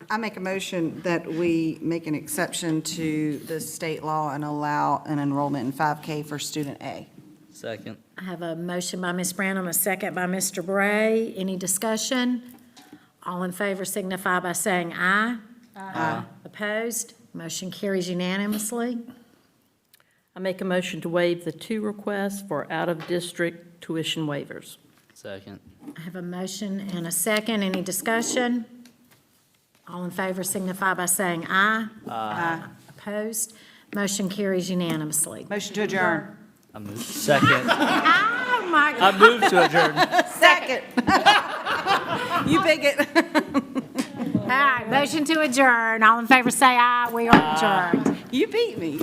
I make a motion that we make an exception to the state law and allow an enrollment in 5K for student A. Second. I have a motion by Ms. Branham, a second by Mr. Bray. Any discussion? All in favor signify by saying aye. Aye. Opposed? Motion carries unanimously. I make a motion to waive the 2 requests for out-of-district tuition waivers. Second. I have a motion and a second. Any discussion? All in favor signify by saying aye. Aye. Opposed? Motion carries unanimously. Motion to adjourn. I move. Second. Oh, my God. I move to adjourn. Second. You bigot. All right, motion to adjourn. All in favor say aye. We are adjourned. You beat me.